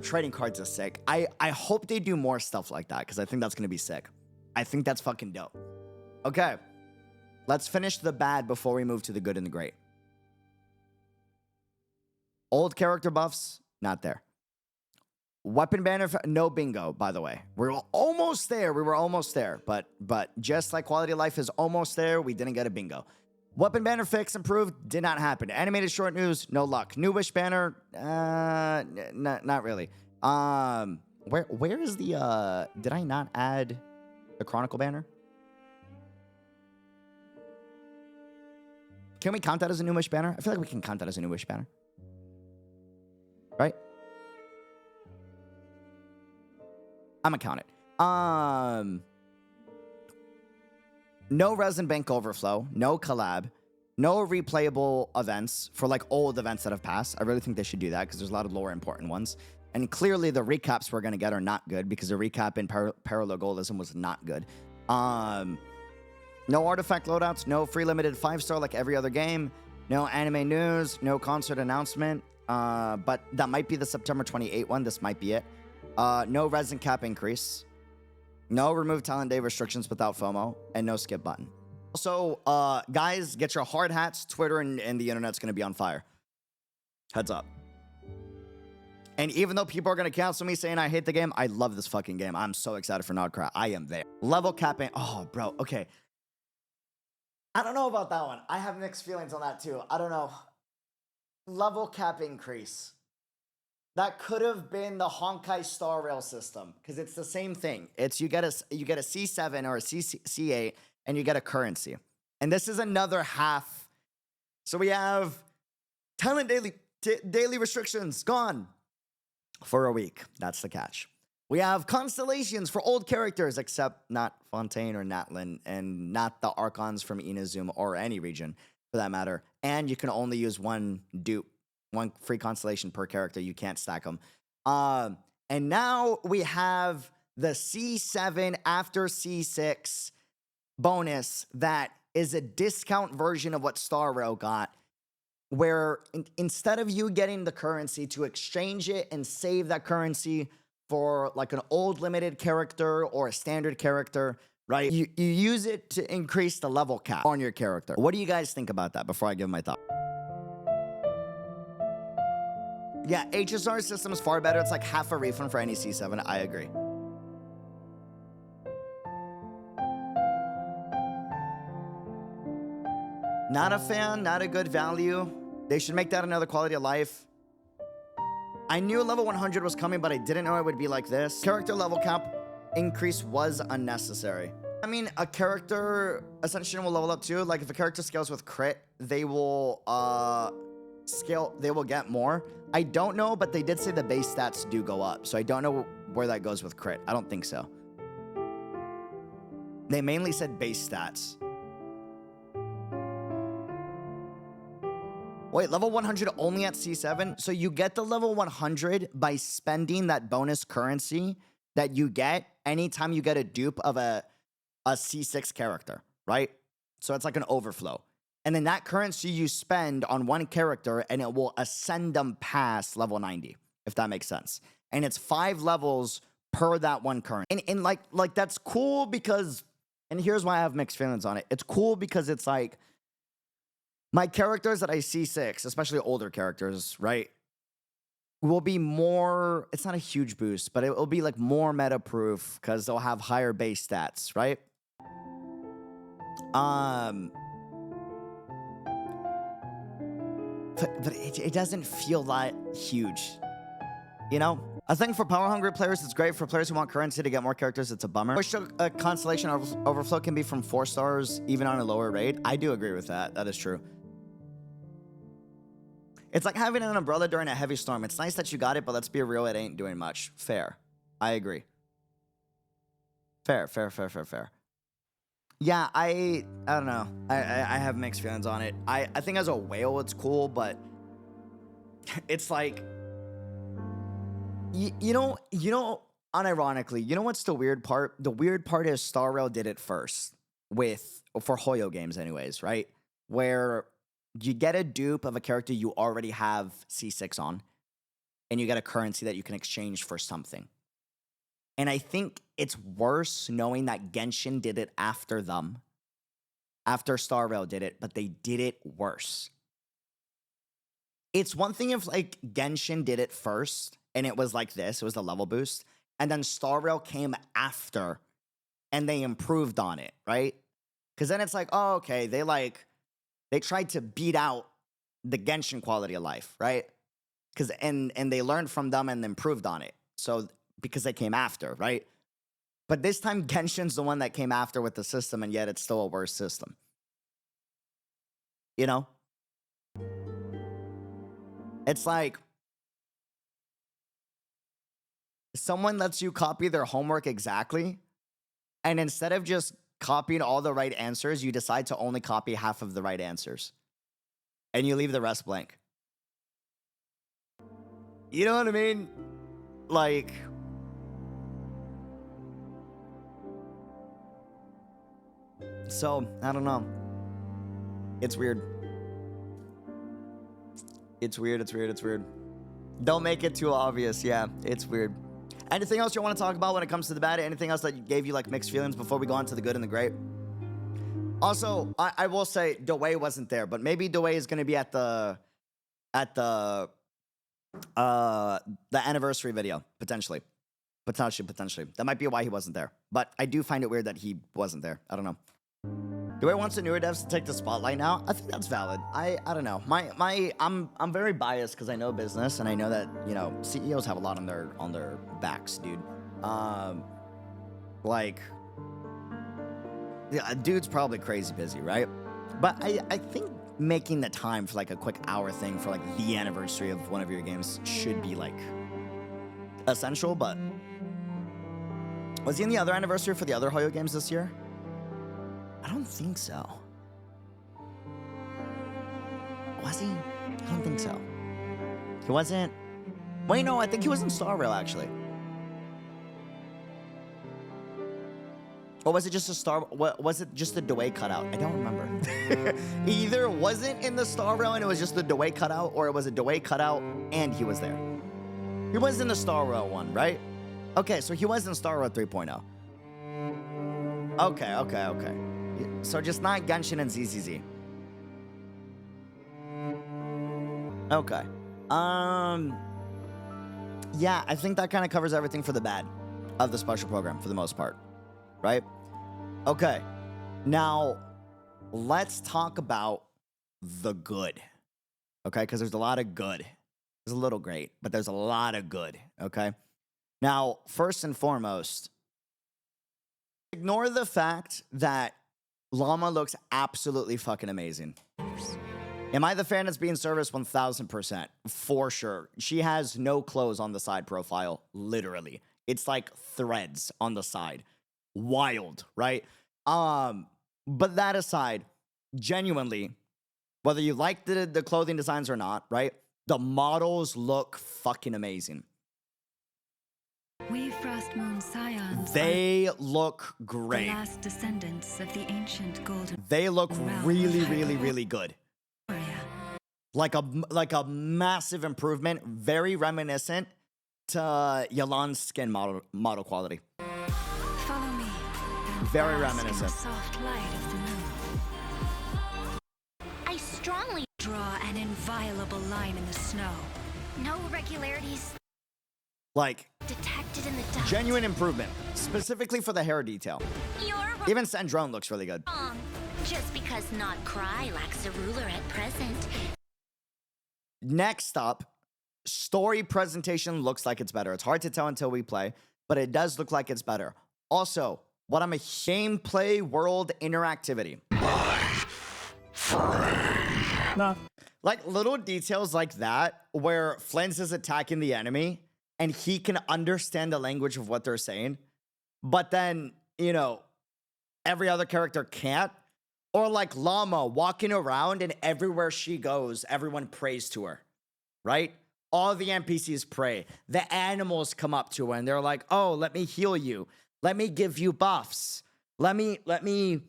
trading cards are sick. I hope they do more stuff like that because I think that's gonna be sick. I think that's fucking dope. Okay, let's finish the bad before we move to the good and the great. Old character buffs, not there. Weapon banner, no bingo, by the way. We were almost there. But just like quality of life is almost there, we didn't get a bingo. Weapon banner fix improved, did not happen. Animated short news, no luck. New wish banner, not really. Where is the, did I not add the Chronicle banner? Can we count that as a new wish banner? I feel like we can count that as a new wish banner. Right? I'm gonna count it. No Resin Bank overflow, no collab, no replayable events for like old events that have passed. I really think they should do that because there's a lot of lore important ones. And clearly the recaps we're going to get are not good because the recap in Parallelism was not good. No artifact loadouts, no free limited 5-star like every other game, no anime news, no concert announcement. But that might be the September 28 one. This might be it. No resin cap increase. No remove talent day restrictions without FOMO, and no skip button. Also, guys, get your hard hats. Twitter and the internet's going to be on fire. Heads up. And even though people are going to cancel me saying I hate the game, I love this fucking game. I'm so excited for Nod-Krai. I am there. Level capping. Oh, bro. Okay. I don't know about that one. I have mixed feelings on that too. I don't know. Level cap increase. That could have been the Honkai Star Rail system because it's the same thing. It's you get a C7 or a C8 and you get a currency. And this is another half. So we have talent daily restrictions gone for a week. That's the catch. We have constellations for old characters, except not Fontaine or Natlin, and not the Archons from Inazuma or any region for that matter. And you can only use one dupe, one free constellation per character. You can't stack them. And now we have the C7 after C6 bonus that is a discount version of what Star Rail got, where instead of you getting the currency to exchange it and save that currency for like an old limited character or a standard character, right? You use it to increase the level cap on your character. What do you guys think about that before I give my thought? Yeah, HSR system is far better. It's like half a refund for any C7. I agree. Not a fan, not a good value. They should make that another quality of life. I knew level 100 was coming, but I didn't know it would be like this. Character level cap increase was unnecessary. I mean, a character Ascension will level up too. Like if a character scales with crit, they will get more. I don't know, but they did say the base stats do go up. So I don't know where that goes with crit. I don't think so. They mainly said base stats. Wait, level 100 only at C7? So you get the level 100 by spending that bonus currency that you get anytime you get a dupe of a C6 character, right? So it's like an overflow. And then that currency you spend on one character and it will ascend them past level 90, if that makes sense. And it's 5 levels per that one currency. And like that's cool because, and here's why I have mixed feelings on it. It's cool because it's like, my characters that I C6, especially older characters, right, will be more, it's not a huge boost, but it will be like more meta proof because they'll have higher base stats, right? But it doesn't feel that huge, you know? I think for power-hungry players, it's great. For players who want currency to get more characters, it's a bummer. Wish a constellation overflow can be from 4 stars, even on a lower rate. I do agree with that. That is true. It's like having an umbrella during a heavy storm. It's nice that you got it, but let's be real, it ain't doing much. Fair. I agree. Fair. Yeah, I don't know. I have mixed feelings on it. I think as a whale, it's cool, but it's like, you know, unironically, you know what's the weird part? The weird part is Star Rail did it first for Hoyo games anyways, right? Where you get a dupe of a character you already have C6 on, and you get a currency that you can exchange for something. And I think it's worse knowing that Genshin did it after them, after Star Rail did it, but they did it worse. It's one thing if like Genshin did it first, and it was like this, it was the level boost, and then Star Rail came after, and they improved on it, right? Because then it's like, oh, okay, they tried to beat out the Genshin quality of life, right? Because and they learned from them and improved on it. So because they came after, right? But this time Genshin's the one that came after with the system, and yet it's still a worse system. You know? It's like someone lets you copy their homework exactly, and instead of just copying all the right answers, you decide to only copy half of the right answers. And you leave the rest blank. You know what I mean? Like, so, I don't know. It's weird. It's weird. Don't make it too obvious. Yeah, it's weird. Anything else you want to talk about when it comes to the bad? Anything else that gave you like mixed feelings before we go on to the good and the great? Also, I will say Dewey wasn't there, but maybe Dewey is going to be at the anniversary video potentially. That might be why he wasn't there. But I do find it weird that he wasn't there. I don't know. Do I want the newer devs to take the spotlight now? I think that's valid. I don't know. I'm very biased because I know business and I know that, you know, CEOs have a lot on their backs, dude. Like, yeah, dude's probably crazy busy, right? But I think making the time for like a quick hour thing for like the anniversary of one of your games should be like essential. But was he in the other anniversary for the other Hoyo games this year? I don't think so. Was he? I don't think so. He wasn't. Wait, no, I think he was in Star Rail actually. Or was it just a Star? What was it? Just the Dway cutout? I don't remember. He either wasn't in the Star Rail and it was just the Dway cutout, or it was a Dway cutout and he was there. He was in the Star Rail one, right? Okay, so he was in Star Rail 3.0. Okay. So just not Genshin and ZZZ. Okay. Yeah, I think that kind of covers everything for the bad of the special program for the most part. Right? Okay. Now, let's talk about the good. Okay? Because there's a lot of good. There's a little great, but there's a lot of good. Okay? Now, first and foremost, ignore the fact that Llama looks absolutely fucking amazing. Am I the fan that's being serviced? 1000%. For sure. She has no clothes on the side profile, literally. It's like threads on the side. Wild, right? But that aside, genuinely, whether you like the clothing designs or not, right? The models look fucking amazing. We Frost Moon Scions. They look great. The last descendants of the ancient golden. They look really good. Like a massive improvement, very reminiscent to Yalan's skin model quality. Follow me. Very reminiscent. Soft light of the moon. I strongly draw an inviolable line in the snow. no irregularities Like detected in the dust. Genuine improvement, specifically for the hair detail. You're wrong. Even Sandrone looks really good. Just because Nod-Krai lacks a ruler at present. Next up, story presentation looks like it's better. It's hard to tell until we play, but it does look like it's better. Also, what I'm a gameplay world interactivity. Nah. Like little details like that, where Flins is attacking the enemy and he can understand the language of what they're saying, but then, you know, every other character can't. Or like Llama walking around and everywhere she goes, everyone prays to her, right? All the NPCs pray. The animals come up to her and they're like, oh, let me heal you. Let me give you buffs. Let me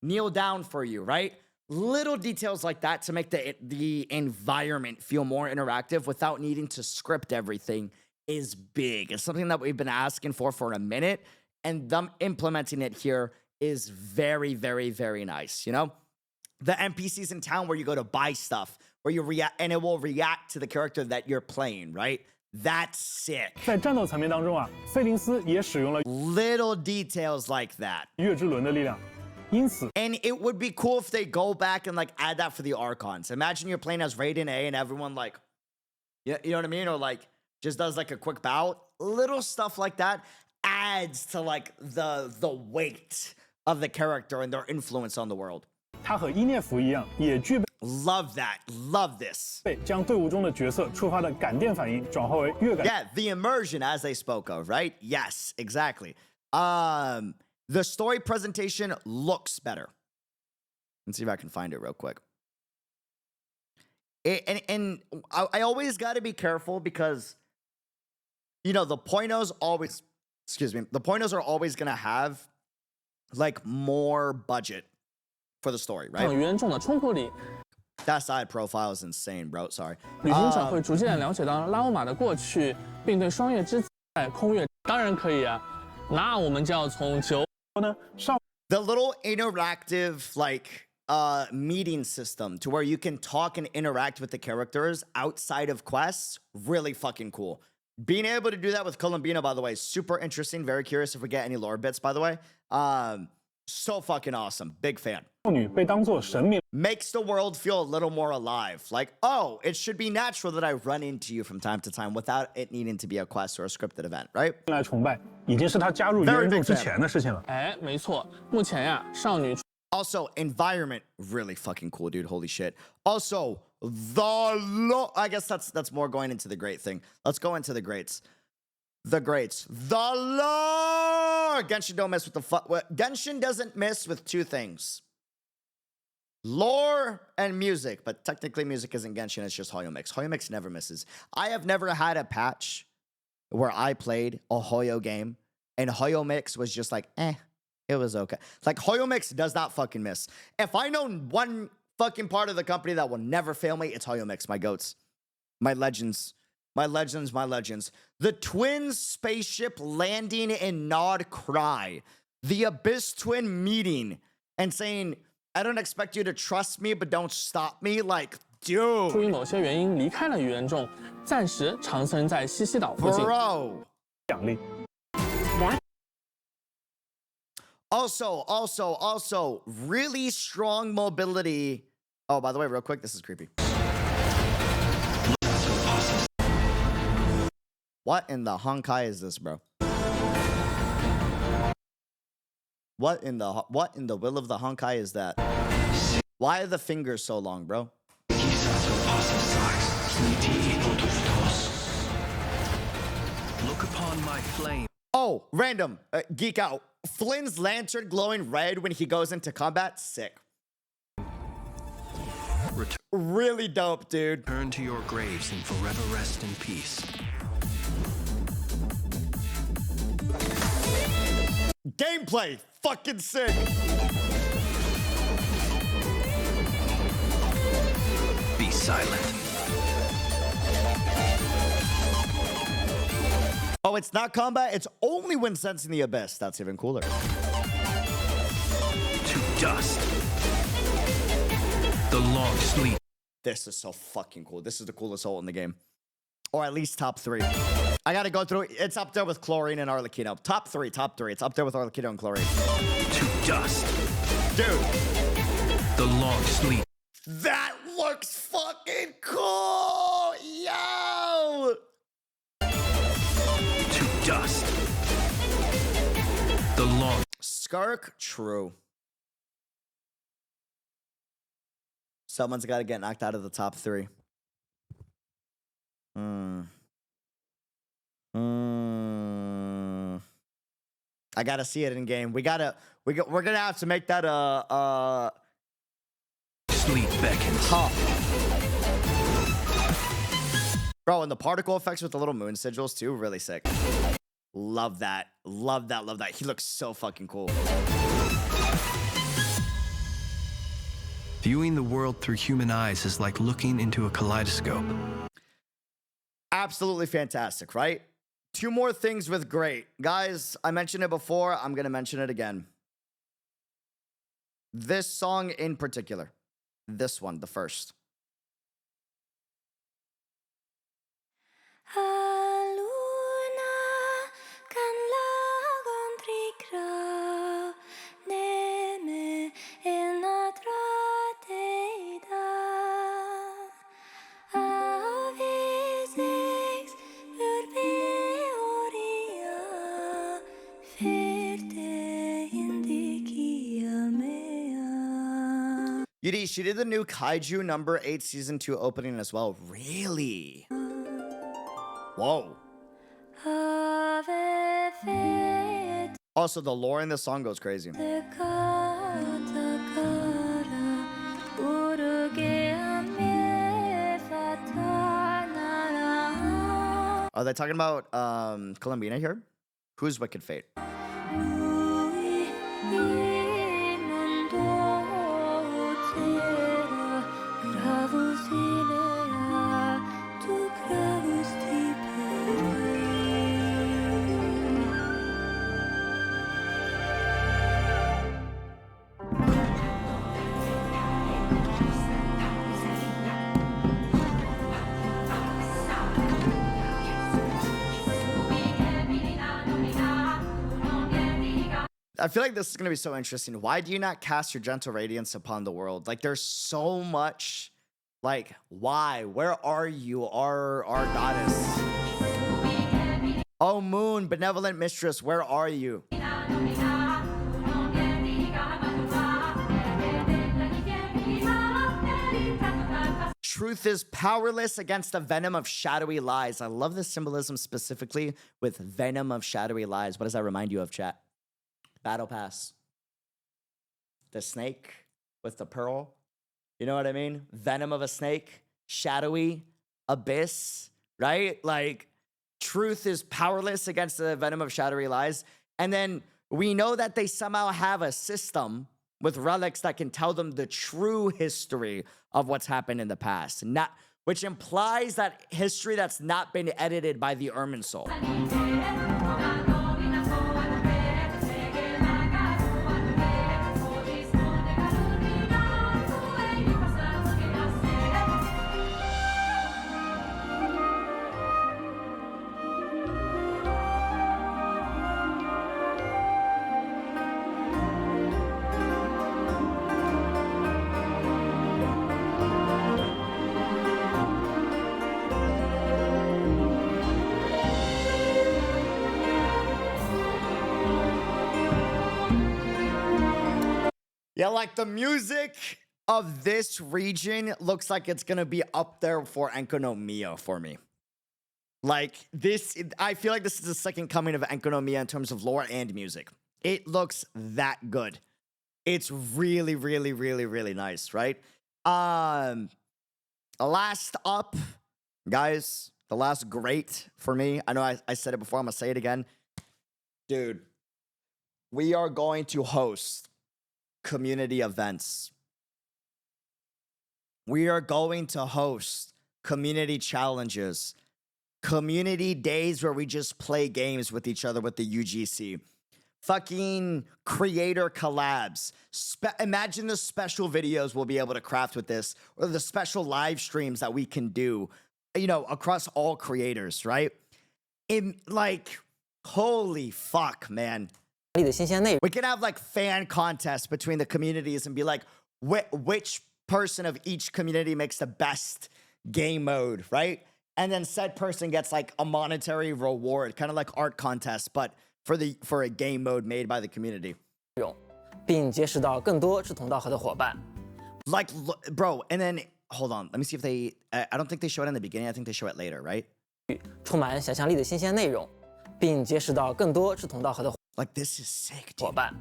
kneel down for you, right? Little details like that to make the environment feel more interactive without needing to script everything is big. It's something that we've been asking for a minute, and them implementing it here is very, very, very nice, you know? The NPCs in town where you go to buy stuff, where you react, and it will react to the character that you're playing, right? That's sick. 在战斗层面当中啊，费林斯也使用了 little details like that. 月之轮的力量，因此 And it would be cool if they go back and like add that for the Archons. Imagine you're playing as Raiden A and everyone like, you know what I mean? Or like just does like a quick bow. Little stuff like that adds to like the weight of the character and their influence on the world. 他和伊涅弗一样，也具备 Love that. Love this. 将队伍中的角色触发的感电反应转化为乐感。Yeah, the immersion as they spoke of, right? Yes, exactly. The story presentation looks better. Let's see if I can find it real quick. And I always got to be careful because, you know, the Poinos always, the Poinos are always going to have like more budget for the story, right? 严重的冲突里， That side profile is insane, bro. Sorry. 旅行者会逐渐了解到拉欧玛的过去，并对双月之子在空月当然可以啊。那我们就要从9呢上 The little interactive like meeting system to where you can talk and interact with the characters outside of quests, really fucking cool. Being able to do that with Columbina, by the way, super interesting. Very curious if we get any lore bits, by the way. So fucking awesome. Big fan. 少女被当作神明 Makes the world feel a little more alive. Like, oh, it should be natural that I run into you from time to time without it needing to be a quest or a scripted event, right? 来崇拜，已经是她加入愚人众之前的事情了。哎，没错，目前呀，少女 Also, environment really fucking cool, dude. Holy shit. Also, I guess that's more going into the great thing. Let's go into the greats. The greats. The lore! Genshin don't miss with the Genshin doesn't miss with two things. Lore and music. But technically music isn't Genshin, it's just Hoyo Mix. Hoyo Mix never misses. I have never had a patch where I played a Hoyo game and Hoyo Mix was just like, it was okay. Like, Hoyo Mix does not fucking miss. If I know one fucking part of the company that will never fail me, it's Hoyo Mix, my goats. My legends. My legends, my legends. The twins spaceship landing in Nod-Krai. The Abyss twin meeting and saying, I don't expect you to trust me, but don't stop me. Like, dude. 出于某些原因离开了愚人众，暂时长生在西西岛附近。Bro. 奖励。 Also, really strong mobility. Oh, by the way, real quick, this is creepy. What in the Honkai is this, bro? What in the will of the Honkai is that? Why are the fingers so long, bro? Look upon my flame. Oh, random. Geek out. Flynn's lantern glowing red when he goes into combat. Sick. Really dope, dude. Turn to your graves and forever rest in peace. Gameplay. Fucking sick. Be silent. Oh, it's not combat. It's only when sensing the abyss. That's even cooler. To dust. The long sleep. This is so fucking cool. This is the coolest ult in the game. Or at least top 3. I gotta go through. It's up there with Chlorine and Arlecchino. Top 3. It's up there with Arlecchino and Chlorine. To dust. Dude. The long sleep. That looks fucking cool. Yo. To dust. The long. Skark, true. Someone's got to get knocked out of the top 3. I gotta see it in game. We're gonna have to make that sleep beckons. Bro, and the particle effects with the little moon sigils too, really sick. Love that. Love that. Love that. He looks so fucking cool. Viewing the world through human eyes is like looking into a kaleidoscope. Absolutely fantastic, right? 2 more things with great. Guys, I mentioned it before. I'm going to mention it again. This song in particular. This one, the first. Yuri, she did the new Kaiju number 8 season 2 opening as well. Really? Whoa. Also, the lore in this song goes crazy. Are they talking about Columbina here? Who's Wicked Fate? I feel like this is going to be so interesting. Why do you not cast your gentle radiance upon the world? Like, there's so much, like, why? Where are you, our goddess? Oh, moon, benevolent mistress, where are you? Truth is powerless against the venom of shadowy lies. I love the symbolism specifically with venom of shadowy lies. What does that remind you of, chat? Battle Pass. The snake with the pearl. You know what I mean? Venom of a snake, shadowy, abyss, right? Like, truth is powerless against the venom of shadowy lies. And then we know that they somehow have a system with relics that can tell them the true history of what's happened in the past, which implies that history that's not been edited by the Ermin Soul. Yeah, like the music of this region looks like it's gonna be up there for Enko no Miya for me. Like this, I feel like this is the second coming of Enko no Miya in terms of lore and music. It looks that good. It's really, really, really, really nice, right? Last up, guys, the last great for me. I know I said it before, I'm gonna say it again. Dude, we are going to host community events. We are going to host community challenges, community days where we just play games with each other with the UGC. Fucking creator collabs. Imagine the special videos we'll be able to craft with this, or the special live streams that we can do, you know, across all creators, right? Like, holy fuck, man. We can have like fan contests between the communities and be like, which person of each community makes the best game mode, right? And then said person gets like a monetary reward, kind of like art contests, but for a game mode made by the community. 并结识到更多志同道合的伙伴。Like, bro, and then hold on, let me see if they. I don't think they show it in the beginning. I think they show it later, right? 充满想象力的新鲜内容，并结识到更多志同道合的 Like this is sick, dude. 伙伴。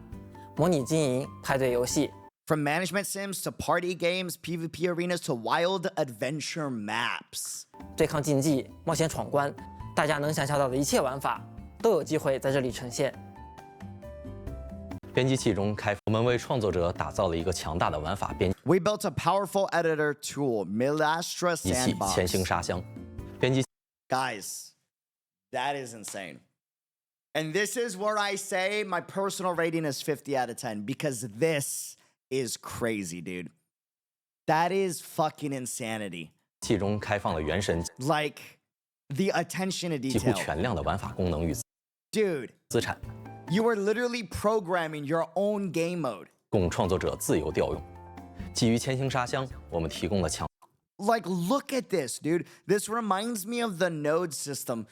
模拟经营派对游戏。From management sims to party games, PvP arenas to wild adventure maps. 对抗竞技、冒险闯关，大家能想象到的一切玩法，都有机会在这里呈现。编辑器中我们为创作者打造了一个强大的玩法编辑 We built a powerful editor tool, Milastra 器 Sandbox. 千星沙箱。编辑 Guys, that is insane. And this is where I say my personal rating is 50 out of 10 because this is crazy, dude. That is fucking insanity. 器中开放了原神 Like the attention to 几乎 detail. 全量的玩法功能与 Dude, 资产， you are literally programming your own game mode. 供创作者自由调用。基于千星沙箱，我们提供了强 Like, look at this, dude. This reminds me of the node system.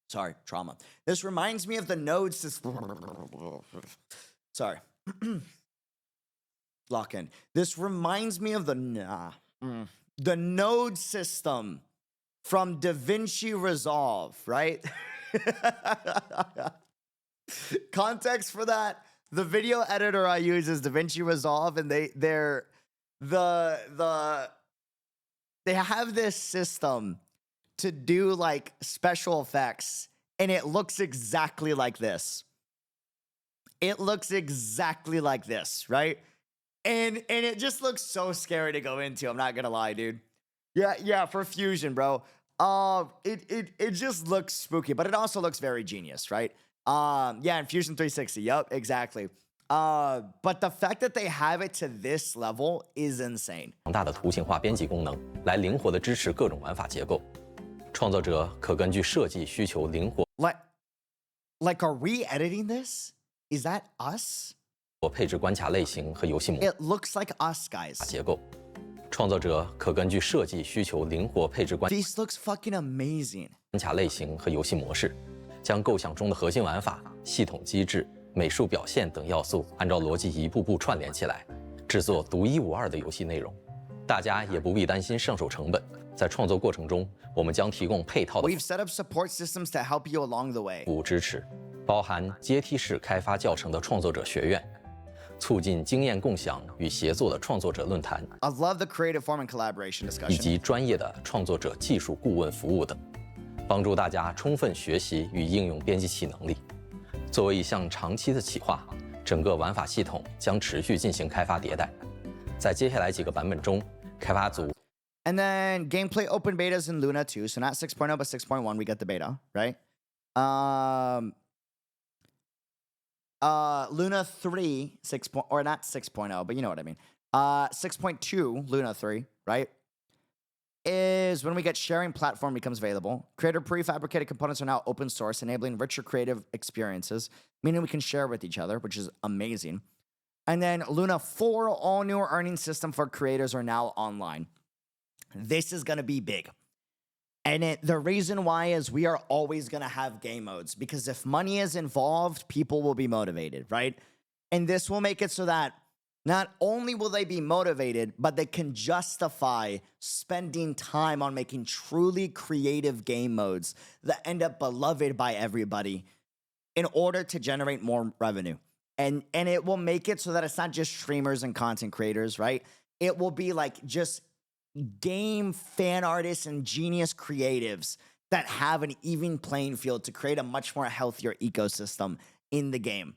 Sorry, trauma. This reminds me of the node system. Sorry. Lock in. This reminds me of the node system from DaVinci Resolve, right? Context for that. The video editor I use is DaVinci Resolve, and they have this system to do like special effects, and it looks exactly like this. It looks exactly like this, right? And it just looks so scary to go into. I'm not gonna lie, dude. Yeah, for fusion, bro. It just looks spooky, but it also looks very genius, right? Yeah, in Fusion 360. Yep, exactly. But the fact that they have it to this level is insane. 强大的图形化编辑功能，来灵活地支持各种玩法结构。创作者可根据设计需求灵活。Like, are we editing this? Is that us? 我配置关卡类型和游戏模式。 It looks like us, guys. 结构，创作者可根据设计需求灵活配置关 This looks fucking amazing. 卡类型和游戏模式，将构想中的核心玩法、系统机制、美术表现等要素按照逻辑一步步串联起来，制作独一无二的游戏内容。大家也不必担心上手成本，在创作过程中，我们将提供配套的 We've set up support systems to help you along the way. 服务支持，包含阶梯式开发教程的创作者学院。 促进经验共享与协作的创作者论坛 I love the creative form and collaboration 以 discussion. 及专业的创作者技术顾问服务等，帮助大家充分学习与应用编辑器能力。作为一项长期的企划，整个玩法系统将持续进行开发迭代。在接下来几个版本中，开发组 And then gameplay open betas in Luna 2. So not 6.0, but 6.1, we get the beta, right? Luna 3, 6. Or not 6.0, but you know what I mean. 6.2, Luna 3, right? Is when we get sharing platform becomes available. Creator prefabricated components are now open source, enabling richer creative experiences, meaning we can share with each other, which is amazing. And then Luna 4, all new earning system for creators are now online. This is going to be big. And the reason why is we are always going to have game modes, because if money is involved, people will be motivated, right? And this will make it so that not only will they be motivated, but they can justify spending time on making truly creative game modes that end up beloved by everybody in order to generate more revenue. And it will make it so that it's not just streamers and content creators, right? It will be like just game fan artists and genius creatives that have an even playing field to create a much more healthier ecosystem in the game.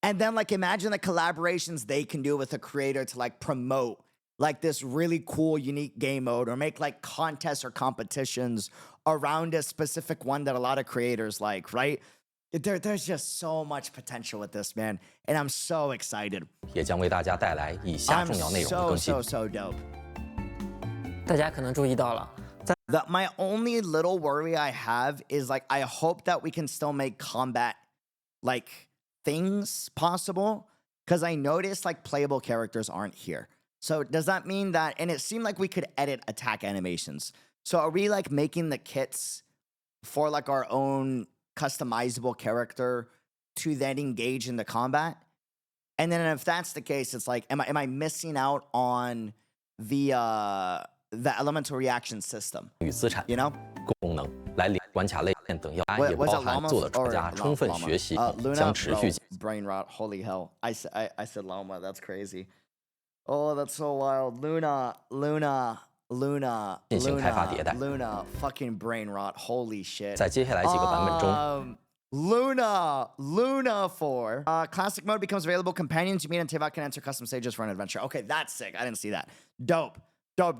And then like imagine the collaborations they can do with a creator to like promote like this really cool unique game mode, or make like contests or competitions around a specific one that a lot of creators like, right? There's just so much potential with this, man, and I'm so excited. 也将为大家带来以下重要内容的更新。 So dope. 大家可能注意到了， My only little worry I have is like I hope that we can still make combat like things possible, because I noticed like playable characters aren't here. So does that mean that, and it seemed like we could edit attack animations. So are we like making the kits for like our own customizable character to then engage in the combat? And then if that's the case, it's like, am I missing out on the elemental reaction system? 与资产 You know? 功能来连关卡类线等要也包含做的专家充分学习，将持续。 Brain rot, holy hell! I said llama. That's crazy. Oh, that's so wild. Luna, 进行开发迭代。 Luna, fucking brain rot. Holy shit. 在接下来几个版本中。 Luna 4. Classic mode becomes available. Companions you meet on Teyvat can enter custom stages for an adventure. Okay, that's sick. I didn't see that. Dope. So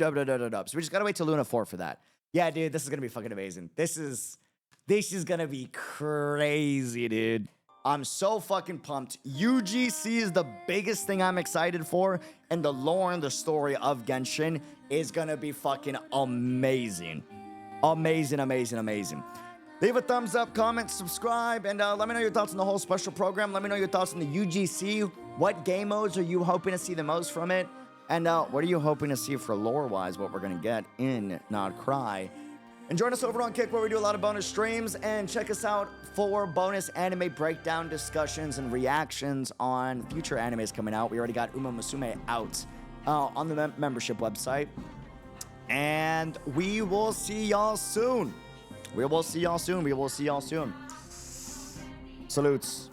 we just gotta wait till Luna 4 for that. Yeah, dude, this is gonna be fucking amazing. This is gonna be crazy, dude. I'm so fucking pumped. UGC is the biggest thing I'm excited for, and the lore and the story of Genshin is gonna be fucking amazing. Amazing. Leave a thumbs up, comment, subscribe, and let me know your thoughts on the whole special program. Let me know your thoughts on the UGC. What game modes are you hoping to see the most from it? And what are you hoping to see for lore-wise, what we're going to get in Nod-Krai? And join us over on Kick, where we do a lot of bonus streams. And check us out for bonus anime breakdown discussions and reactions on future animes coming out. We already got Uma Musume out on the membership website. And we will see y'all soon. Salutes.